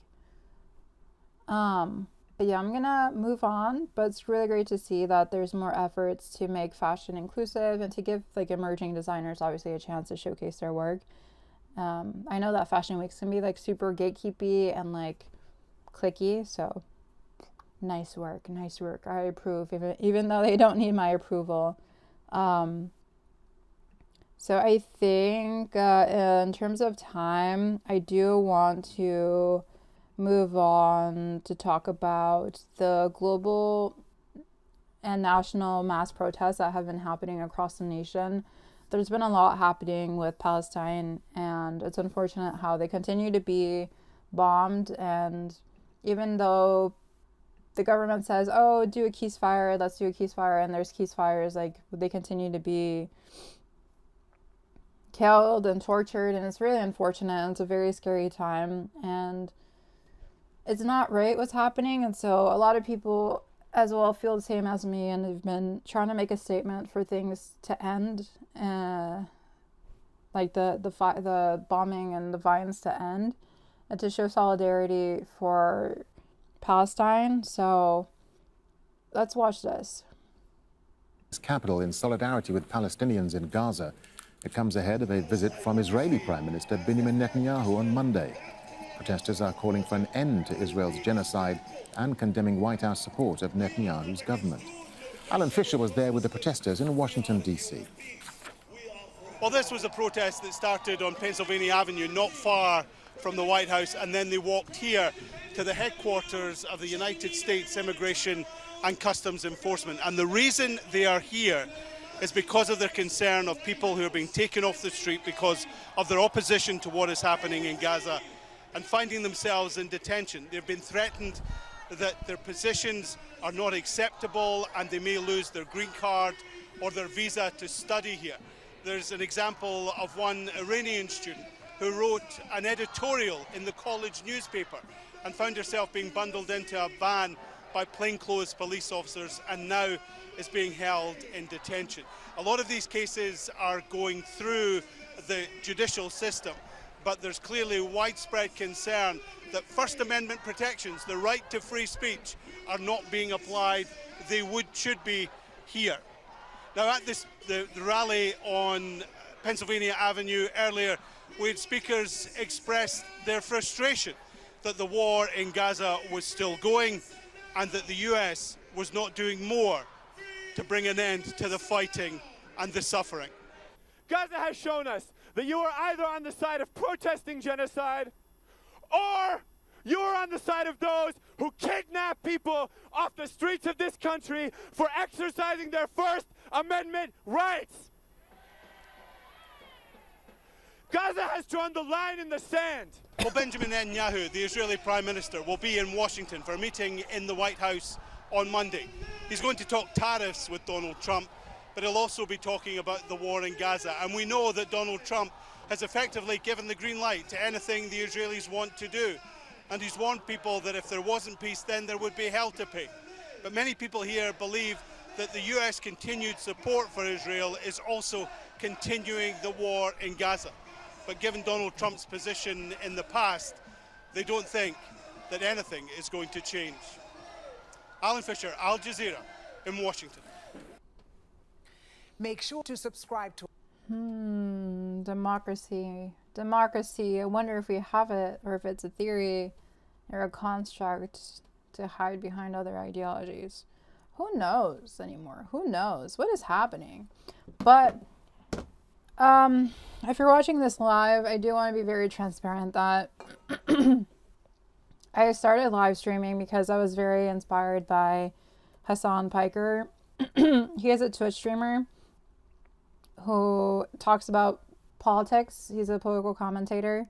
But yeah, I'm gonna move on, but it's really great to see that there's more efforts to make fashion inclusive and to give like emerging designers obviously a chance to showcase their work. I know that Fashion Weeks can be like super gatekeepy and like cliquey, so nice work, nice work. I approve, even though they don't need my approval. So I think in terms of time, I do want to move on to talk about the global and national mass protests that have been happening across the nation. There's been a lot happening with Palestine, and it's unfortunate how they continue to be bombed. And even though the government says, oh, do a ceasefire, let's do a ceasefire, and there's ceasefires, like they continue to be killed and tortured, and it's really unfortunate, and it's a very scary time, and it's not right what's happening. And so a lot of people as well feel the same as me, and they've been trying to make a statement for things to end, like the bombing and the violence to end, and to show solidarity for Palestine. So let's watch this. Capital in solidarity with Palestinians in Gaza. It comes ahead of a visit from Israeli Prime Minister Benjamin Netanyahu on Monday. Protesters are calling for an end to Israel's genocide and condemning White House support of Netanyahu's government. Alan Fisher was there with the protesters in Washington, D.C. Well, this was a protest that started on Pennsylvania Avenue, not far from the White House, and then they walked here to the headquarters of the United States Immigration and Customs Enforcement. And the reason they are here is because of their concern of people who are being taken off the street because of their opposition to what is happening in Gaza and finding themselves in detention. They've been threatened that their positions are not acceptable and they may lose their green card or their visa to study here. There's an example of one Iranian student who wrote an editorial in the college newspaper and found herself being bundled into a van by plainclothes police officers and now is being held in detention. A lot of these cases are going through the judicial system, but there's clearly widespread concern that First Amendment protections, the right to free speech, are not being applied. They should be here. Now at the rally on Pennsylvania Avenue earlier, we had speakers express their frustration that the war in Gaza was still going and that the US was not doing more to bring an end to the fighting and the suffering. Gaza has shown us that you are either on the side of protesting genocide or you are on the side of those who kidnap people off the streets of this country for exercising their First Amendment rights. Gaza has drawn the line in the sand. Well, Benjamin Netanyahu, the Israeli Prime Minister, will be in Washington for a meeting in the White House on Monday. He's going to talk tariffs with Donald Trump, but he'll also be talking about the war in Gaza. And we know that Donald Trump has effectively given the green light to anything the Israelis want to do. And he's warned people that if there wasn't peace, then there would be hell to pay. But many people here believe that the US continued support for Israel is also continuing the war in Gaza. But given Donald Trump's position in the past, they don't think that anything is going to change. Alan Fisher, Al Jazeera, in Washington. Make sure to subscribe to Democracy. Democracy. I wonder if we have it or if it's a theory or a construct to hide behind other ideologies. Who knows anymore? Who knows? What is happening? But if you're watching this live, I do want to be very transparent that I started live streaming because I was very inspired by Hassan Piker. He is a Twitch streamer who talks about politics. He's a political commentator.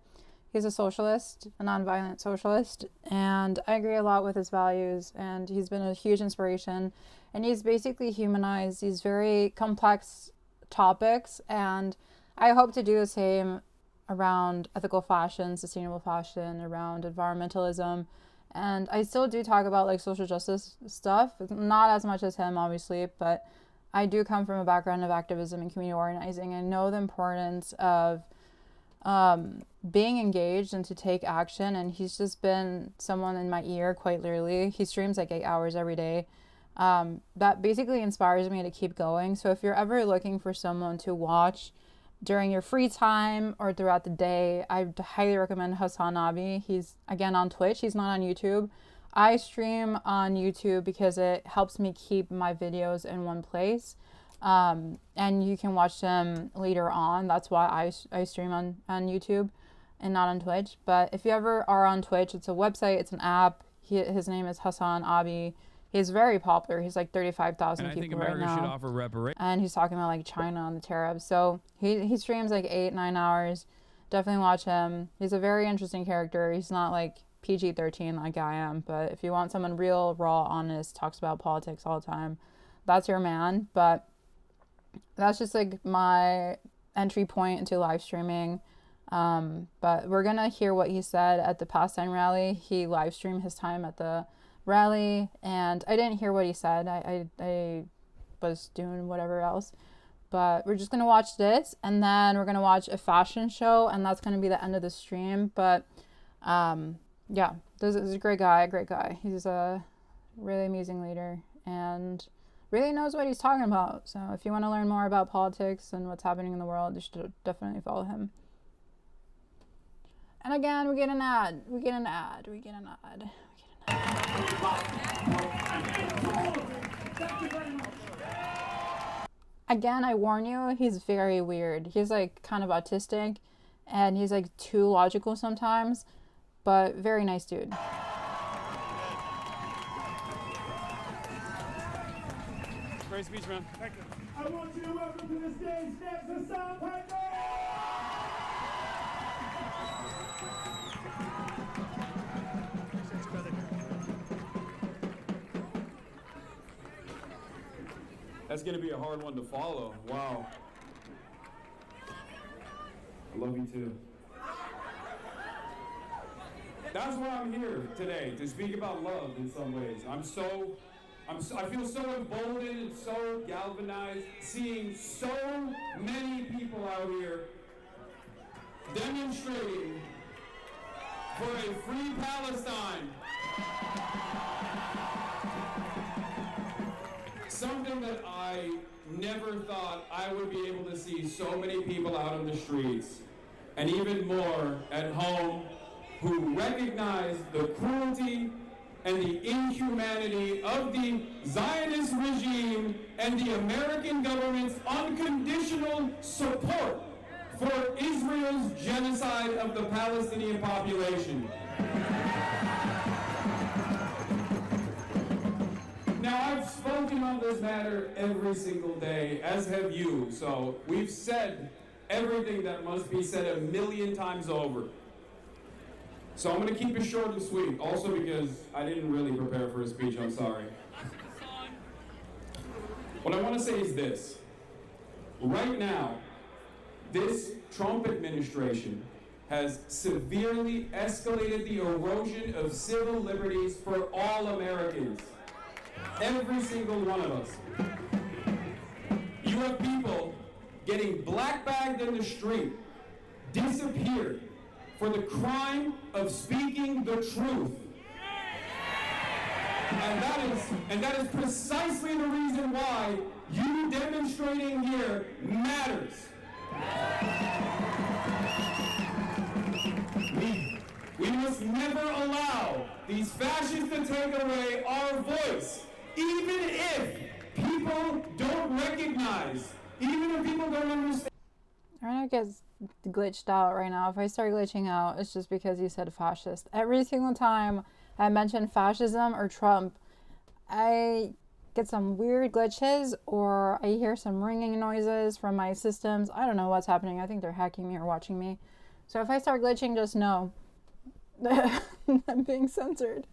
He's a socialist, a nonviolent socialist, and I agree a lot with his values, and he's been a huge inspiration. And he's basically humanized these very complex topics, and I hope to do the same around ethical fashion, sustainable fashion, around environmentalism. And I still do talk about like social justice stuff, not as much as him, obviously, but I do come from a background of activism and community organizing. I know the importance of being engaged and to take action, and he's just been someone in my ear, quite literally. He streams like 8 hours every day. That basically inspires me to keep going. So if you're ever looking for someone to watch during your free time or throughout the day, I highly recommend Hassan Abi. He's again on Twitch. He's not on YouTube. I stream on YouTube because it helps me keep my videos in one place. And you can watch them later on. That's why I stream on YouTube and not on Twitch. But if you ever are on Twitch, it's a website, it's an app. His name is Hassan Abi. He's very popular. He's like 35,000 people right now. America should offer reparations. And he's talking about like China on the tariffs. So he streams like 8-9 hours. Definitely watch him. He's a very interesting character. He's not like PG-13 like I am. But if you want someone real, raw, honest, talks about politics all the time, that's your man. But that's just like my entry point into live streaming. But we're gonna hear what he said at the Palestine rally. He live streamed his time at the rally, and I didn't hear what he said. I was doing whatever else. But we're just gonna watch this, and then we're gonna watch a fashion show, and that's gonna be the end of the stream. But yeah, this is a great guy. He's a really amazing leader and really knows what he's talking about. So if you want to learn more about politics and what's happening in the world, you should definitely follow him. And again, we get an ad. Again, I warn you, he's very weird. He's like kind of autistic, and he's like too logical sometimes, but very nice dude. Great speech, man. Thank you. I want you to welcome to the stage next to Sound Partner. That's going to be a hard one to follow. Wow. I love you too. That's why I'm here today, to speak about love in some ways. I feel so emboldened and so galvanized seeing so many people out here demonstrating for a free Palestine. Something that I never thought I would be able to see so many people out on the streets, and even more at home, who recognize the cruelty and the inhumanity of the Zionist regime and the American government's unconditional support for Israel's genocide of the Palestinian population. Now, I've spoken on this matter every single day, as have you, so we've said everything that must be said 1,000,000 times over. So I'm going to keep it short and sweet, also because I didn't really prepare for a speech, I'm sorry. What I want to say is this. Right now, this Trump administration has severely escalated the erosion of civil liberties for all Americans. Every single one of us. You have people getting black-bagged in the street, disappeared, for the crime of speaking the truth. And that is precisely the reason why you demonstrating here matters. We must never allow these fascists to take away our voice, even if people don't recognize, even if people don't understand. I don't get glitched out right now. If I start glitching out, it's just because you said fascist. Every single time I mention fascism or Trump, I get some weird glitches or I hear some ringing noises from my systems. I don't know what's happening. I think they're hacking me or watching me. So if I start glitching, just know I'm being censored.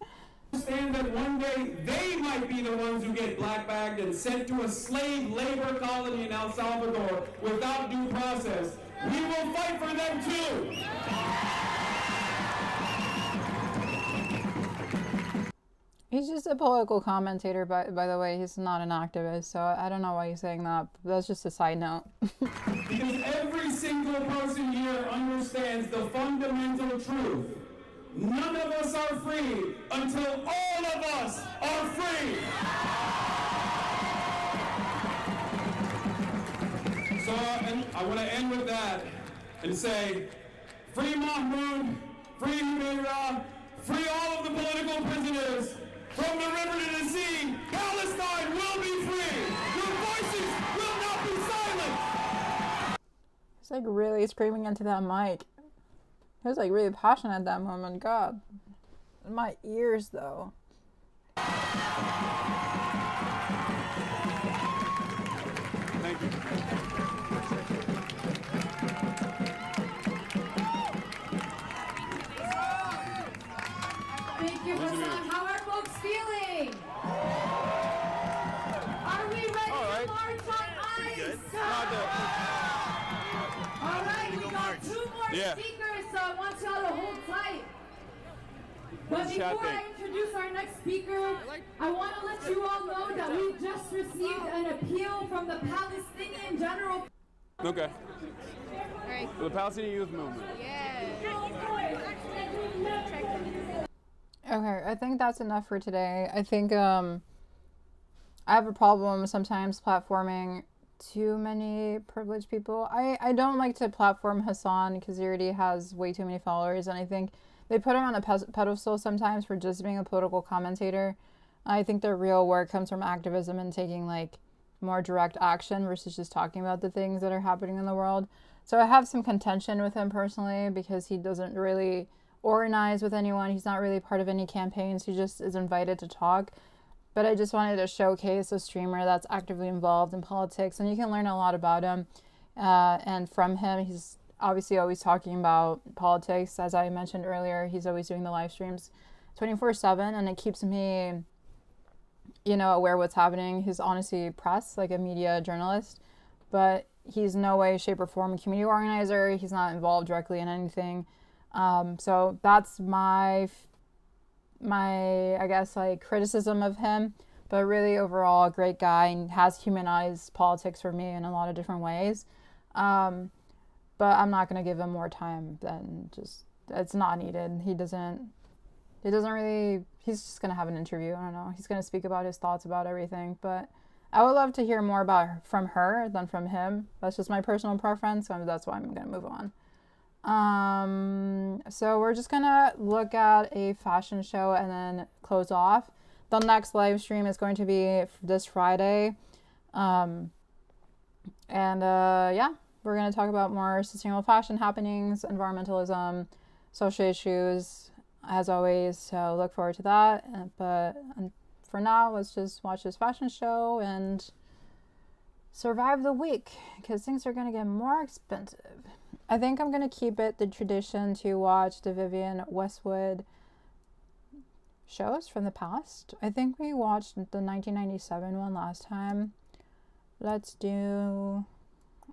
Understand that one day they might be the ones who get black-bagged and sent to a slave labor colony in El Salvador without due process. We will fight for them too. He's just a political commentator, by the way. He's not an activist, so I don't know why he's saying that. But that's just a side note. Because every single person here understands the fundamental truth. None of us are free until all of us are free. So I want to end with that and say, free Mahmoud, free Humaira, free all of the political prisoners. From the river to the sea, Palestine will be free. Your voices will not be silent. He's like really screaming into that mic. He was like really passionate at that moment. God, in my ears though. Thank you. Thank you, Hassan. How are folks feeling? Are we ready to march on ice? All right, we got 2 more speakers, so I want y'all to hold tight. But before I introduce our next speaker, I want to let you all know that we just received an appeal from the Palestinian General. Okay. For the Palestinian Youth Movement. Okay, I think that's enough for today. I think I have a problem sometimes platforming too many privileged people. I don't like to platform Hassan because he already has way too many followers, and I think they put him on a pedestal sometimes for just being a political commentator. I think their real work comes from activism and taking like more direct action versus just talking about the things that are happening in the world. So I have some contention with him personally because he doesn't really organize with anyone. He's not really part of any campaigns. He just is invited to talk. But I just wanted to showcase a streamer that's actively involved in politics, and you can learn a lot about him. And from him, he's obviously always talking about politics. As I mentioned earlier, he's always doing the live streams 24/7, and it keeps me, you know, aware of what's happening. He's honestly press, like a media journalist, but he's no way, shape, or form a community organizer. He's not involved directly in anything. So that's my I guess like criticism of him, but really overall a great guy and has humanized politics for me in a lot of different ways. But I'm not going to give him more time than just, it's not needed. He doesn't really, he's just going to have an interview. I don't know. He's going to speak about his thoughts about everything, but I would love to hear more from her than from him. That's just my personal preference. So that's why I'm going to move on. So we're just gonna look at a fashion show and then close off. The next live stream is going to be this Friday. Yeah, we're gonna talk about more sustainable fashion happenings, environmentalism, social issues, as always. So look forward to that. But for now, let's just watch this fashion show and survive the week because things are gonna get more expensive. I think I'm going to keep it the tradition to watch the Vivienne Westwood shows from the past. I think we watched the 1997 one last time. Let's do,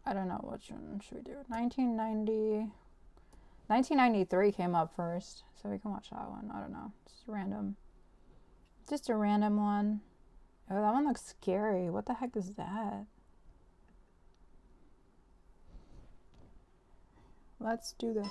I don't know, which one should we do? 1993 came up first, so we can watch that one. I don't know, just random. Just a random one. Oh, that one looks scary. What the heck is that? Let's do this.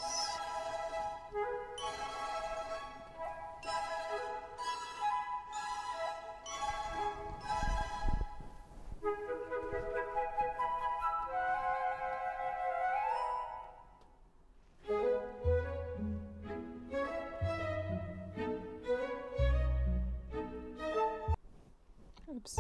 Oops.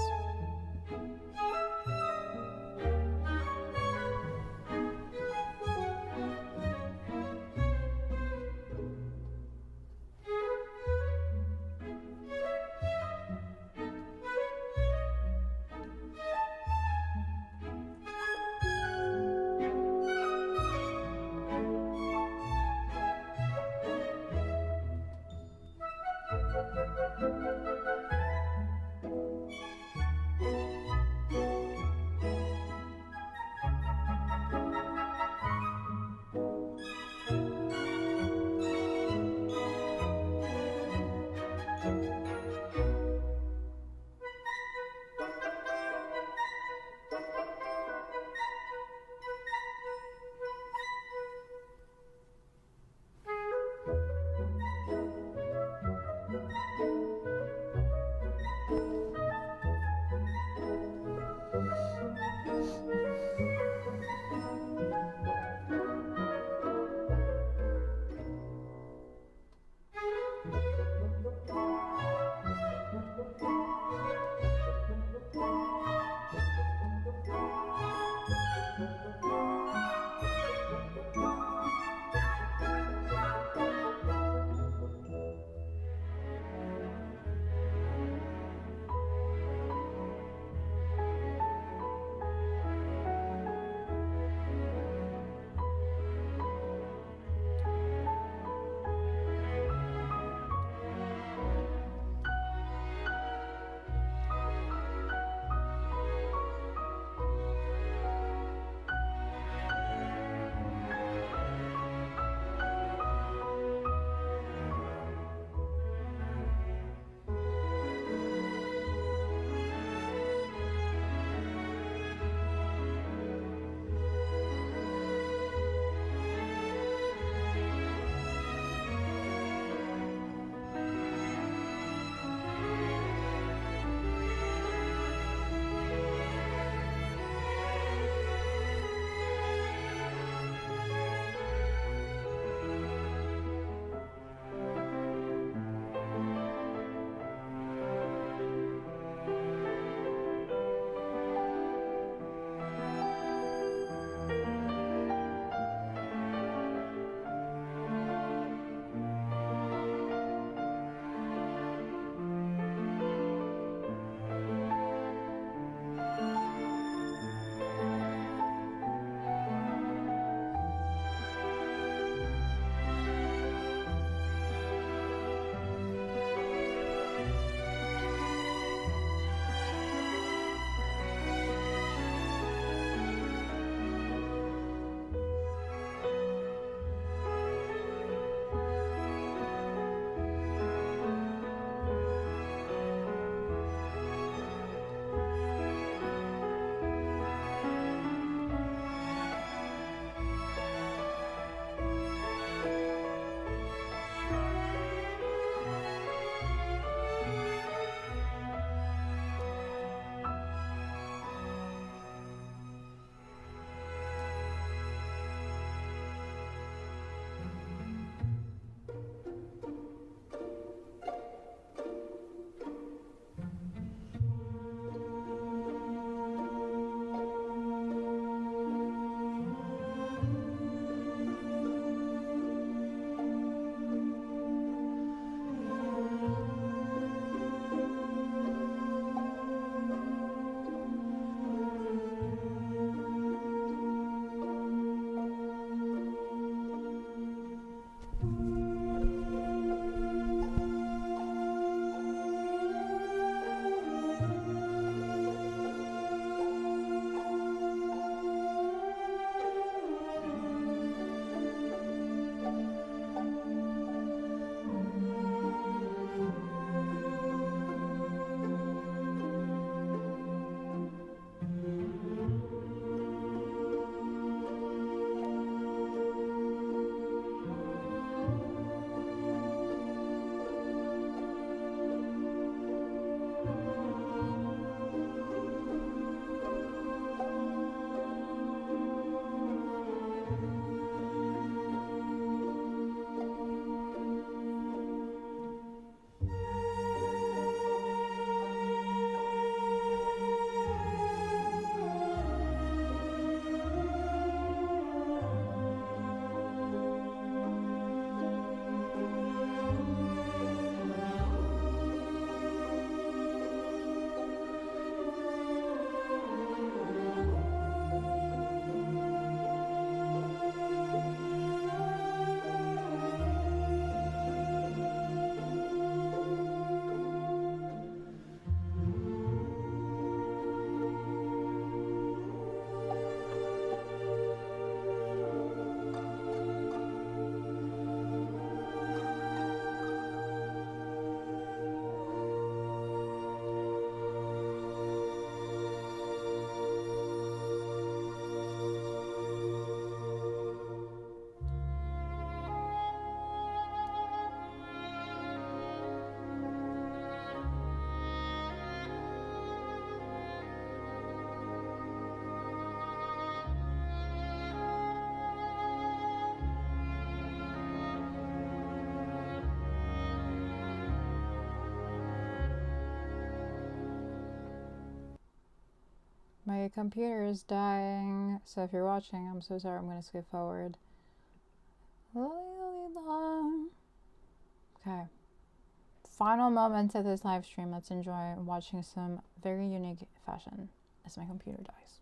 My computer is dying, so if you're watching, I'm so sorry. I'm going to skip forward. Okay. Final moments of this live stream. Let's enjoy watching some very unique fashion as my computer dies.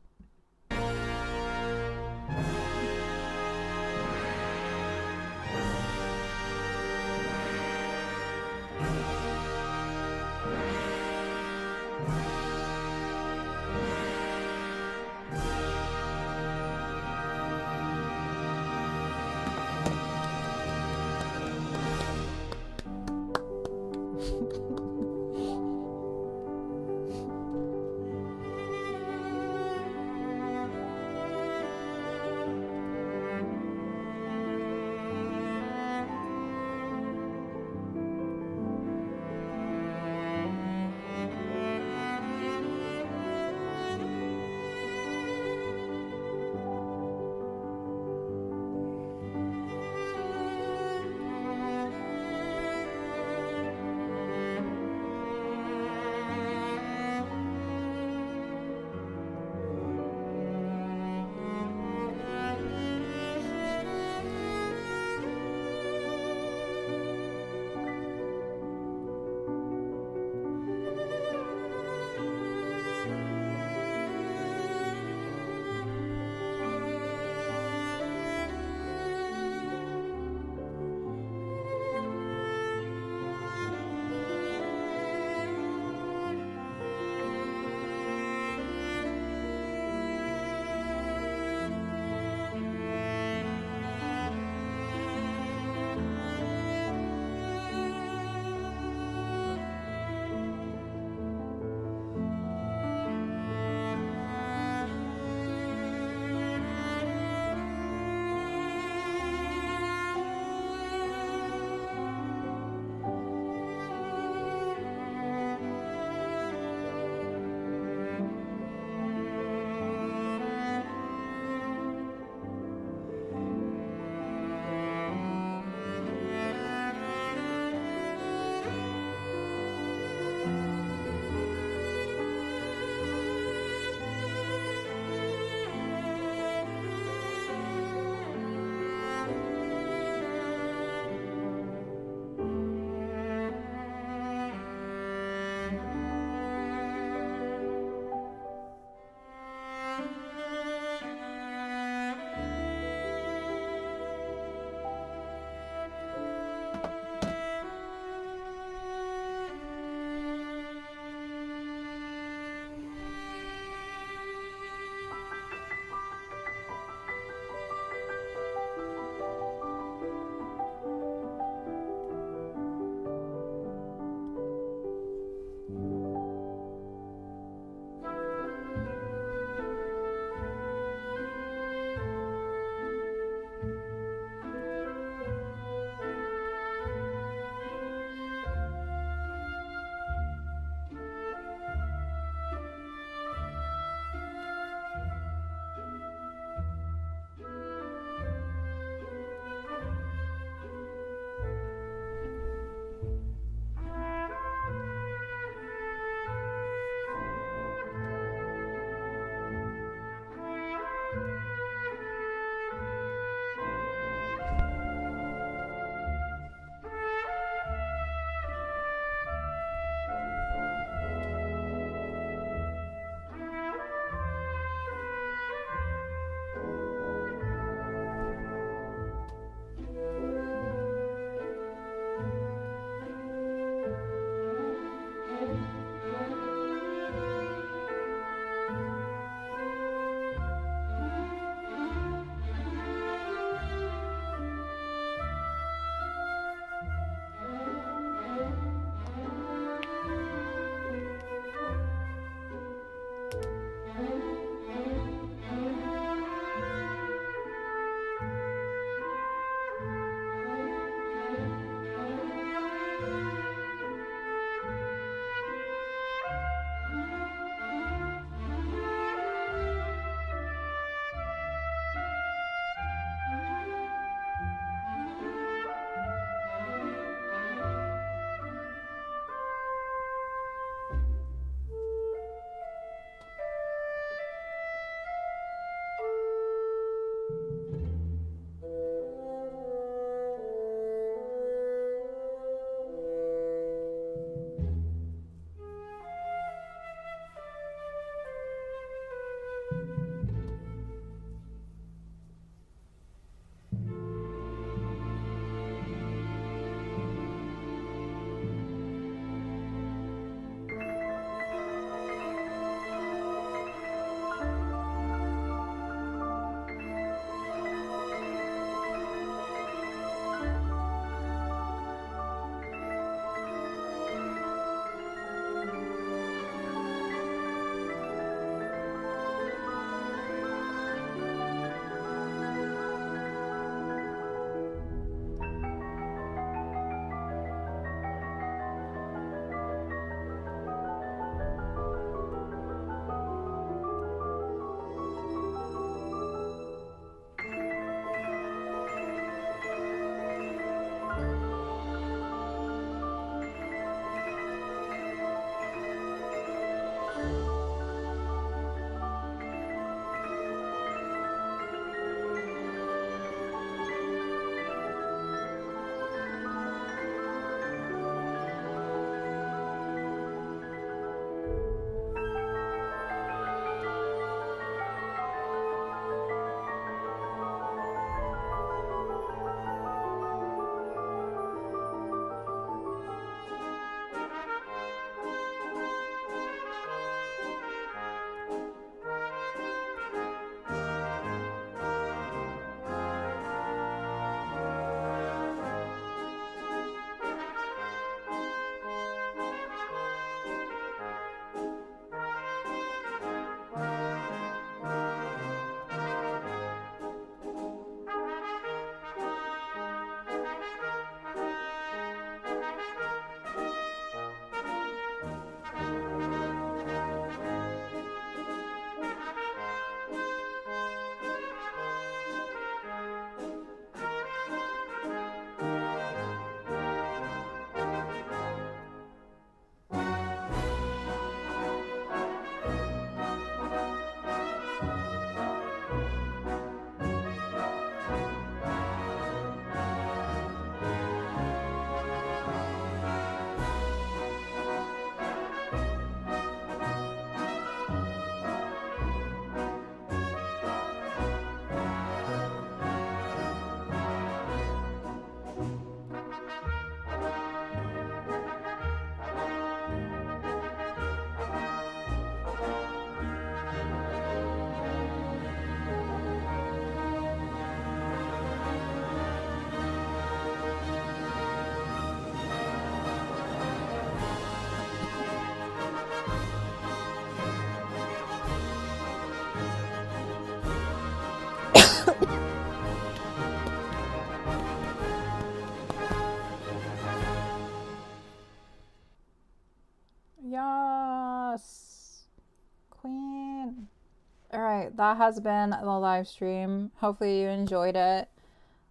All right, that has been the live stream. Hopefully you enjoyed it.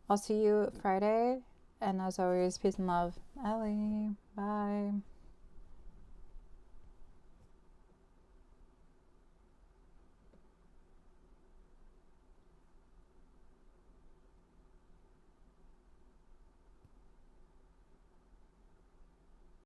I'll see you Friday. And as always, peace and love. Ellie. Bye.